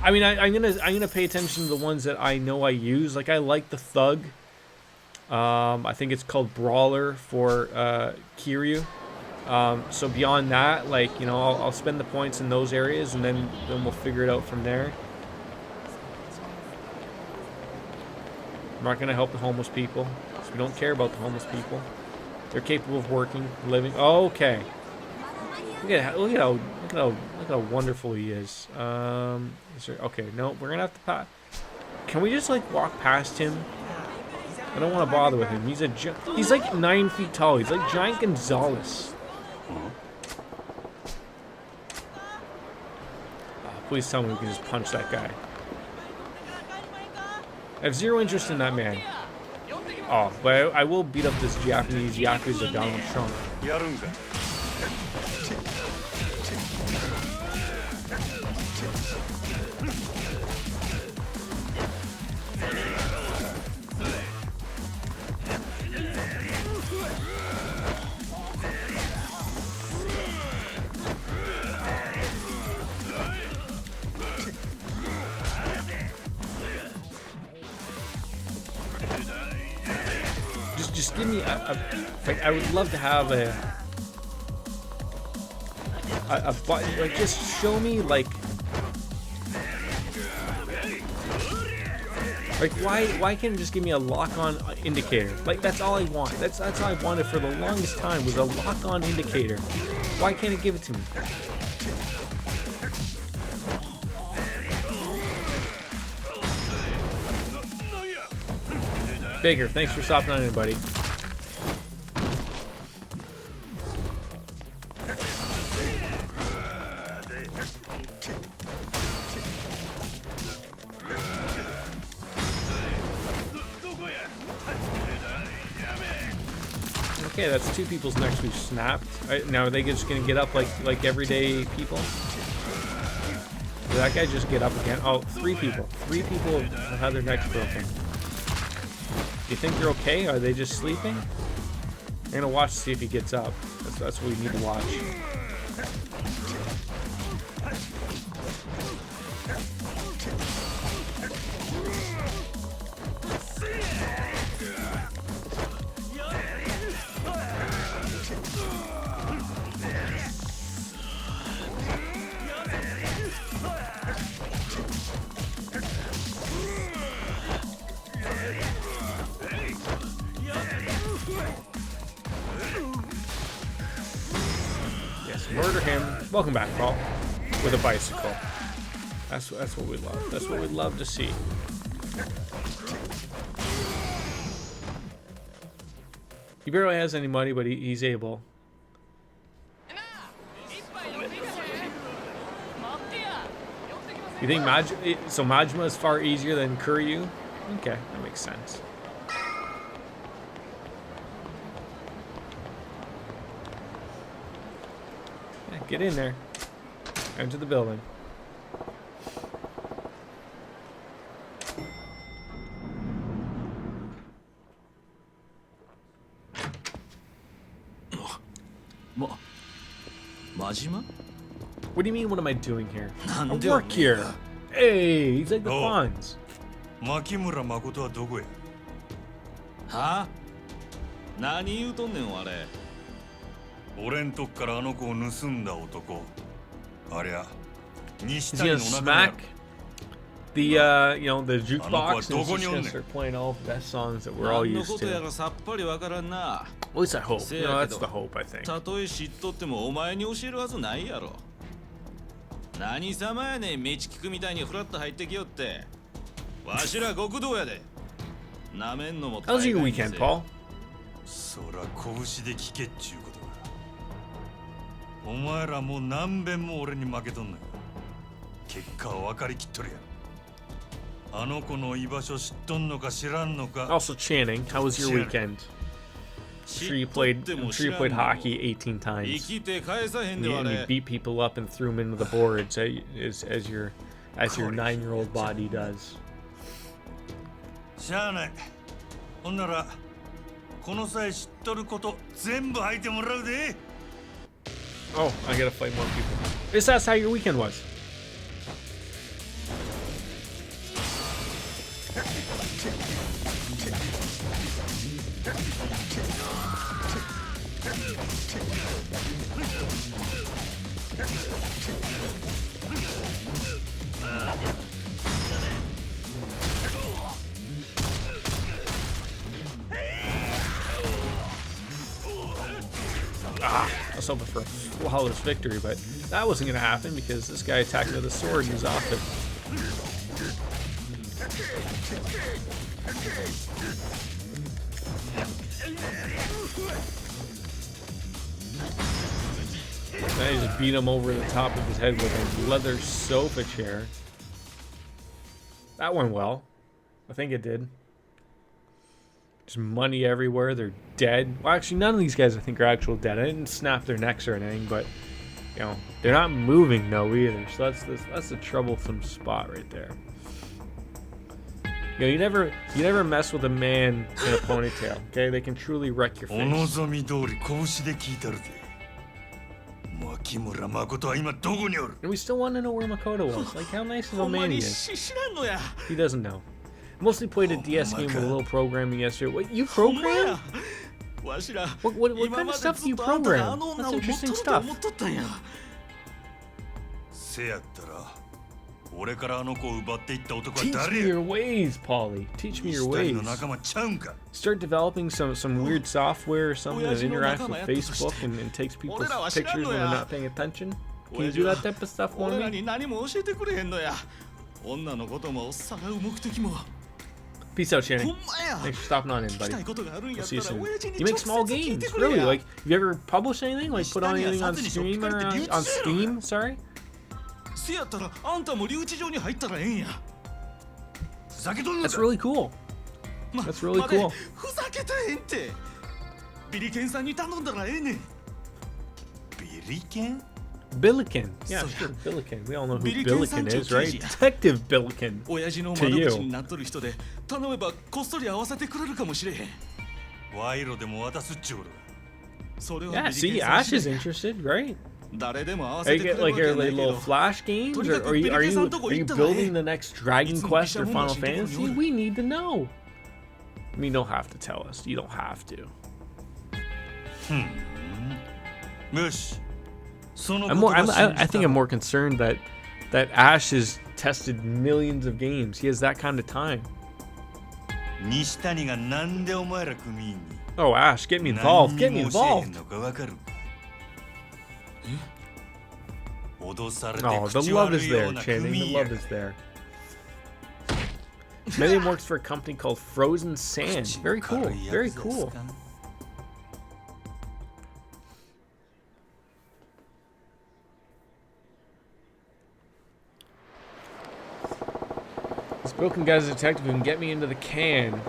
I mean, I'm gonna pay attention to the ones that I know I use. Like I like the Thug. I think it's called Brawler for Kiryu. So beyond that, like, you know, I'll spend the points in those areas, and then we'll figure it out from there. I'm not gonna help the homeless people, because we don't care about the homeless people. They're capable of working, living. Oh, okay. Look how wonderful he is. Okay, no, we're gonna have to pass. Can we just like walk past him? I don't want to bother with him. He's like 9 feet tall. He's like Giant Gonzalez. Please tell me we can just punch that guy. I have zero interest in that man. Oh, but I will beat up this Japanese Yakuza Donald Trump. Just give me like I would love to have a button, like just show me like why can't it just give me a lock-on indicator? Like that's all I want. That's all I wanted for the longest time was a lock-on indicator. Why can't it give it to me? Baker, thanks for stopping on in, buddy. Okay, that's 2 people's necks we've snapped. Now are they just gonna get up like everyday people? Did that guy just get up again? Oh, 3 people. 3 people have had their necks broken. You think they're okay? Are they just sleeping? I'm gonna watch to see if he gets up. That's what we need to watch. Murder him. Welcome back, Paul. With a bicycle. That's what we love. That's what we love to see. He barely has any money, but he's able. You think Majima is far easier than Kuryu? Okay, that makes sense. Get in there. Enter the building. Majima? What do you mean, what am I doing here? I Nande work here. Hey, he's like the Fonz. Makimura Makotoはどこへ? は？何言うとんねんあれ。俺んとこからあの子を盗んだ男。ありゃ、西 He's 谷 gonna の仲間 smack the you know, the jukebox and he's just gonna start playing all the best songs that we're all used to. At least I hope. You know, that's the hope, I think. たとえ知っとってもお前に教えるはずないやろ。何様やねん、道聞くみたいにフラッと入ってきよって。わしら極道やで。なめんのも How's your weekend, Paul? そら拳で聞けっちゅうことだ。お前らもう何遍も俺に負けとんのよ。結果は分かりきっとるやん。あの子の居場所知っとんのか知らんのか。 Also, Channing, how was your weekend? I'm sure you played hockey 18 times. And you beat people up and threw them into the boards as your 9-year-old body does. しゃあない。ほんならこの際知っとること全部吐いてもらうで。 Oh, I gotta fight more people. Just ask how your weekend was. I was hoping for a flawless victory, but that wasn't going to happen because this guy attacked me with a sword and he's off it. Then I just beat him over the top of his head with a leather sofa chair. That went well. I think it did. Just money everywhere. They're dead. Well, actually, none of these guys I think are actual dead. I didn't snap their necks or anything, but you know they're not moving no either. So that's a troublesome spot right there. You know, you never mess with a man in a ponytail. Okay, they can truly wreck your face. And we still want to know where Makoto was. Like, how nice of a man he is. He doesn't know. Mostly played a DS game with a little programming yesterday. What, you program? What kind of stuff do you program? That's interesting stuff. Teach me your ways, Polly. Teach me your ways. Start developing some weird software or something that interacts with Facebook and takes people's pictures when they're not paying attention. Can you do that type of stuff for me? Peace out, Channing. Thanks for stopping on in, buddy. We'll see you soon. You make small games, really? Like, have you ever published anything? Like, put on anything on Steam or on Steam? Sorry. That's really cool. That's really cool. Billiken. Yeah, sure, Billiken. We all know who Billiken is, right? Detective Billiken. To you. Yeah, see, Ash is interested, right? Are you get like your little Flash games, or are you building the next Dragon Quest or Final Fantasy? We need to know. I mean, you don't have to tell us. You don't have to. I think I'm more concerned that Ash has tested millions of games. He has that kind of time. Oh, Ash, get me involved. Get me involved. Oh, the love is there, Channing. The love is there. Medium works for a company called Frozen Sand. Very cool. Very cool. This broken guy's a detective who can get me into the can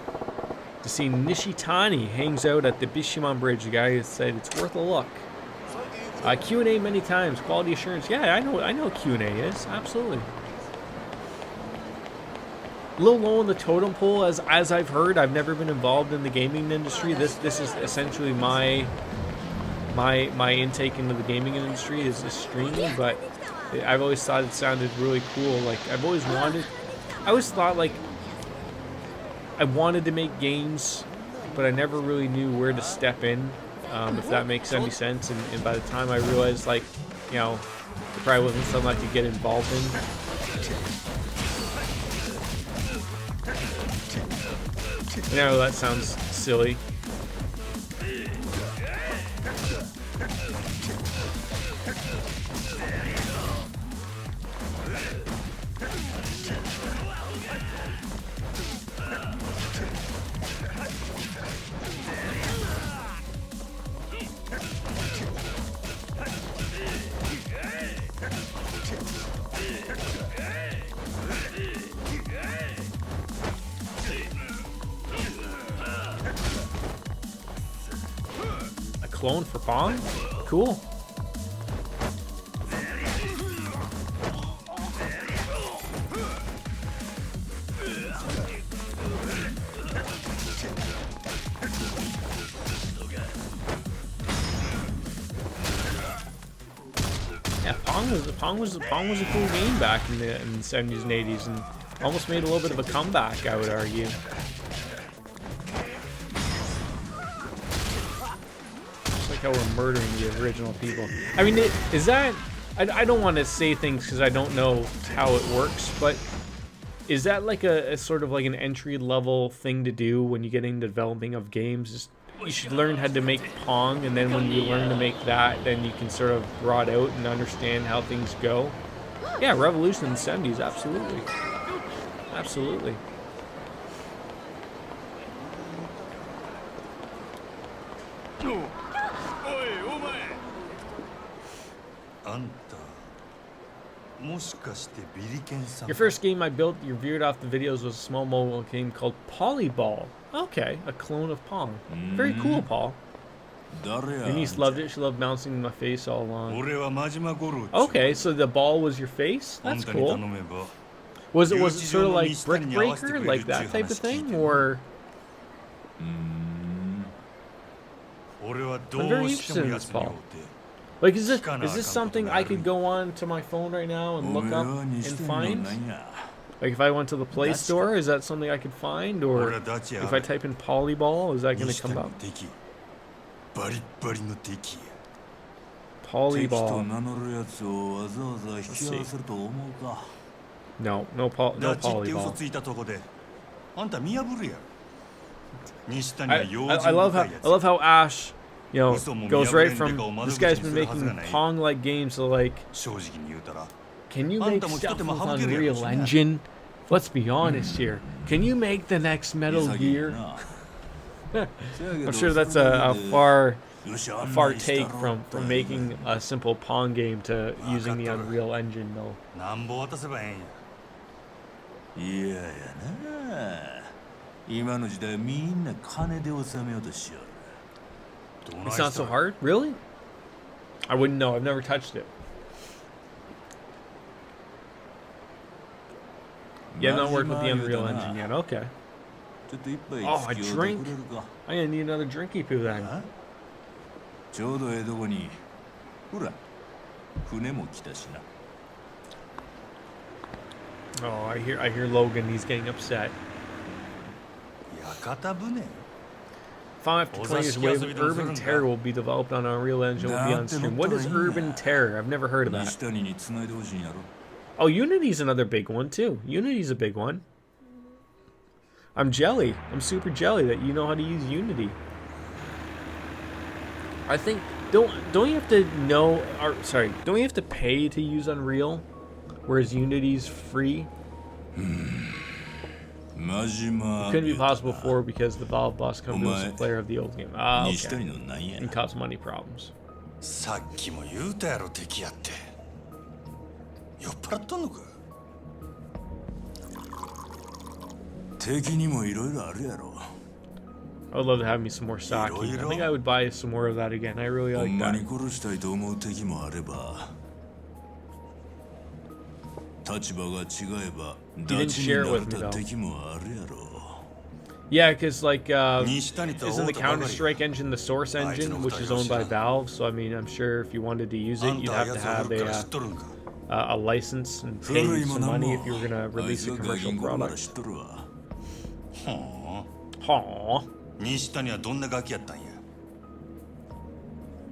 to see Nishitani hangs out at the Bishamon Bridge. The guy said it's worth a look. Q&A many times, quality assurance. Yeah, I know what Q&A is. Absolutely. A little low on the totem pole, as I've heard. I've never been involved in the gaming industry. This is essentially my intake into the gaming industry is streaming, but I've always thought it sounded really cool. Like I always thought like I wanted to make games, but I never really knew where to step in. If that makes any sense, and by the time I realized, like, you know, it probably wasn't something I could get involved in. I know that sounds silly. Clone for Pong? Cool. Yeah, Pong was a cool game back in the 70s and 80s, and almost made a little bit of a comeback, I would argue. How we're murdering the original people. I mean, is that... I don't want to say things because I don't know how it works, but is that like a sort of like an entry-level thing to do when you get into developing of games? Just you should learn how to make Pong, and then when you learn to make that, then you can sort of broad out and understand how things go. Yeah, Revolution in the 70s, absolutely. Absolutely. Your first game I built, you viewed off the videos, was a small mobile game called Polyball. Okay, a clone of Pong. Very cool, Paul. Your niece loved it. She loved bouncing in my face all along. Okay, so the ball was your face? That's cool. Was it sort of like Brick Breaker, like that type of thing, or? I'm very interested in this, Paul. Like, is this something I could go on to my phone right now and look up and find? Like, if I went to the Play Store, is that something I could find? Or if I type in Polyball, is that going to come up? Polyball. Let's see. No Polyball. I love how Ash, you know, goes right from this guy's been making Pong-like games to like, can you make stuff with Unreal Engine? Let's be honest here. Can you make the next Metal Gear? I'm sure that's a far take from making a simple Pong game to using the Unreal Engine, though. It's not so hard? Really? I wouldn't know. I've never touched it. Yeah, I've not worked with the Unreal Engine yet. Okay. Oh, a drink? I'm gonna need another drinky poo then. Oh, I hear Logan. He's getting upset. If I have to play this wave, Urban Terror will be developed on Unreal Engine. Will be on stream. What is Urban Terror? I've never heard of that. Oh, Unity's another big one too. Unity's a big one. I'm jelly. I'm super jelly that you know how to use Unity. I think don't you have to know? Or sorry, don't you have to pay to use Unreal, whereas Unity's free? It couldn't be possible before because the Valve boss company was a player of the old game. Ah, okay. And caused money problems. 酔っ払ったのか敵にもいろいろあるやろ I would love to have me some more sake. I think I would buy some more of that again. I really like that. 殺したいと思う敵もあれば立場が違えばダチになった敵もあるやろ Yeah, because like isn't the Counter-Strike engine the Source engine, which is owned by Valve? So I mean, I'm sure if you wanted to use it, you'd have to have a license and pay some money if you were gonna release a commercial product. Huh. 西谷はどんなガキやったんや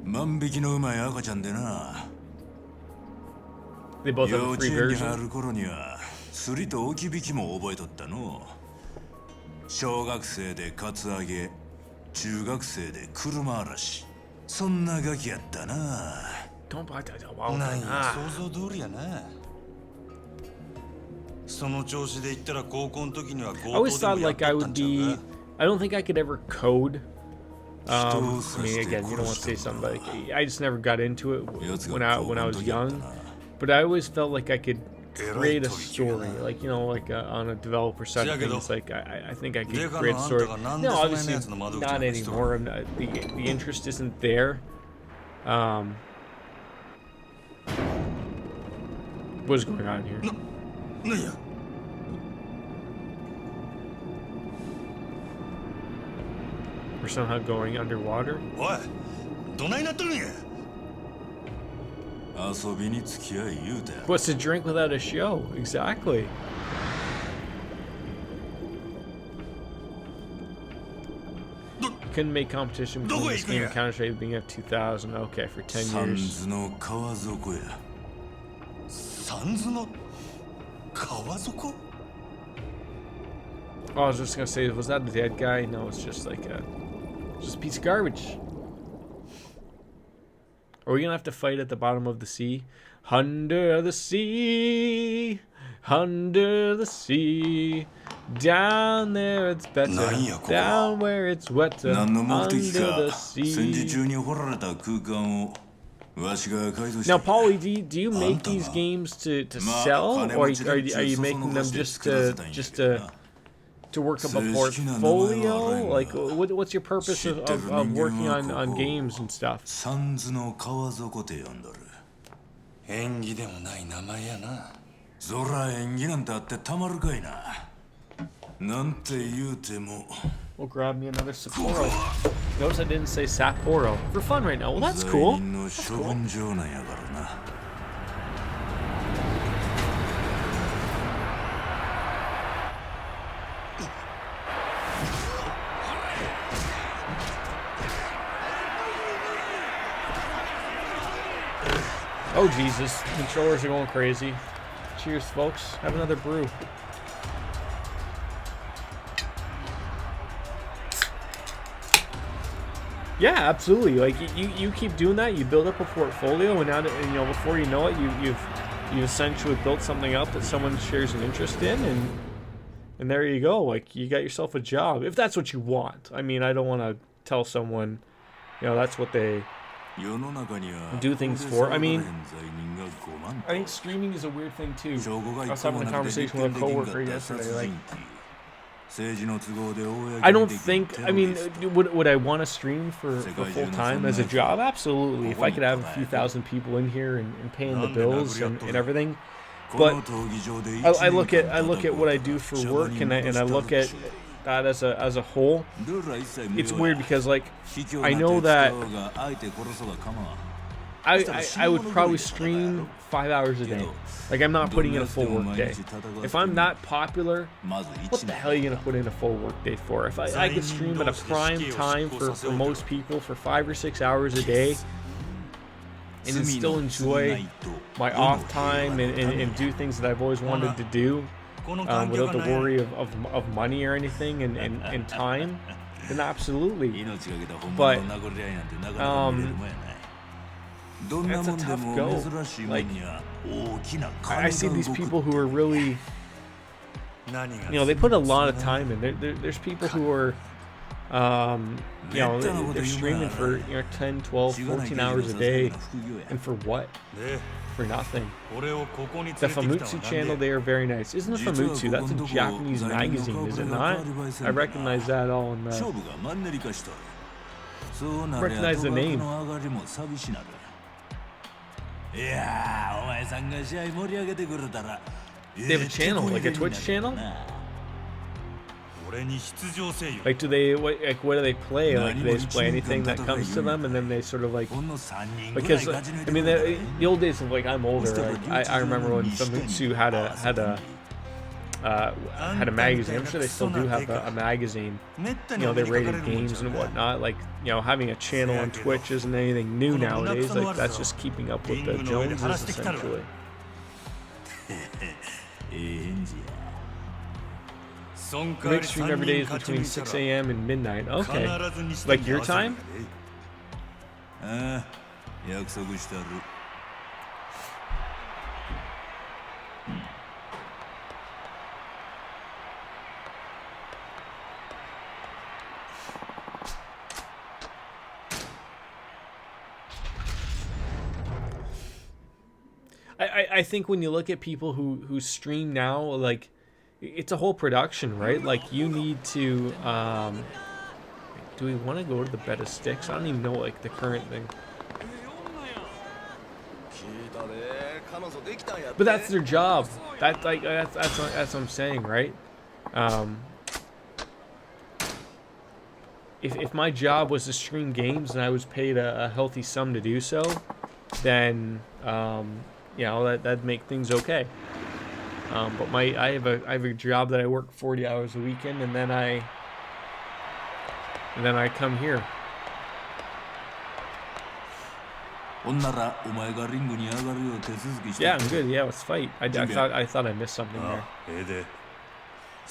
万引きのうまい赤ちゃんでな They both have a free 幼稚園に version. 入る頃には釣りと置き引きも覚えとったの小学生でカツアゲ中学生で車嵐そんなガキやったな Don't buy that. Wow. なんや想像通りやなその調子で言ったら高校の時には I always thought like I would be. I don't think I could ever code. I mean, again, you don't want to say something, but like, I just never got into it when I was young. But I always felt like I could create a story, like, you know, like on a developer side of things. Like I think I could create a story. No, obviously not anymore. The interest isn't there. What is going on here? We're somehow going underwater. What? どないなっとるんや遊びに付き合い言うた What's to drink without a show? Exactly. Couldn't make competition between this game and Counter-Strike being at 2000. Okay, for 10 years. サンズの川底やサンズの川底 Oh, I was just gonna say, was that a dead guy? No, it's just like a Just a piece of garbage. Are we gonna have to fight at the bottom of the sea? Under the sea, under the sea, down there it's better, down where it's wetter, under the sea. Now, Paulie, do you make these games to sell, or are you making them just to work up a portfolio? Like, what's your purpose of working on games and stuff? 縁起でもない名前やな。そら縁起なんてあってたまるかいな。なんて言うても。We'll grab me another Sapporo. Notice I didn't say Sapporo. For fun right now. Well, that's cool. That's cool. Oh Jesus, controllers are going crazy. Cheers, folks. Have another brew. Yeah, absolutely. Like you keep doing that, you build up a portfolio, and now that, you know, before you know it, you've essentially built something up that someone shares an interest in, and there you go. Like, you got yourself a job, if that's what you want. I mean, I don't want to tell someone, you know, that's what they do things for. I mean, I think streaming is a weird thing too. I was having a conversation with a coworker yesterday. Like, I don't think. I mean, would I want to stream for full time as a job? Absolutely. If I could have a few thousand people in here and paying the bills and everything. But I look at what I do for work, and I look at that as a whole. It's weird because, like, I know that I would probably stream 5 hours a day. Like, I'm not putting in a full work day. If I'm that popular, what the hell are you gonna put in a full work day for? If I could stream at a prime time for most people for 5 or 6 hours a day and then still enjoy my off time and do things that I've always wanted to do, without the worry of money or anything and time, then absolutely. But that's a tough go. Like, I see these people who are really, you know, they put a lot of time in. There's people who are, you know, they're streaming for, you know, 10, 12, 14 hours a day, and for what? For nothing. The Famitsu channel, they are very nice. Isn't the Famitsu? That's a Japanese magazine, is it not? I recognize that all in the... recognize the name. They have a channel, like a Twitch channel? Like, do they, what do they play? Like, do they just play anything that comes to them, and then they sort of, like, because, I mean, the old days of, like, I'm older, like, I remember when Famitsu had a magazine. I'm sure they still do have a magazine. You know, they rated games and whatnot. Like, you know, having a channel on Twitch isn't anything new nowadays. Like, that's just keeping up with the Joneses, essentially. The big stream every day is between 6 a.m. and midnight. Okay. Like your time? I think when you look at people who stream now, like, it's a whole production, right? Like, you need to, do we want to go to the bed of sticks? I don't even know, like, the current thing. But that's their job. That's what I'm saying, right? If my job was to stream games and I was paid a healthy sum to do so, then, you know, that'd make things okay. But I have a job that I work 40 hours a weekend, and then I come here. Yeah, I'm good. Yeah, let's fight. I thought I missed something there.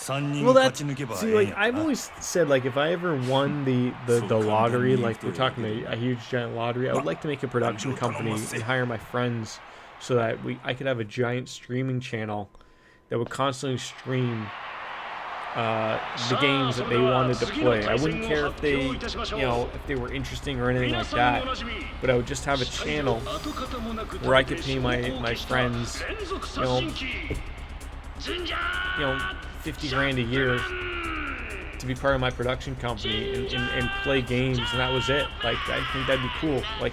Well, that's see, like I've always said, like if I ever won the lottery, like we're talking a huge giant lottery, I would like to make a production company and hire my friends so that I could have a giant streaming channel that would constantly stream the games that they wanted to play. I wouldn't care if they, if they were interesting or anything like that, but I would just have a channel where I could pay my friends, 50 grand a year to be part of my production company and play games, and that was it. Like, I think that'd be cool. Like,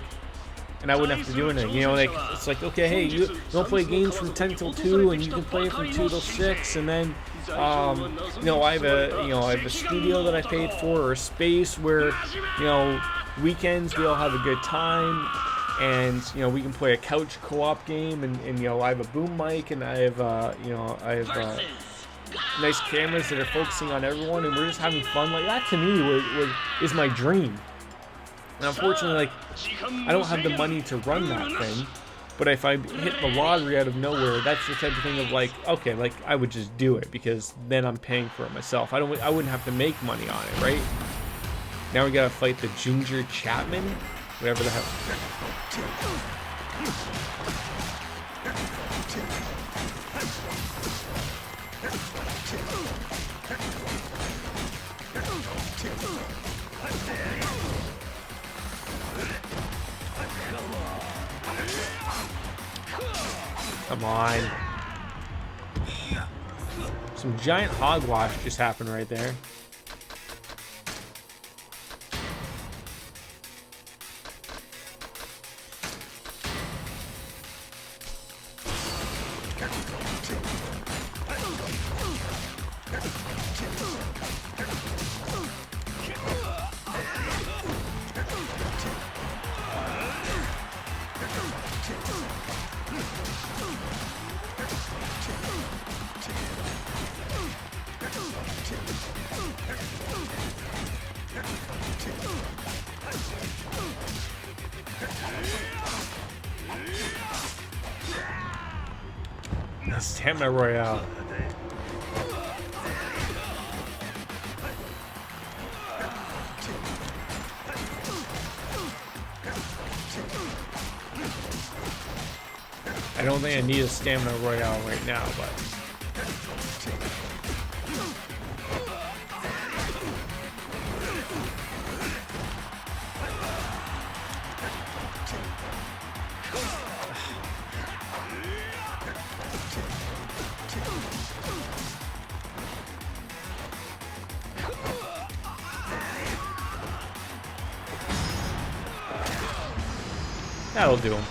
and I wouldn't have to do anything. Like, it's like, okay, hey, you don't play games from 10 till 2, and you can play from 2 till 6, and then, I have a studio that I paid for, or a space where, weekends we all have a good time, and we can play a couch co-op game, and I have a boom mic, and I have nice cameras that are focusing on everyone, and we're just having fun. Like, that to me is my dream. And unfortunately, like, I don't have the money to run that thing, but if I hit the lottery out of nowhere, that's the type of thing of like, okay, like I would just do it because then I'm paying for it myself. I wouldn't have to make money on it, right? Now we gotta fight the Ginger Chapman, whatever the hell. Come on. Some giant hogwash just happened right there. Stamina Royale. I don't think I need a Stamina Royale right now, but that'll do them.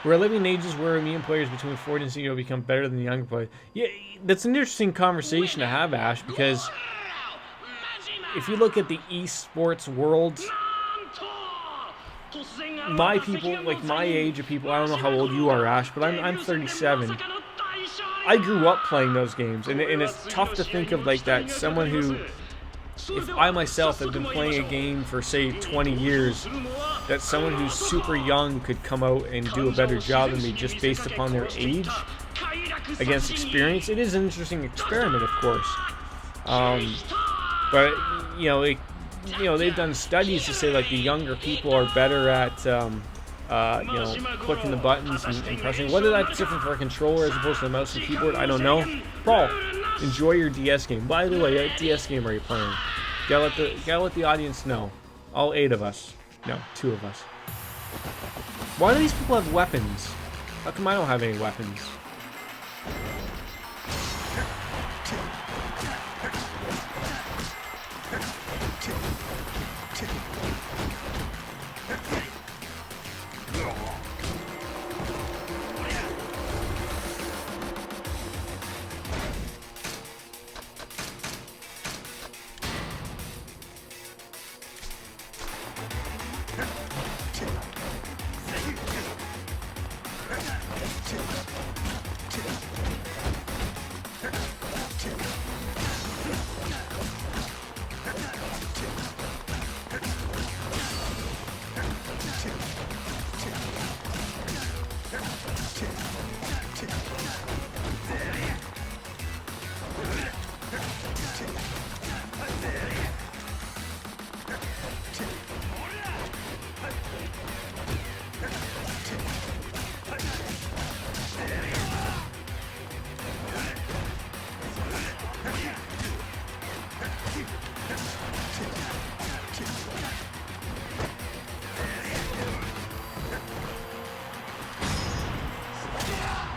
We're living in ages where medium players between 40 and 60 become better than the younger players. Yeah, that's an interesting conversation to have, Ash, because if you look at the esports world, my people, like my age of people, I don't know how old you are, Ash, but I'm 37. I grew up playing those games, and it's tough to think of like that someone who, if I myself have been playing a game for say 20 years, that someone who's super young could come out and do a better job than me just based upon their age against experience. It is an interesting experiment, of course, but they've done studies to say like the younger people are better at clicking the buttons and pressing. Whether that's different for a controller as opposed to the mouse and keyboard, I don't know. Paul, enjoy your DS game. By the way, what DS game are you playing? Gotta let the audience know. All 8 of us. No, 2 of us. Why do these people have weapons? How come I don't have any weapons?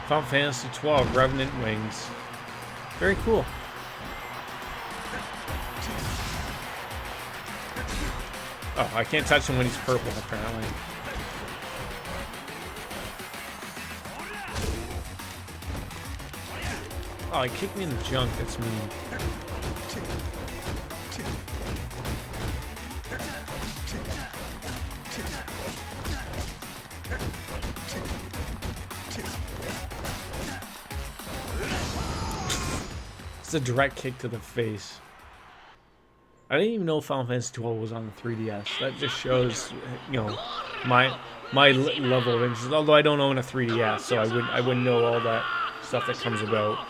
Final Fantasy 12 Revenant Wings. Very cool. Oh, I can't touch him when he's purple, apparently. Oh, he kicked me in the junk. That's mean. It's a direct kick to the face. I didn't even know Final Fantasy 12 was on the 3DS. That just shows, you know, my level of interest. Although I don't own a 3DS, so I wouldn't know all that stuff that comes about.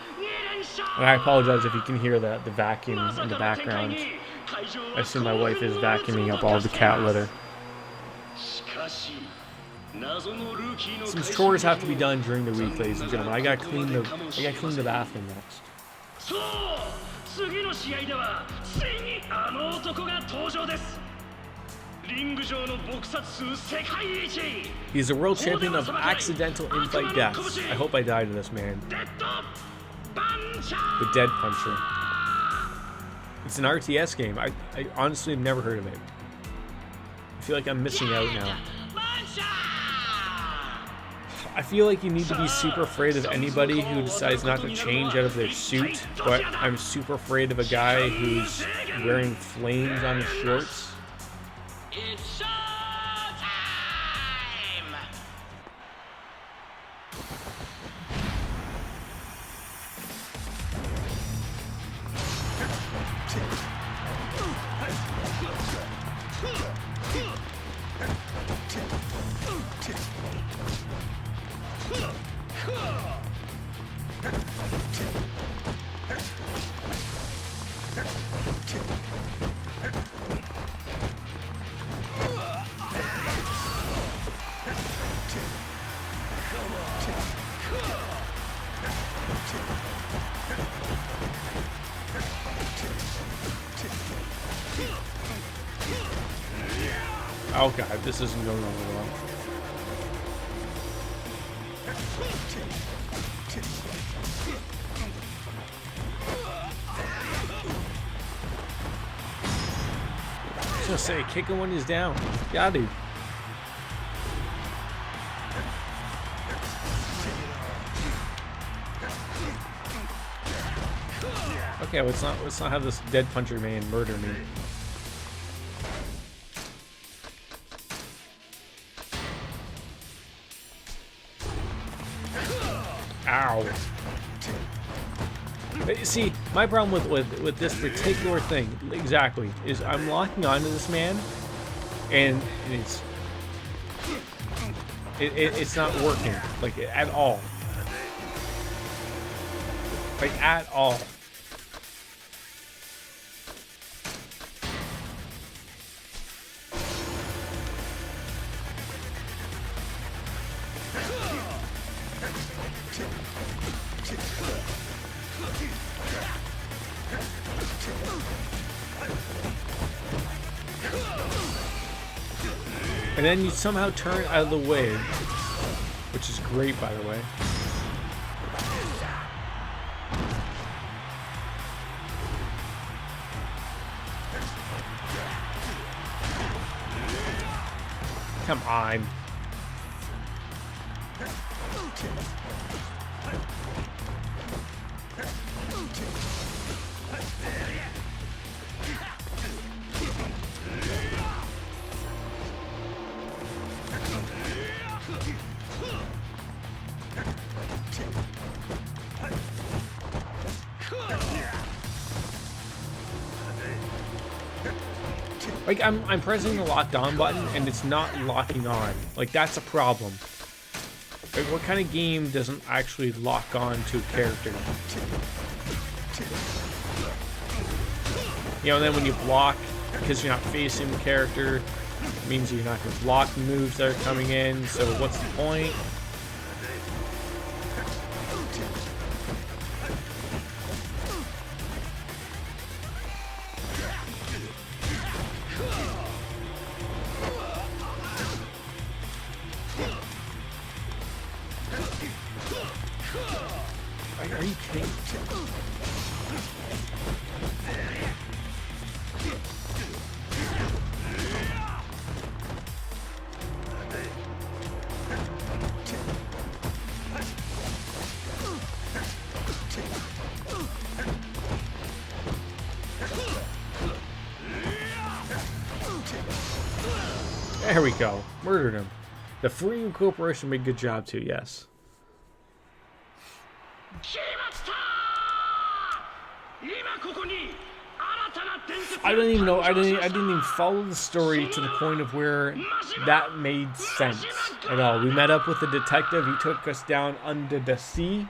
And I apologize if you can hear the vacuum in the background. I assume my wife is vacuuming up all the cat litter. Some chores have to be done during the week, ladies and gentlemen. I gotta clean the bathroom next. He's a world champion of accidental in-fight deaths. I hope I die to this man. The Dead Puncher. It's an RTS game. I honestly have never heard of it. I feel like I'm missing out now. I feel like you need to be super afraid of anybody who decides not to change out of their suit, but I'm super afraid of a guy who's wearing flames on his shorts. It's showtime! Oh god, this isn't going over well. I was gonna say, kick him when he's down. Got to. Okay, let's not have this Dead Puncher man murder me. Ow. See, my problem with this particular thing, exactly, is I'm locking onto this man, and it's not working, like, at all. Like, at all. And then you somehow turn out of the way, which is great, by the way. Come on. Like, I'm pressing the locked on button and it's not locking on. Like, that's a problem. Like, what kind of game doesn't actually lock on to a character? You know, and then when you block, because you're not facing the character, it means you're not going to block the moves that are coming in, so what's the point? There we go. Murdered him. The Free Corporation made a good job too, yes. I don't even know. I didn't even follow the story to the point of where that made sense at all. We met up with the detective. He took us down under the sea,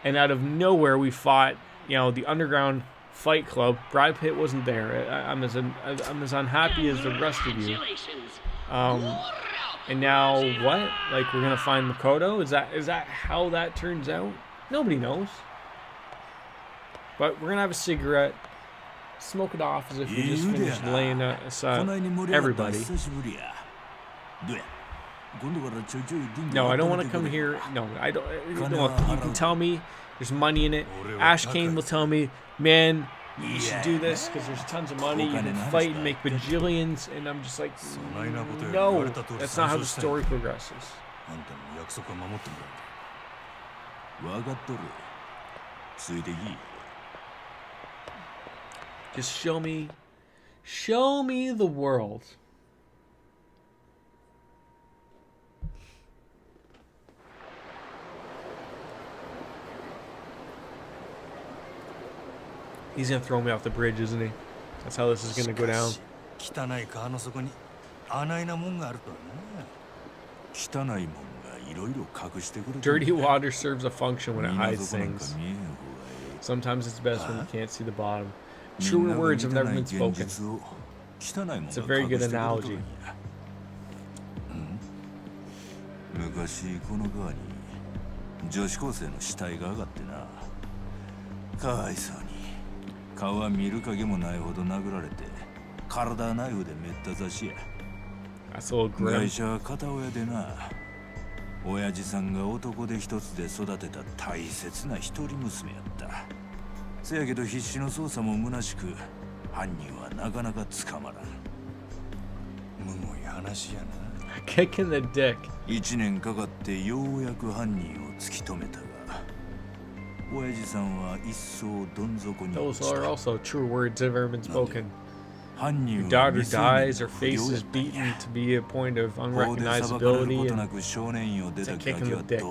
and out of nowhere we fought, you know, the underground fight club. Brad Pitt wasn't there. I'm as unhappy as the rest of you. And now what? Like, we're gonna find Makoto? Is that how that turns out? Nobody knows. But we're gonna have a cigarette, smoke it off as if we just finished laying aside everybody. No, I don't want to come here. No, I don't. You can tell me there's money in it. Ash Kane will tell me, man, you should do this because there's tons of money. You can fight and make bajillions. And I'm just like, no, that's not how the story progresses. Just show me the world. He's gonna throw me off the bridge, isn't he? That's how this is gonna go down. Dirty water serves a function when it hides things. Sometimes it's best when you can't see the bottom. Truer words have never been spoken. It's a very good analogy. 昔この川に女子高生の死体が上がってな、かわいそうに川見る影もないほど殴られて体ナイフでめった刺しや。会社は片親でな、親父さんが男で一つで育てた大切な一人娘やった。せやけど必死の捜査も虚しく、犯人はなかなか捕まらん。むごい話やな。Kick in the dick. 1年かかってようやく犯人を突き止めたが、親父さんは一層どん底に落ちた。 Those are also true words that have ever been spoken. Your daughter dies, her face is beaten to be a point of unrecognizability, and it's a kick in the dick.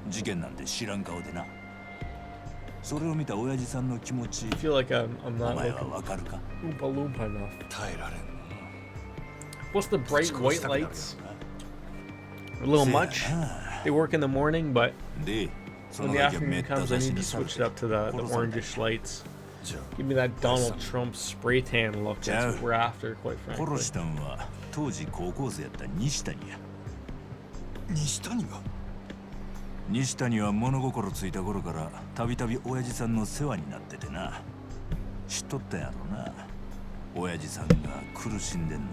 事件なんて知らん顔でな。それを見た親父さんの気持ち、 I feel like I'm お not 前は looking わかるか？ Oompa Loompa enough. 耐えられんの。 What's the bright white lights? A little much. They work in the morning, but when the afternoon comes, I need to switch it up to the orangish lights. Give me that Donald Trump spray tan look. That's what we're after, quite frankly. 殺したんは当時高校生やった西谷や。西谷が？西谷は物心ついた頃からたびたび親父さんの世話になっててな。知っとったやろな。親父さんが苦しんでんの。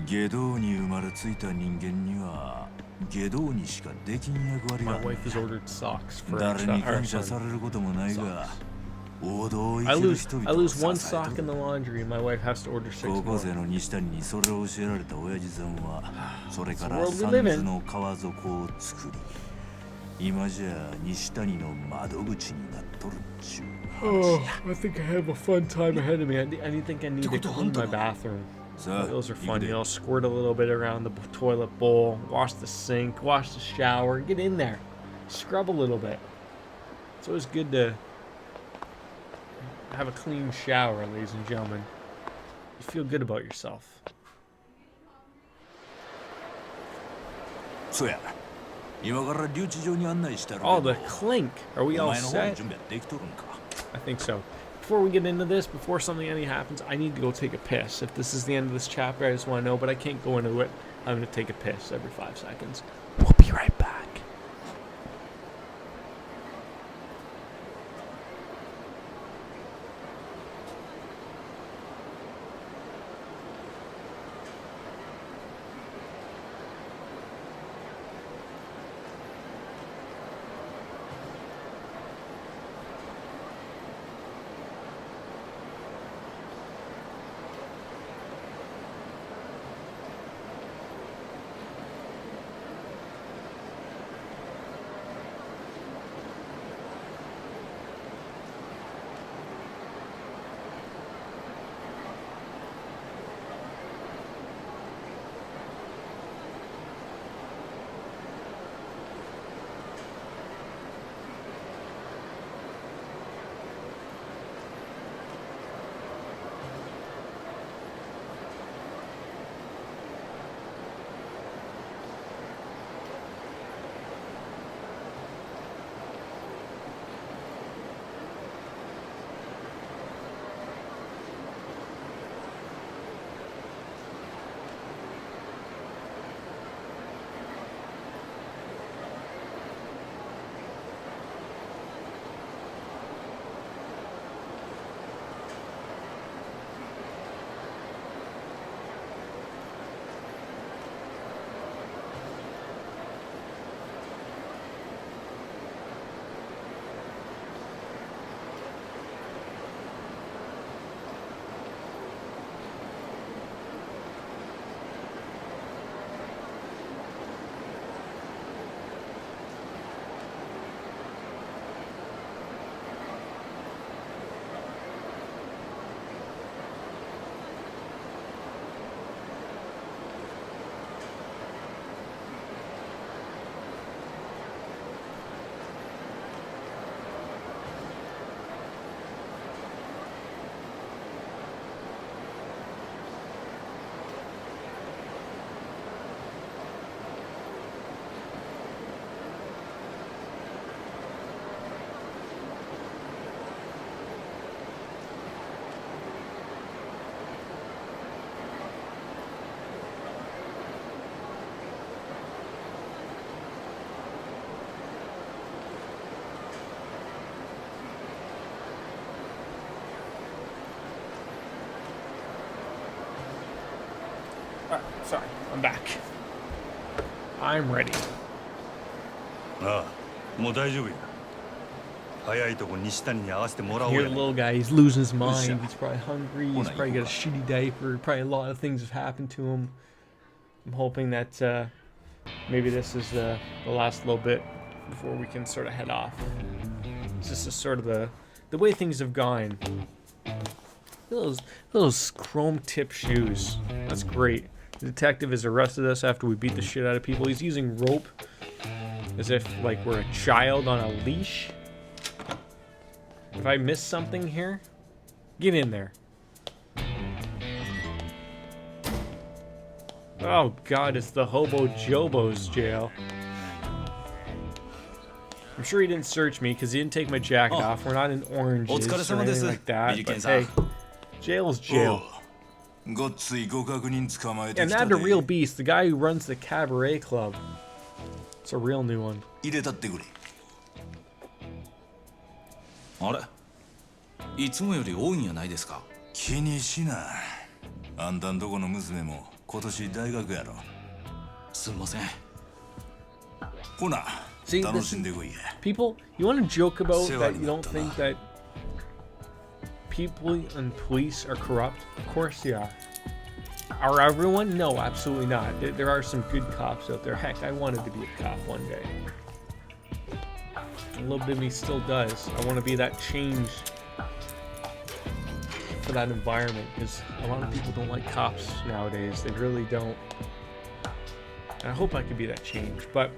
下道に生まれついた人間には下道にしかできん役割がある。My wife has ordered socks for 誰に感謝 our さ son. れることもないが、王道を生 I きる lose 人々を one 支え sock in the laundry, and my wife has to order 6高校 more. 生の西谷にそれを教えられた親父さんはそれから It's the 三 world we live 途 in. の川底を作り、今じゃ西谷の窓口になっとるっちゅう。 Oh, I think I have a fun time ahead of me. I think I need to clean my bathroom. Those are fun, you know, squirt a little bit around the toilet bowl, wash the sink, wash the shower, get in there, scrub a little bit. It's always good to have a clean shower, ladies and gentlemen. You feel good about yourself. そうや。今から留置場に案内してあるけど。 Oh, the clink. Are we お all 前の方の set? 準備はできとるんか。 I think so. Before we get into this, before something any happens, I need to go take a piss. If this is the end of this chapter, I just want to know, but I can't go into it. I'm going to take a piss every 5 seconds. We'll be right back. Alright, sorry, I'm back. I'm ready. ああ、もう大丈夫や。早いとこ西谷に合わせてもらおう Here, や the。little guy, he's losing his mind. He's probably hungry. He's probably got a shitty diaper. Probably a lot of things have happened to him. I'm hoping that maybe this is the last little bit before we can sort of head off. This is sort of the way things have gone. Look at those chrome tip shoes. That's great. The detective has arrested us after we beat the shit out of people. He's using rope as if like we're a child on a leash. If I miss something here, get in there. Oh god, it's the Hobo Jobo's jail. I'm sure he didn't search me because he didn't take my jacket off. We're not in oranges or anything like that. But hey, jail's jail. And not a real beast, the guy who runs the cabaret club. It's a real new one. あれいつもより多いんやないですか気にしなあんたんとこの娘も今年大学やろすんませんほな See, 楽しんでこいや people, you want to joke about that you don't think that people and police are corrupt? Of course they are. Are everyone? No, absolutely not. There are some good cops out there. Heck, I wanted to be a cop one day. A little bit of me still does. I want to be that change for that environment because a lot of people don't like cops nowadays. They really don't. And I hope I can be that change, but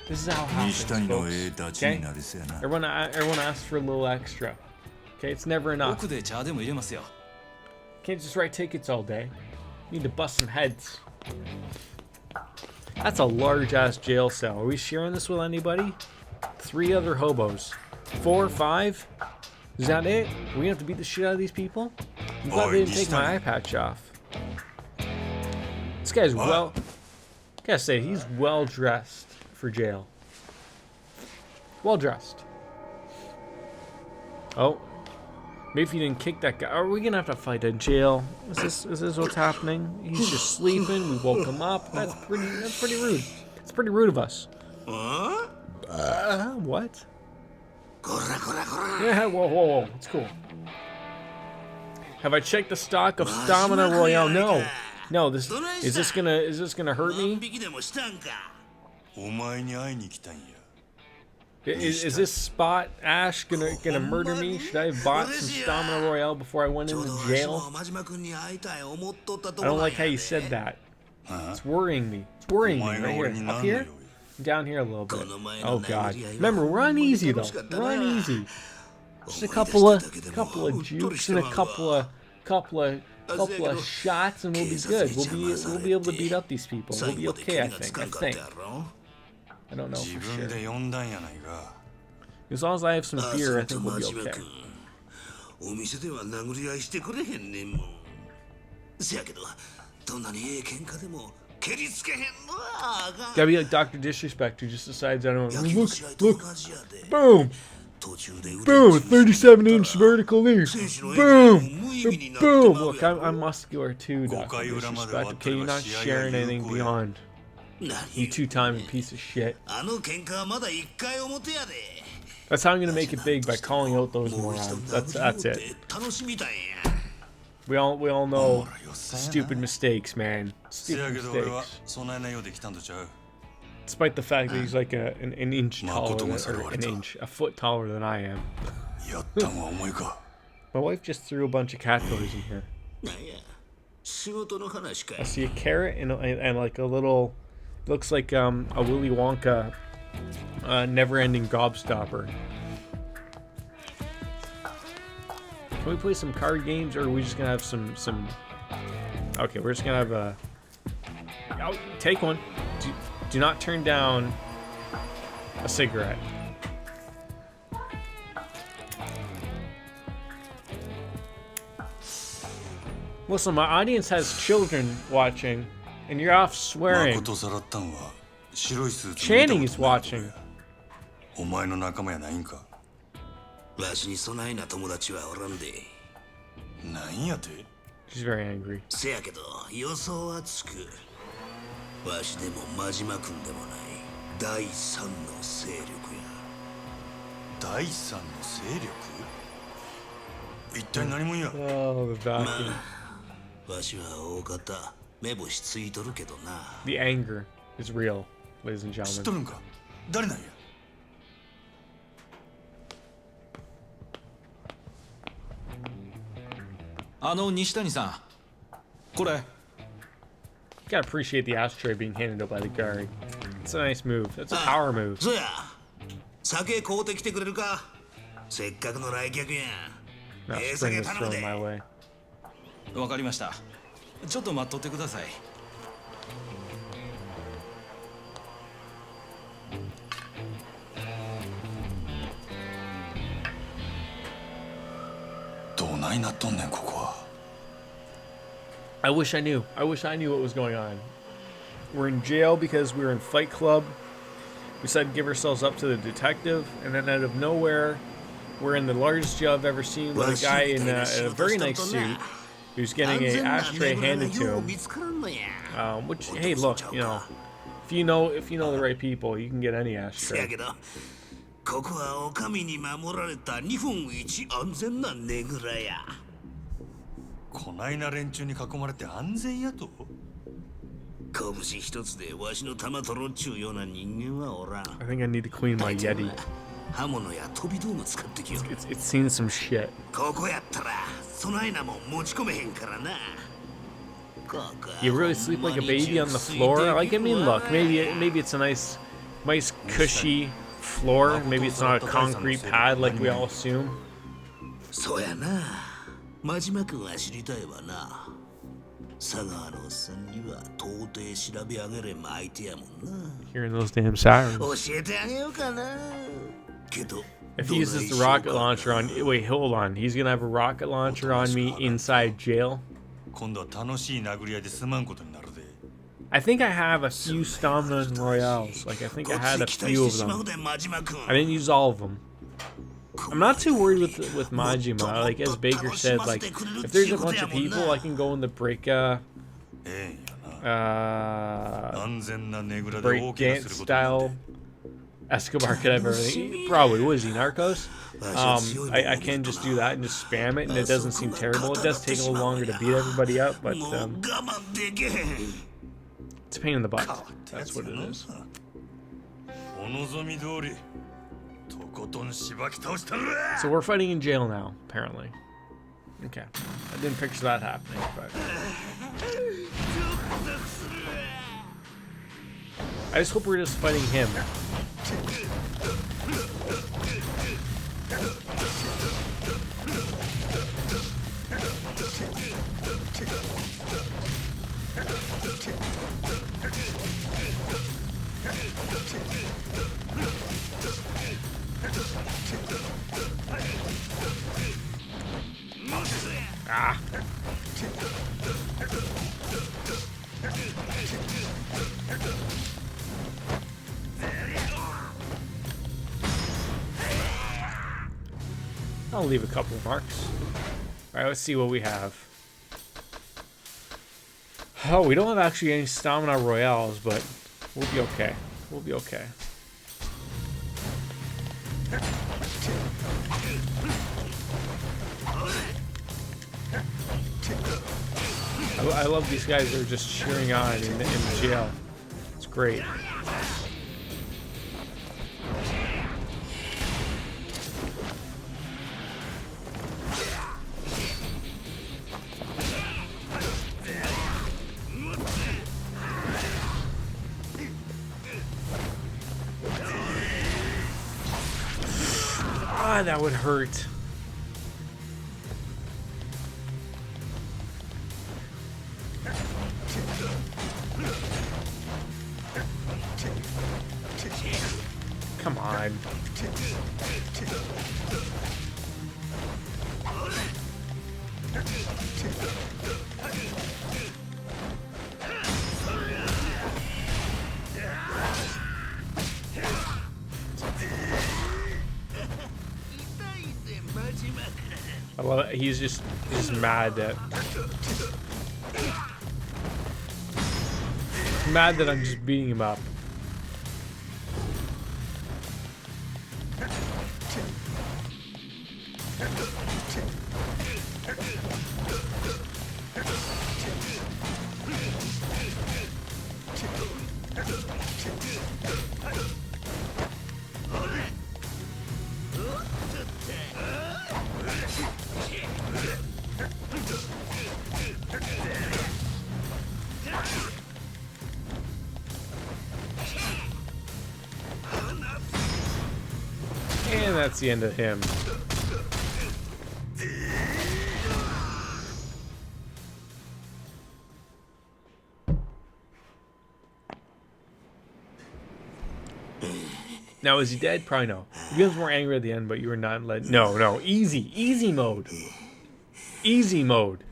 this is how it happens, folks. Okay? Everyone asks for a little extra. Okay, it's never enough. Can't just write tickets all day. You need to bust some heads. That's a large-ass jail cell. Are we sharing this with anybody? 3 other hobos. 4, 5? Is that it? Are we gonna have to beat the shit out of these people? I'm glad they didn't take my eye patch off. This guy's gotta say, he's well-dressed for jail. Well-dressed. Oh. Maybe if you didn't kick that guy. Are we gonna have to fight in jail? Is this what's happening? He's just sleeping. We woke him up. That's pretty rude. It's pretty rude of us. What? Yeah, whoa. It's cool. Have I checked the stock of Stamina Royale? No. Is this gonna hurt me? Is this spot Ash gonna murder me? Should I have bought some Stamina Royale before I went into jail? I don't like how you said that. It's worrying me. It's worrying me right here. Up here? Down here a little bit. Oh god. Remember, we're on easy though. We're on easy. Just a couple of jukes and a couple of shots and we'll be good. We'll be able to beat up these people. We'll be okay, I think. I don't know for sure. As long as I have some beer, I think we'll be okay. Gotta be like Dr. Disrespect who just decides I don't know. Look. Boom! 37-inch vertical knee. Boom! Look, I'm muscular too, Dr. Disrespect. Okay, you're not sharing anything beyond. You two-timing piece of shit. That's how I'm gonna make it big, by calling out those morons. That's it. We all know stupid mistakes, man. Stupid mistakes. Despite the fact that he's like an inch taller a foot taller than I am. My wife just threw a bunch of cat toys in here. I see a carrot and like a little. Looks like a Willy Wonka never-ending gobstopper. Can we play some card games, or are we just gonna have some? Okay, we're just gonna have a. Oh, take one. Do not turn down a cigarette. Listen, my audience has children watching. And you're off swearing. Channing is watching. お前の仲間やないんかわしにそないな友達はおらんでなんやて She's very angry. せやけど予想はつく。わしでも真島君でもない第三の勢力や。第三の勢力？一体何者や？ Oh, the vacuum. わしは大方目星ついとるけどな。The anger is real, ladies and 知っと gentlemen. るんか？誰なんや？西谷さん、これ。 You gotta appreciate the ashtray being handed out by the guard. It's a nice move. That's a power move. そや、酒買うてきてくれるか。せっかくの来客や。 Now ええ spring 酒 is 頼む thrown で。 my way. わかりました。ちょっと待っとってください。どうないなっとんねんここは。 I wish I knew. I wish I knew what was going on. We're in jail because we were in Fight Club. We decided to give ourselves up to the detective, and then out of nowhere, we're in the largest jail I've ever seen with a guy in a very nice suit who's getting an ashtray handed to him. Which, hey, look, you know, if you know the right people, you can get any せや ashtray. けど、ここはお上に守られた日本一安全なねぐらや。こないな連中に囲まれて安全やと？拳一つでわしの玉取ろっちゅうような人間はおらん。 I think I need to clean my Yeti. 刃物や飛び道具使ってきよ。 It's seen some shit. ここやったらそないなもん持ち込めへんからな。 You really sleep like a baby on the floor? Like, I mean, look, maybe it's a nice cushy floor. Maybe it's not a concrete pad like we all assume. そうやな。真島君は知りたいわな。佐川のおっさんには到底調べ上げれんま相手やもんな。 Hearing those damn sirens. 教えてあげようかな。けど If he uses the rocket launcher on... Wait, hold on. He's gonna have a rocket launcher on me inside jail? 今度は楽しい殴り合いですまんことになるで。 I think I have a few stamina and royales. Like, I think I had a few of them. I didn't use all of them. I'm not too worried with Majima. Like, as Baker said, like, if there's a bunch of people, I can go in the break dance style. Escobar could have everything. Probably. What is he, Narcos? I can just do that and just spam it, and it doesn't seem terrible. It does take a little longer to beat everybody up, but it's a pain in the butt. That's what it is. So we're fighting in jail now, apparently. Okay. I didn't picture that happening, but... I just hope we're just fighting him. Ah. I'll leave a couple marks. Alright, let's see what we have. Oh, we don't have actually any stamina royales, but we'll be okay. We'll be okay. I love these guys that are just cheering on in the jail. It's great. Ah, that would hurt. Come on. I love it. He's just mad that I'm mad that I'm just beating him up. And that's the end of him. Now, is he dead? Probably no. You guys were angry at the end, but you were not let. No, easy mode. Easy mode.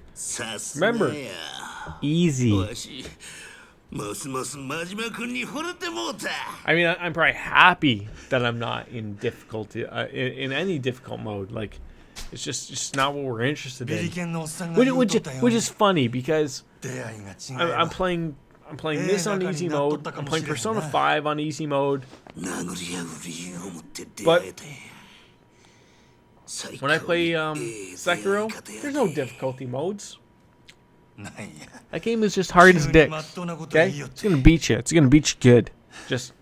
Remember, easy. I mean, I'm probably happy that I'm not in difficulty, in any difficult mode. Like, it's just not what we're interested in. Which is funny because I'm playing this on easy mode. I'm playing Persona 5 on easy mode. But when I play Sekiro, there's no difficulty modes. That game is just hard as dicks. Okay? It's gonna beat you. It's gonna beat you good. Just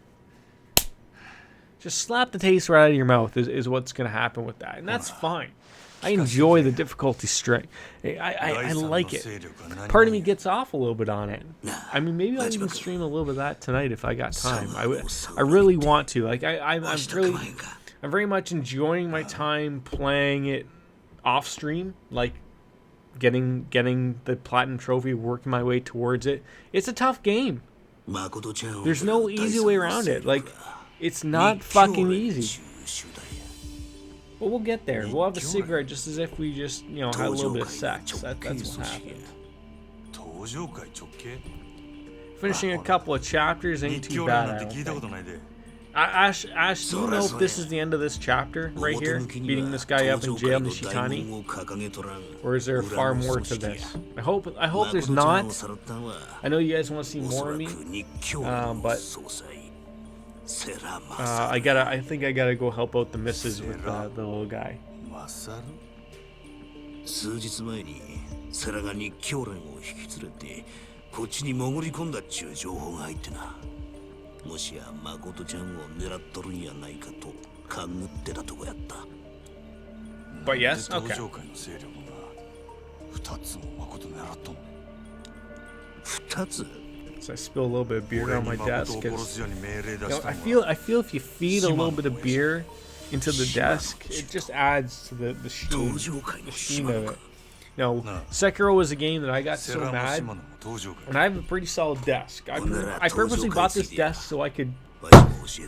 slap the taste right out of your mouth is what's gonna happen with that. And that's fine. I enjoy the difficulty string. I like it. Part of me gets off a little bit on it. I mean, maybe I'll even stream a little bit of that tonight if I got time. I really want to. Like, I'm very much enjoying my time playing it off stream. Like, getting the platinum trophy, working my way towards it. It's a tough game. There's no easy way around it. Like, it's not fucking easy. But we'll get there. We'll have a cigarette just as if we just, had a little bit of sex. That's what happened. Finishing a couple of chapters ain't too bad, I don't think. Ash, do you know if this is the end of this chapter right here? Beating this guy up in jail, Nishitani? Or is there far more to this? I hope there's not. I know you guys want to see more of me, but I think I gotta go help out the missus with the little guy. 数日前に世良が日教連を引き連れてこっちに潜り込んだっちゅう情報が入ってな。もしや誠ちゃんを狙っとるんやないかと勘ぐってたとこやった。But yes, okay. 東上界の勢力が2つも誠狙っとんね。2つ? So I spill a little bit of beer on my desk. I feel if you feed a little bit of beer into the desk, it just adds to the sheen of it. Sekiro was a game that I got so mad, and I have a pretty solid desk. I purposely bought this desk so I could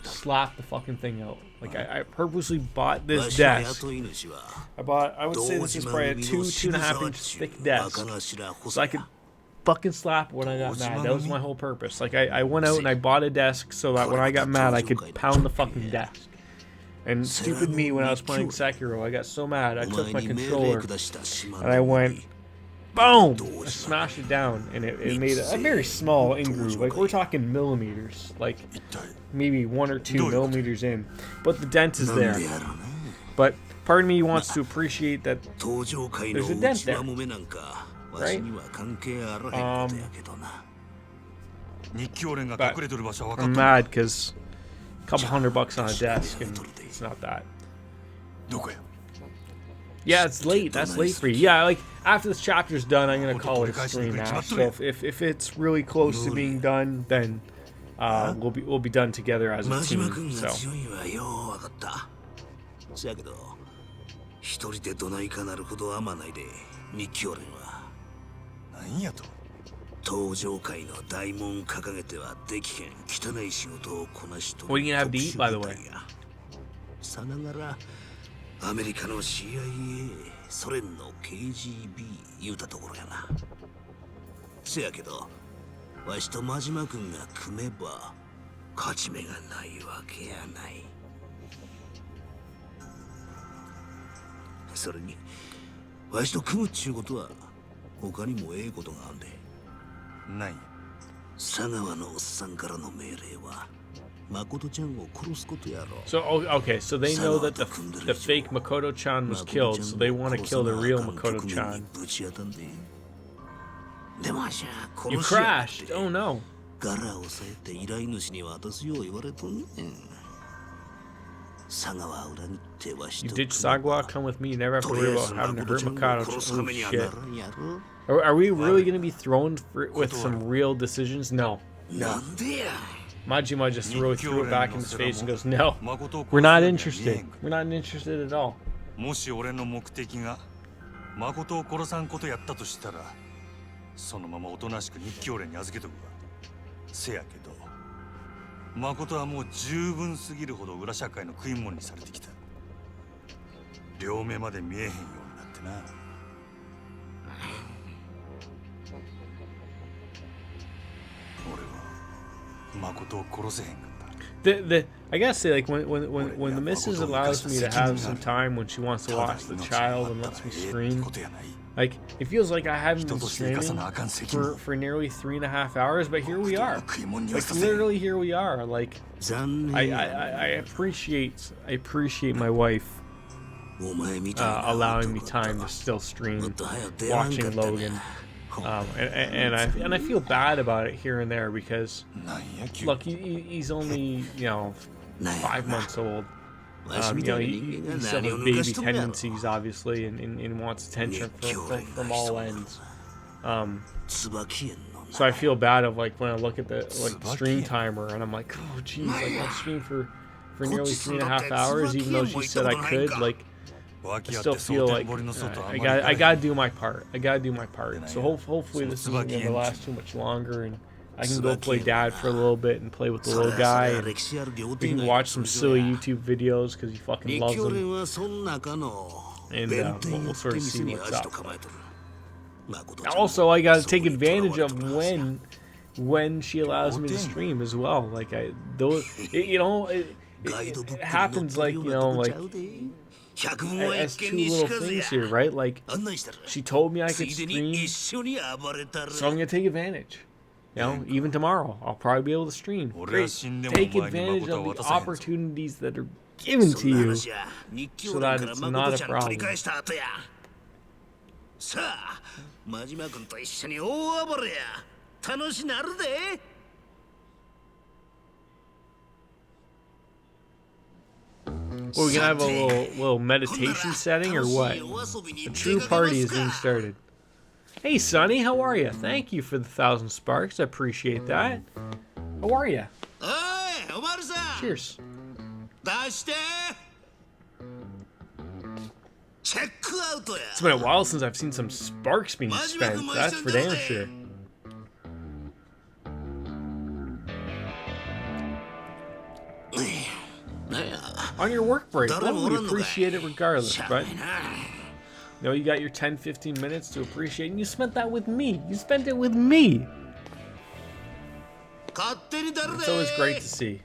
slap the fucking thing out. Like, I purposely bought this desk. I would say this is probably a 2.5 inch thick desk, so I could fucking slap when I got mad. That was my whole purpose. Like, I went out and I bought a desk so that when I got mad I could pound the fucking desk. And stupid me, when I was playing Sekiro, I got so mad I took my controller and I went boom! I smashed it down, and it made a very small in-groove. Like, we're talking millimeters, like maybe 1 or 2 millimeters in, but the dent is there. But part of me wants to appreciate that there's a dent there, right? But I'm mad because a couple $100 on a desk, and it's not that. Yeah, it's late. That's late for you. Yeah, like, after this chapter's done, I'm gonna call it a stream now. So if it's really close to being done, then we'll be done together as a team. So. 一人でどないかなるほど甘ないで日教連は何やと東上界の大門掲げてはできへん汚い仕事をこなしとる What do you have to eat, by the way? さながらアメリカの CIA ソ連の KGB 言うたところやなせやけどわしと真島君が組めば勝ち目がないわけやないそれにわしと組むっちゅうことは他にもええことがあんで。何や。佐川のおっさんからの命令は誠ちゃんを殺すことやろ。 So okay, so they know that the fake Makoto-chan was killed, so they want to kill the real Makoto-chan. ぶち当たんで。でもあしゃ You 殺しやがっ crashed. て Oh no. ガラを押さえて依頼主に渡すよう言われとんねん。佐川を裏切ってわし You と ditch Sagwa, come with me. You never have to とり worry あえ about ず having to 誠 hurt ちゃんを Makoto. 殺すた Oh めにはな shit. らんやろ。 Are we really going to be thrown with some real decisions? No. なんでや。 Majima just really threw it back in his face and goes, "No, we're not interested. We're not interested at all." もし俺の目的が誠を殺さんことやったとしたら、そのままおとなしく日記俺に預けとくわ。せやけど誠はもう十分すぎるほど裏社会の食い物にされてきた。両目まで見えへんようになってな。俺は誠を殺せへんかった。 I gotta say, like when the missus allows me to have some time when she wants to watch the child and lets me stream, like it feels like I haven't been streaming for nearly 3.5 hours, but here we are. Like literally here we are. Like I appreciate my wife allowing me time to still stream, watching Logan. And I feel bad about it here and there because look, he's only 5 months old. He still has baby tendencies, obviously, and wants attention from all ends. So I feel bad of like when I look at the stream timer and I'm like, oh geez, like I've streamed for nearly 3.5 hours, even though she said I could. Like I still feel like I gotta do my part. I gotta do my part. So hopefully this isn't gonna last too much longer, and I can go play dad for a little bit and play with the little guy. And we can watch some silly YouTube videos because he fucking loves them. And we'll sort of see what's up. Also, I gotta take advantage of when she allows me to stream as well. Like it happens like as two little things here, right? Like she told me I could stream, so I'm gonna take advantage. Even tomorrow, I'll probably be able to stream. Great. Take advantage of the opportunities that are given to you, so that it's not a problem. さあ、真島君と一緒に大暴れや。楽しなるで。 Well, we gonna have a little meditation setting or what? A true party is being started. Hey, Sonny, how are you? Thank you for the 1,000 sparks. I appreciate that. How are you? Cheers. It's been a while since I've seen some sparks being spent. That's for damn sure. On your work break, well, we appreciate it regardless, but you got your 10-15 minutes to appreciate, and you spent that with me. You spent it with me. It's always great to see.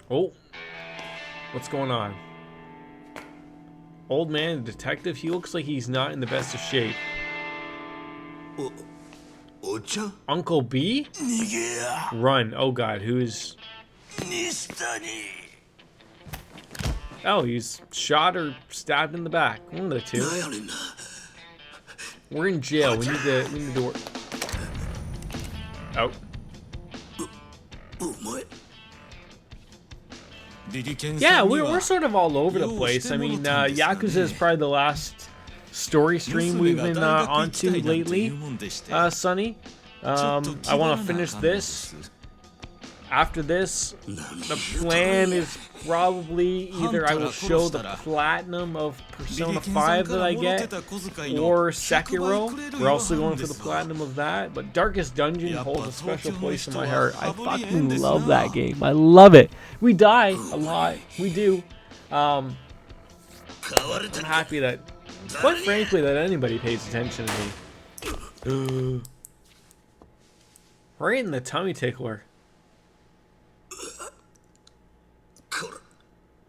Oh, what's going on? Old man, the detective, he looks like he's not in the best of shape. Uncle B? Run. Oh god, who's... Oh, he's shot or stabbed in the back. One of the two. We're in jail. We need to work. Oh. Yeah, we're sort of all over the place. I mean, Yakuza is probably the last story stream we've been onto lately, Sonny. I want to finish this. After this, the plan is probably either I will show the platinum of Persona 5 that I get, or Sekiro. We're also going for the platinum of that, but Darkest Dungeon holds a special place in my heart. I fucking love that game. I love it. We die a lot. We do. I'm happy that, quite frankly, that anybody pays attention to me. Right in the tummy tickler.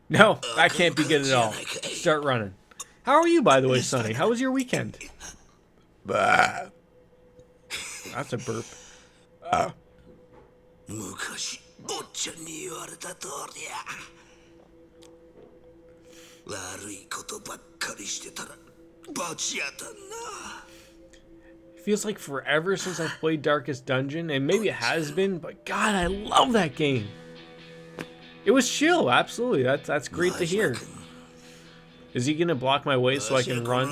No, that can't be good at all. Start running. How are you, by the way, Sonny? How was your weekend? That's a burp. 昔おっちゃんに言われた通りや。悪いことばっかりしてたら罰やったんな。 Feels like forever since I played Darkest Dungeon, and maybe it has been, but God, I love that game. It was chill, absolutely. That's great to hear. Is he gonna block my way so I can run?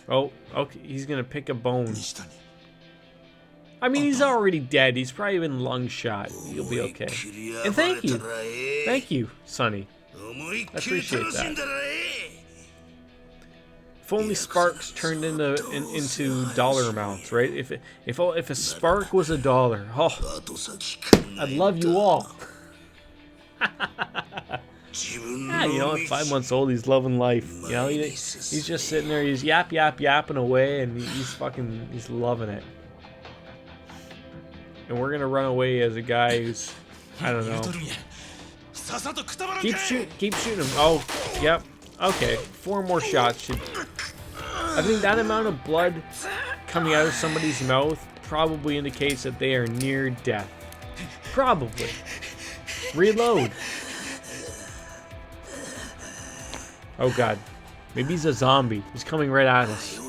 Oh, okay. He's gonna pick a bone. I mean, he's already dead. He's probably been lung shot. You'll be okay. And thank you, Sonny. I appreciate that. If only sparks turned into dollar amounts, right? If a spark was $1, oh, I'd love you all. Yeah, you know, at 5 months old, he's loving life. You know, he's just sitting there, he's yapping away, and he's loving it. And we're gonna run away as a guy who's, I don't know. Keep shooting him. Oh, yep. Okay, 4 more shots should. I think that amount of blood coming out of somebody's mouth probably indicates that they are near death. Probably. Reload. Oh God. Maybe he's a zombie. He's coming right at us.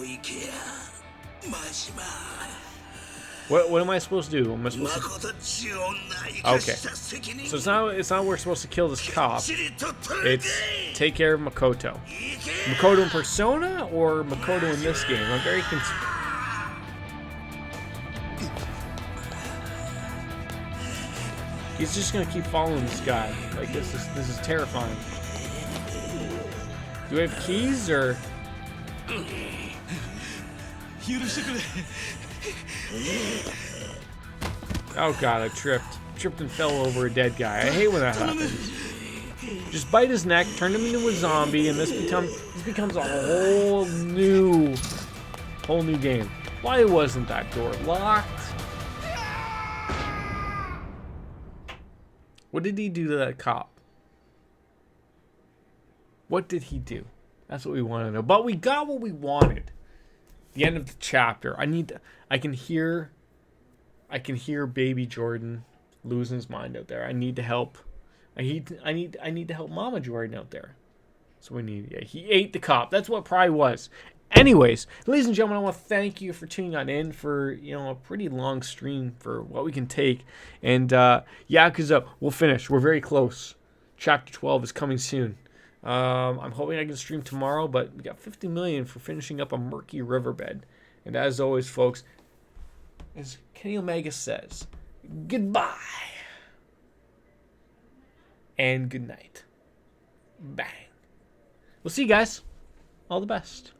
What am I supposed to do? Am I supposed to... Okay. So it's not we're supposed to kill this cop. It's take care of Makoto. Makoto in Persona or Makoto in this game? I'm very confused. He's just gonna keep following this guy. Like this is terrifying. Do we have keys or? Oh God, I tripped and fell over a dead guy. I hate when that happens. Just bite his neck, turn him into a zombie, and this becomes a whole new game. Why wasn't that door locked? What did he do to that cop? What did he do? That's what we want to know. But we got what we wanted. The end of the chapter. I can hear baby Jordan losing his mind out there. I need to help. I need to help Mama Jordan out there. So he ate the cop. That's what Pride was. Anyways, ladies and gentlemen, I want to thank you for tuning on in for, a pretty long stream for what we can take. And Yakuza, we'll finish. We're very close. Chapter 12 is coming soon. I'm hoping I can stream tomorrow, but we got 50 million for finishing up a murky riverbed. And as always, folks, as Kenny Omega says, goodbye and good night. Bang. We'll see you guys. All the best.